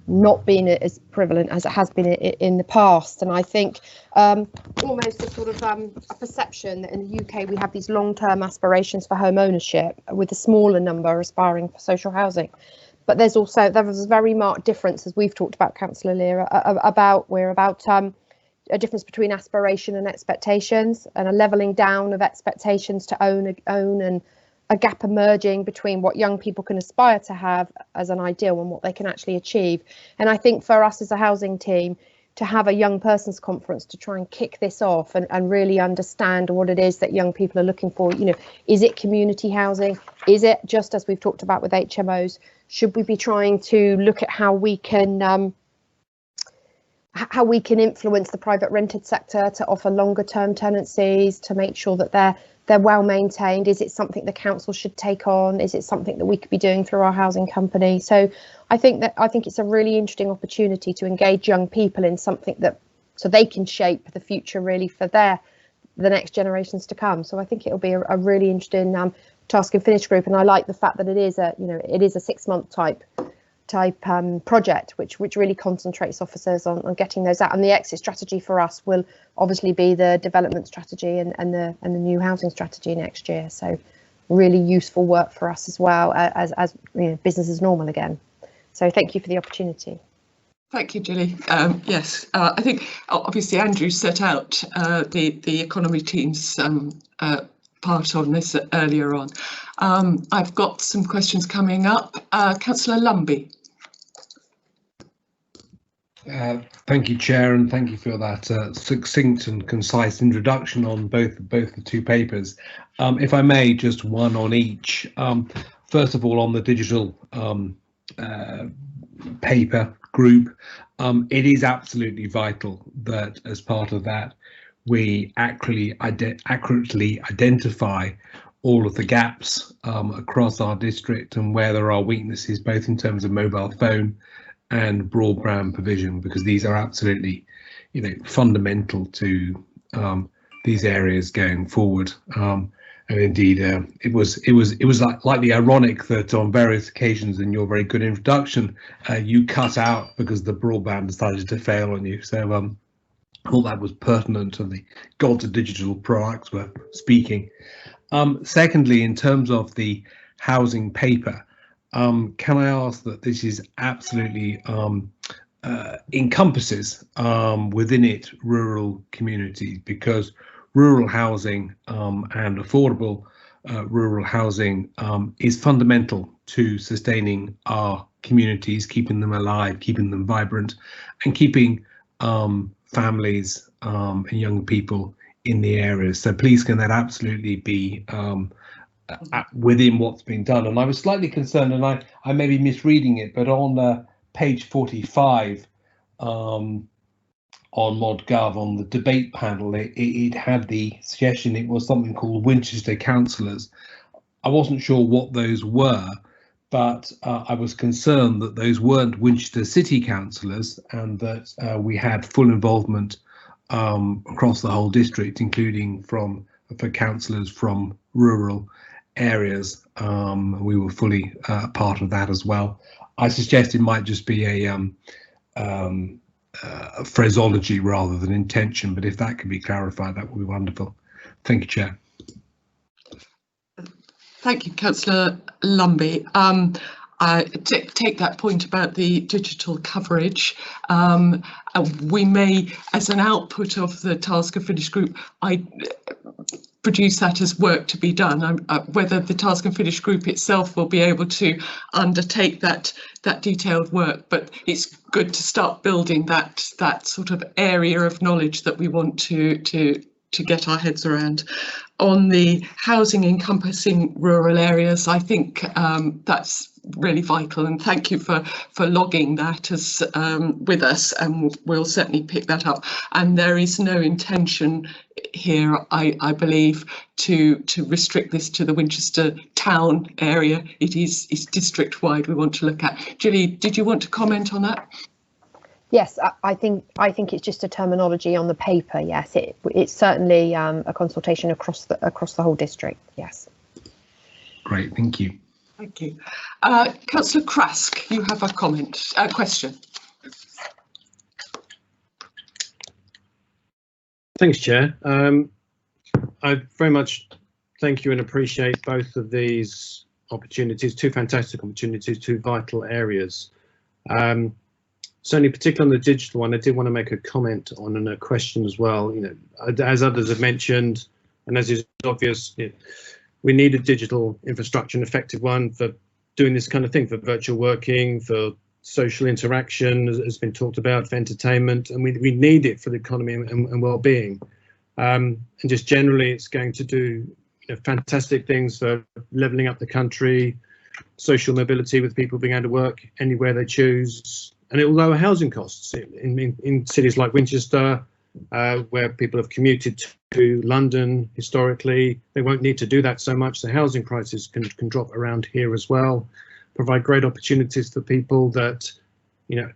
not being as prevalent as it has been in the past. And I think almost a sort of a perception that in the UK we have these long-term aspirations for home ownership with a smaller number aspiring for social housing. But there was a very marked difference, as we've talked about, Councillor Lear, about a difference between aspiration and expectations, and a levelling down of expectations to own, and a gap emerging between what young people can aspire to have as an ideal and what they can actually achieve. And I think for us as a housing team to have a young person's conference to try and kick this off and really understand what it is that young people are looking for. You know, is it community housing? Is it just, as we've talked about with HMOs? Should we be trying to look at how we can influence the private rented sector to offer longer term tenancies, to make sure that they're well maintained? Is it something the council should take on? Is it something that we could be doing through our housing company? So I think it's a really interesting opportunity to engage young people in something that so they can shape the future really for the next generations to come. So I think it'll be a really interesting task and finish group, and I like the fact that it is a 6-month type project which really concentrates officers on getting those out, and the exit strategy for us will obviously be the development strategy and the new housing strategy next year. So really useful work for us as well as you know, business as normal again. So thank you for the opportunity. Thank you, Julie. Yes, I think obviously Andrew set out the economy team's part on this earlier on. I've got some questions coming up. Councillor Lumby. Thank you, Chair, and thank you for that succinct and concise introduction on both the two papers. If I may, just one on each. First of all, on the digital paper group, it is absolutely vital that as part of that we accurately identify all of the gaps across our district and where there are weaknesses, both in terms of mobile phone and broadband provision, because these are absolutely, fundamental to these areas going forward. And indeed, it was slightly ironic that on various occasions in your very good introduction, you cut out because the broadband decided to fail on you. So I thought that was pertinent to the gods of digital products were speaking. Secondly, in terms of the housing paper, can I ask that this is absolutely encompasses within it rural communities, because rural housing and affordable rural housing is fundamental to sustaining our communities, keeping them alive, keeping them vibrant, and keeping families and young people in the areas. So please, can that absolutely be within what's been done? And I was slightly concerned, and I may be misreading it, but on page 45 on ModGov, on the debate panel, it had the suggestion it was something called Winchester councillors. I wasn't sure what those were, but I was concerned that those weren't Winchester City councillors, and that we had full involvement across the whole district, including for councillors from rural areas. We were fully part of that as well. I suggest it might just be a phraseology rather than intention, but if that could be clarified, that would be wonderful. Thank you, Chair. Thank you, Councillor Lumby. I take that point about the digital coverage. We may, as an output of the task and finish group, I produce that as work to be done. Whether the task and finish group itself will be able to undertake that detailed work, but it's good to start building that sort of area of knowledge that we want to get our heads around. On the housing encompassing rural areas, I think that's really vital, and thank you for logging that as with us, and we'll certainly pick that up. And there is no intention here, I believe, to restrict this to the Winchester town area. It's district wide we want to look at. Gilly, did you want to comment on that? Yes, I think it's just a terminology on the paper. Yes, it's certainly a consultation across the whole district. Yes. Great, thank you. Thank you. Councillor Krask, you have a question. Thanks, Chair. I very much thank you and appreciate both of these opportunities, two fantastic opportunities, two vital areas. Certainly, particularly on the digital one, I did want to make a comment on a question as well. As others have mentioned, and as is obvious, we need a digital infrastructure, an effective one for doing this kind of thing, for virtual working, for social interaction, as has been talked about, for entertainment, and we need it for the economy and well-being. And just generally, it's going to do fantastic things for levelling up the country, social mobility with people being able to work anywhere they choose. And it will lower housing costs in cities like Winchester, where people have commuted to London historically. They won't need to do that so much. The housing prices can drop around here as well. Provide great opportunities for people that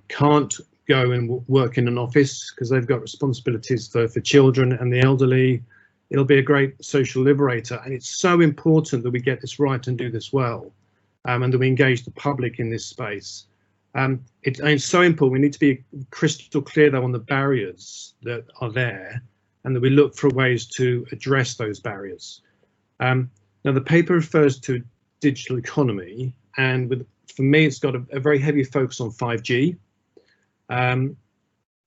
can't go and work in an office because they've got responsibilities for children and the elderly. It'll be a great social liberator, and it's so important that we get this right and do this well, and that we engage the public in this space. It's so important. We need to be crystal clear, though, on the barriers that are there, and that we look for ways to address those barriers. Now, the paper refers to digital economy, and for me, it's got a very heavy focus on 5G,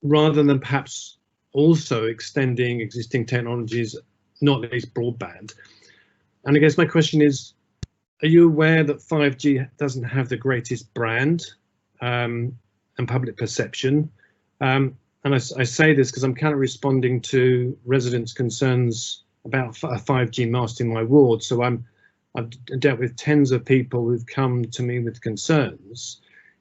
rather than perhaps also extending existing technologies, not least broadband. And I guess my question is, are you aware that 5G doesn't have the greatest brand and public perception? And I say this because I'm kind of responding to residents' concerns about a 5G mast in my ward. So I've dealt with tens of people who've come to me with concerns,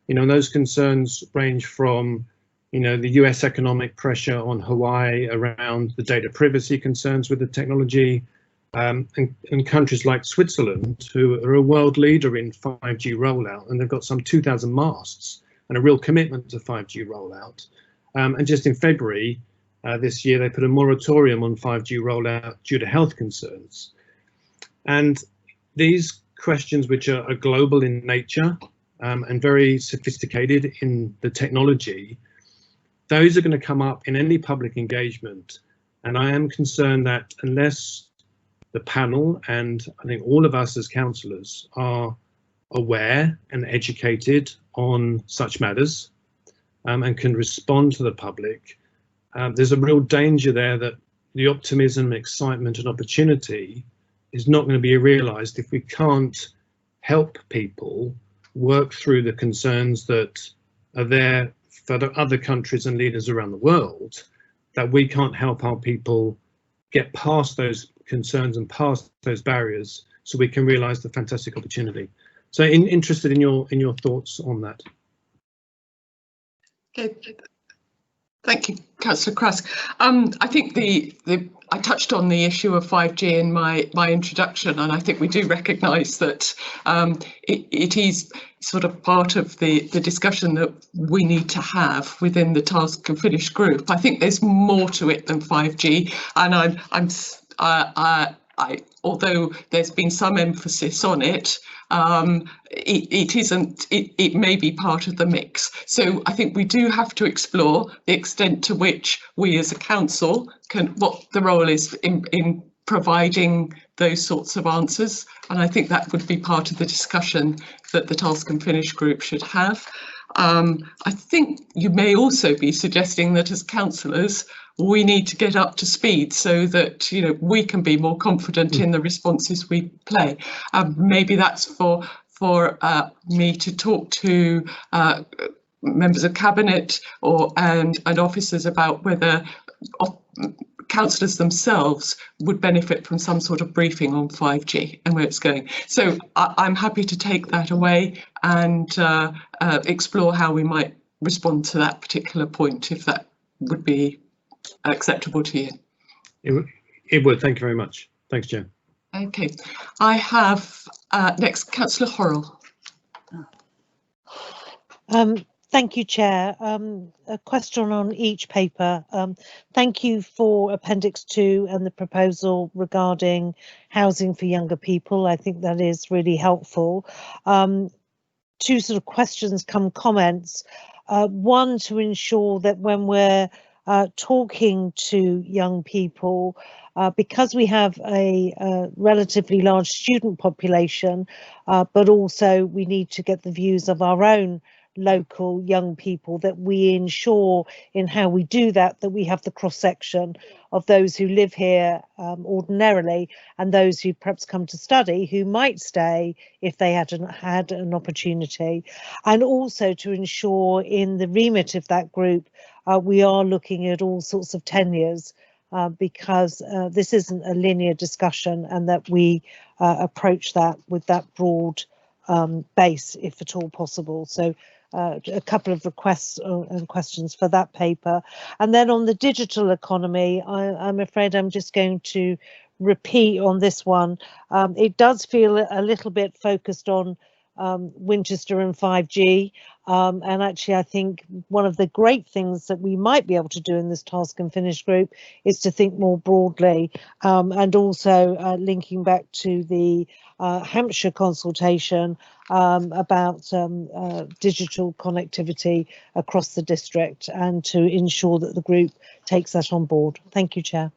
and those concerns range from, the US economic pressure on Hawaii around the data privacy concerns with the technology, and countries like Switzerland, who are a world leader in 5G rollout, and they've got some 2,000 masts and a real commitment to 5G rollout. And just in February this year, they put a moratorium on 5G rollout due to health concerns. And these questions, which are global in nature and very sophisticated in the technology, those are going to come up in any public engagement. And I am concerned that unless the panel and I think all of us as councillors are aware and educated on such matters and can respond to the public, there's a real danger there that the optimism, excitement and opportunity is not going to be realised if we can't help people work through the concerns that are there for the other countries and leaders around the world, that we can't help our people get past those concerns and past those barriers so we can realise the fantastic opportunity. So interested in your thoughts on that. Okay. Thank you, Councillor Krask. I think I touched on the issue of 5G in my introduction, and I think we do recognise that it is sort of part of the discussion that we need to have within the Task and Finish group. I think there's more to it than 5G, and although there's been some emphasis on it, it isn't. It may be part of the mix. So I think we do have to explore the extent to which we as a council what the role is in providing those sorts of answers, and I think that would be part of the discussion that the Task and Finish group should have. I think you may also be suggesting that as councillors we need to get up to speed so that we can be more confident in the responses we play. Maybe that's for me to talk to members of cabinet and officers about whether councillors themselves would benefit from some sort of briefing on 5G and where it's going. So I'm happy to take that away and explore how we might respond to that particular point, if that would be acceptable to you. It would. Thank you very much. Thanks, Jen. Okay, I have next Councillor Horrell. Thank you, Chair. A question on each paper. Thank you for Appendix 2 and the proposal regarding housing for younger people. I think that is really helpful. Two sort of questions come comments. One, to ensure that when we're talking to young people, because we have a relatively large student population, but also we need to get the views of our own local young people, that we ensure in how we do that we have the cross-section of those who live here ordinarily and those who perhaps come to study, who might stay if they hadn't had an opportunity, and also to ensure in the remit of that group we are looking at all sorts of tenures, because this isn't a linear discussion, and that we approach that with that broad base if at all possible. So a couple of requests and questions for that paper. And then on the digital economy, I'm afraid I'm just going to repeat on this one. It does feel a little bit focused on Winchester and 5G, and actually I think one of the great things that we might be able to do in this Task and Finish group is to think more broadly, and also linking back to the Hampshire consultation about digital connectivity across the district, and to ensure that the group takes that on board. Thank you, Chair.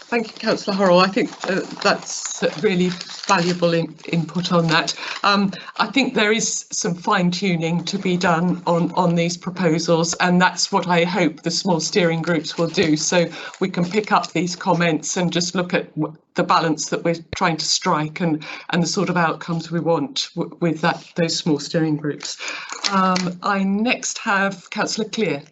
Thank you, Councillor Horrell. I think that's really valuable input on that. I think there is some fine-tuning to be done on these proposals, and that's what I hope the small steering groups will do, so we can pick up these comments and just look at the balance that we're trying to strike and the sort of outcomes we want with those small steering groups. I next have Councillor Clear.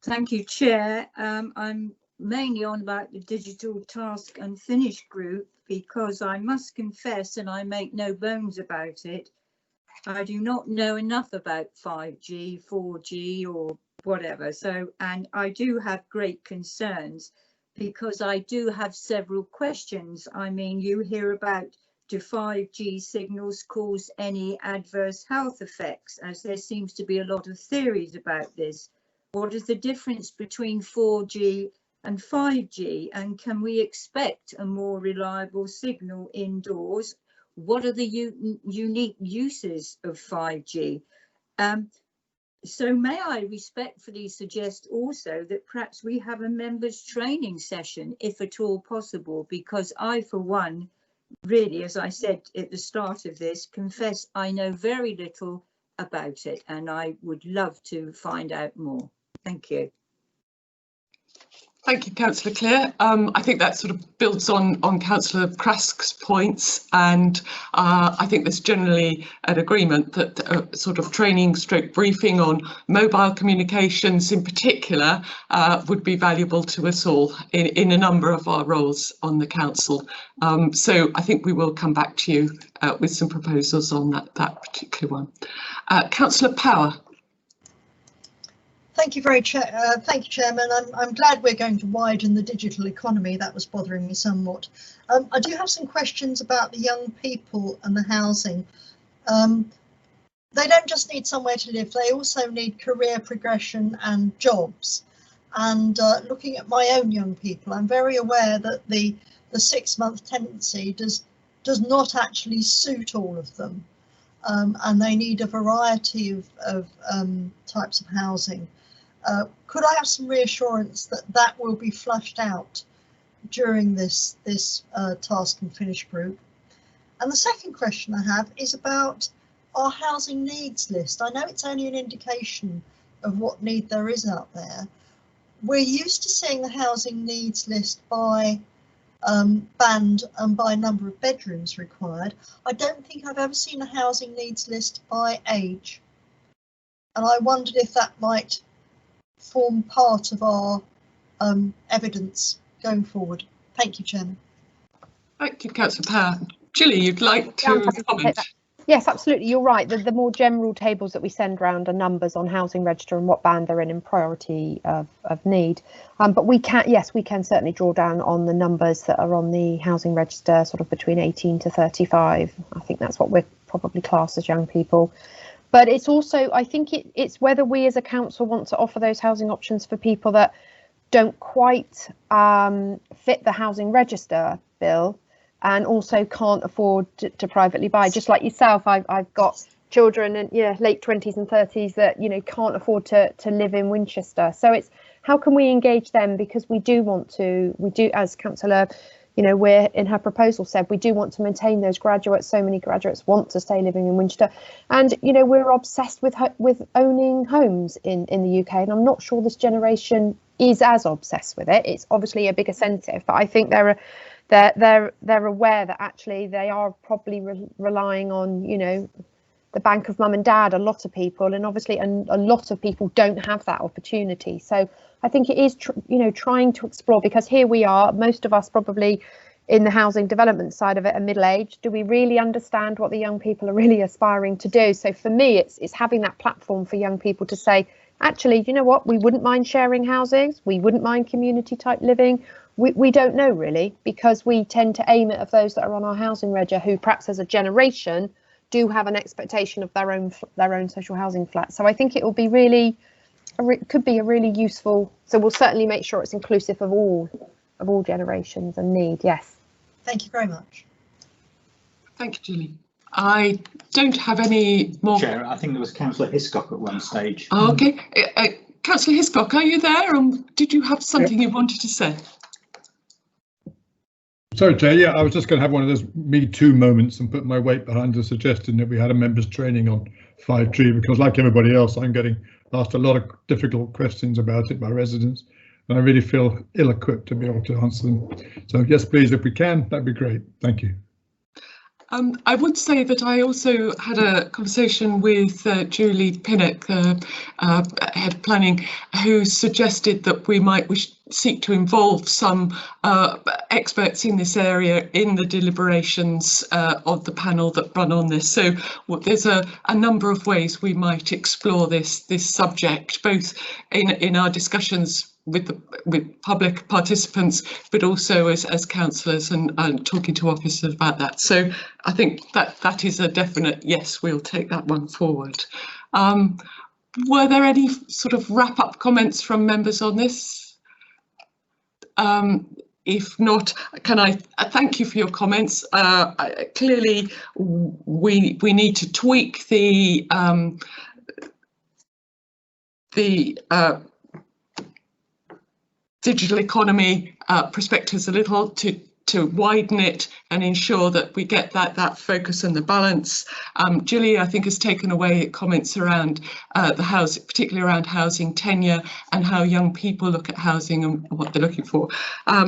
Thank you, Chair. I'm mainly on about the Digital Task and Finish group, because I must confess, and I make no bones about it, I do not know enough about 5G, 4G or whatever. So, and I do have great concerns because I do have several questions. I mean, you hear about, do 5G signals cause any adverse health effects, as there seems to be a lot of theories about this? What is the difference between 4G and 5G, and can we expect a more reliable signal indoors? What are the unique uses of 5G? So may I respectfully suggest also that perhaps we have a members training session, if at all possible, because I, for one, really, as I said at the start of this, confess I know very little about it, and I would love to find out more. Thank you. Thank you, Councillor Clare. I think that sort of builds on Councillor Krask's points, and I think there's generally an agreement that sort of training stroke briefing on mobile communications in particular would be valuable to us all in a number of our roles on the council. So I think we will come back to you with some proposals on that particular one. Councillor Power. Thank you, Chairman. I'm glad we're going to widen the digital economy. That was bothering me somewhat. I do have some questions about the young people and the housing. They don't just need somewhere to live, they also need career progression and jobs. And looking at my own young people, I'm very aware that the 6-month tenancy does not actually suit all of them. And they need a variety of types of housing. Could I have some reassurance that that will be flushed out during this task and finish group? And the second question I have is about our housing needs list. I know it's only an indication of what need there is out there. We're used to seeing the housing needs list by band and by number of bedrooms required. I don't think I've ever seen a housing needs list by age. And I wondered if that might form part of our evidence going forward. Thank you, Chairman. Thank you, Councillor Power. Julie, you'd like to comment? Yes, absolutely. You're right. The more general tables that we send round are numbers on housing register and what band they're in priority of need. But we can, yes, we can certainly draw down on the numbers that are on the housing register, sort of between 18 to 35. I think that's what we're probably classed as young people. But it's also, I think it's whether we as a council want to offer those housing options for people that don't quite fit the housing register bill and also can't afford to privately buy. Just like yourself, I've got children in late 20s and 30s that can't afford to live in Winchester. So it's how can we engage them, because we do, as Councillor we're in her proposal said, we do want to maintain those graduates. So many graduates want to stay living in Winchester, and we're obsessed with owning homes in the UK, and I'm not sure this generation is as obsessed with it. It's obviously a big incentive, but I think they're aware that actually they are probably relying on the bank of mum and dad, a lot of people, and obviously a lot of people don't have that opportunity. So I think it is trying to explore, because here we are, most of us probably in the housing development side of it are middle-aged. Do we really understand what the young people are really aspiring to do? So for me, it's having that platform for young people to say, actually, you know what, we wouldn't mind sharing housings, we wouldn't mind community type living. We don't know really, because we tend to aim it at those that are on our housing register who perhaps as a generation do have an expectation of their own social housing flat. So I think it will be could be a really useful. So we'll certainly make sure it's inclusive of all generations and need. Yes. Thank you very much. Thank you, Julie. I don't have any more. Chair, I think there was Councillor Hiscock at one stage. Oh, okay. Councillor Hiscock, are you there? Did you have something you wanted to say? Sorry, Chair. Yeah, I was just going to have one of those Me Too moments and put my weight behind the suggestion that we had a members training on 5G, because like everybody else, I'm getting asked a lot of difficult questions about it by residents, and I really feel ill-equipped to be able to answer them. So yes, please, if we can, that'd be great. Thank you. I would say that I also had a conversation with Julie Pinnock, Head Planning, who suggested that we might wish seek to involve some experts in this area in the deliberations of the panel that run on this. So there's a number of ways we might explore this subject, both in our discussions with public participants, but also as councillors and talking to officers about that. So I think that is a definite yes, we'll take that one forward. Were there any sort of wrap-up comments from members on this? If not, can I thank you for your comments. Clearly, we need to tweak the digital economy perspectives a little to widen it and ensure that we get that focus and the balance. Gilly, I think, has taken away comments around the housing, particularly around housing tenure and how young people look at housing and what they're looking for.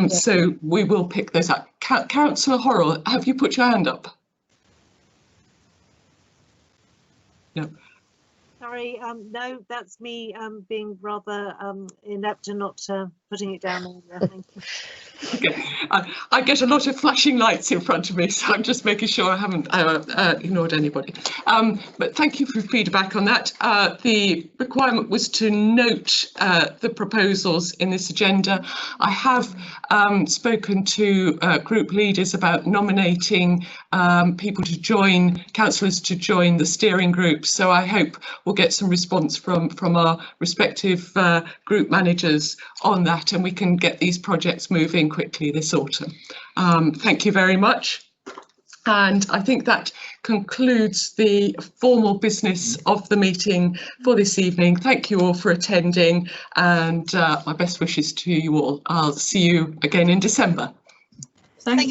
So we will pick those up. Councillor Horrell, have you put your hand up? No. Sorry, no, that's me being rather inept and not putting it down earlier. Thank you. Okay. I get a lot of flashing lights in front of me, so I'm just making sure I haven't ignored anybody. But thank you for feedback on that. The requirement was to note the proposals in this agenda. I have spoken to group leaders about nominating people to join, councillors to join the steering group, so I hope we'll get some response from our respective group managers on that, and we can get these projects moving quickly this autumn. Thank you very much. And I think that concludes the formal business of the meeting for this evening. Thank you all for attending, and my best wishes to you all. I'll see you again in December. Thank you.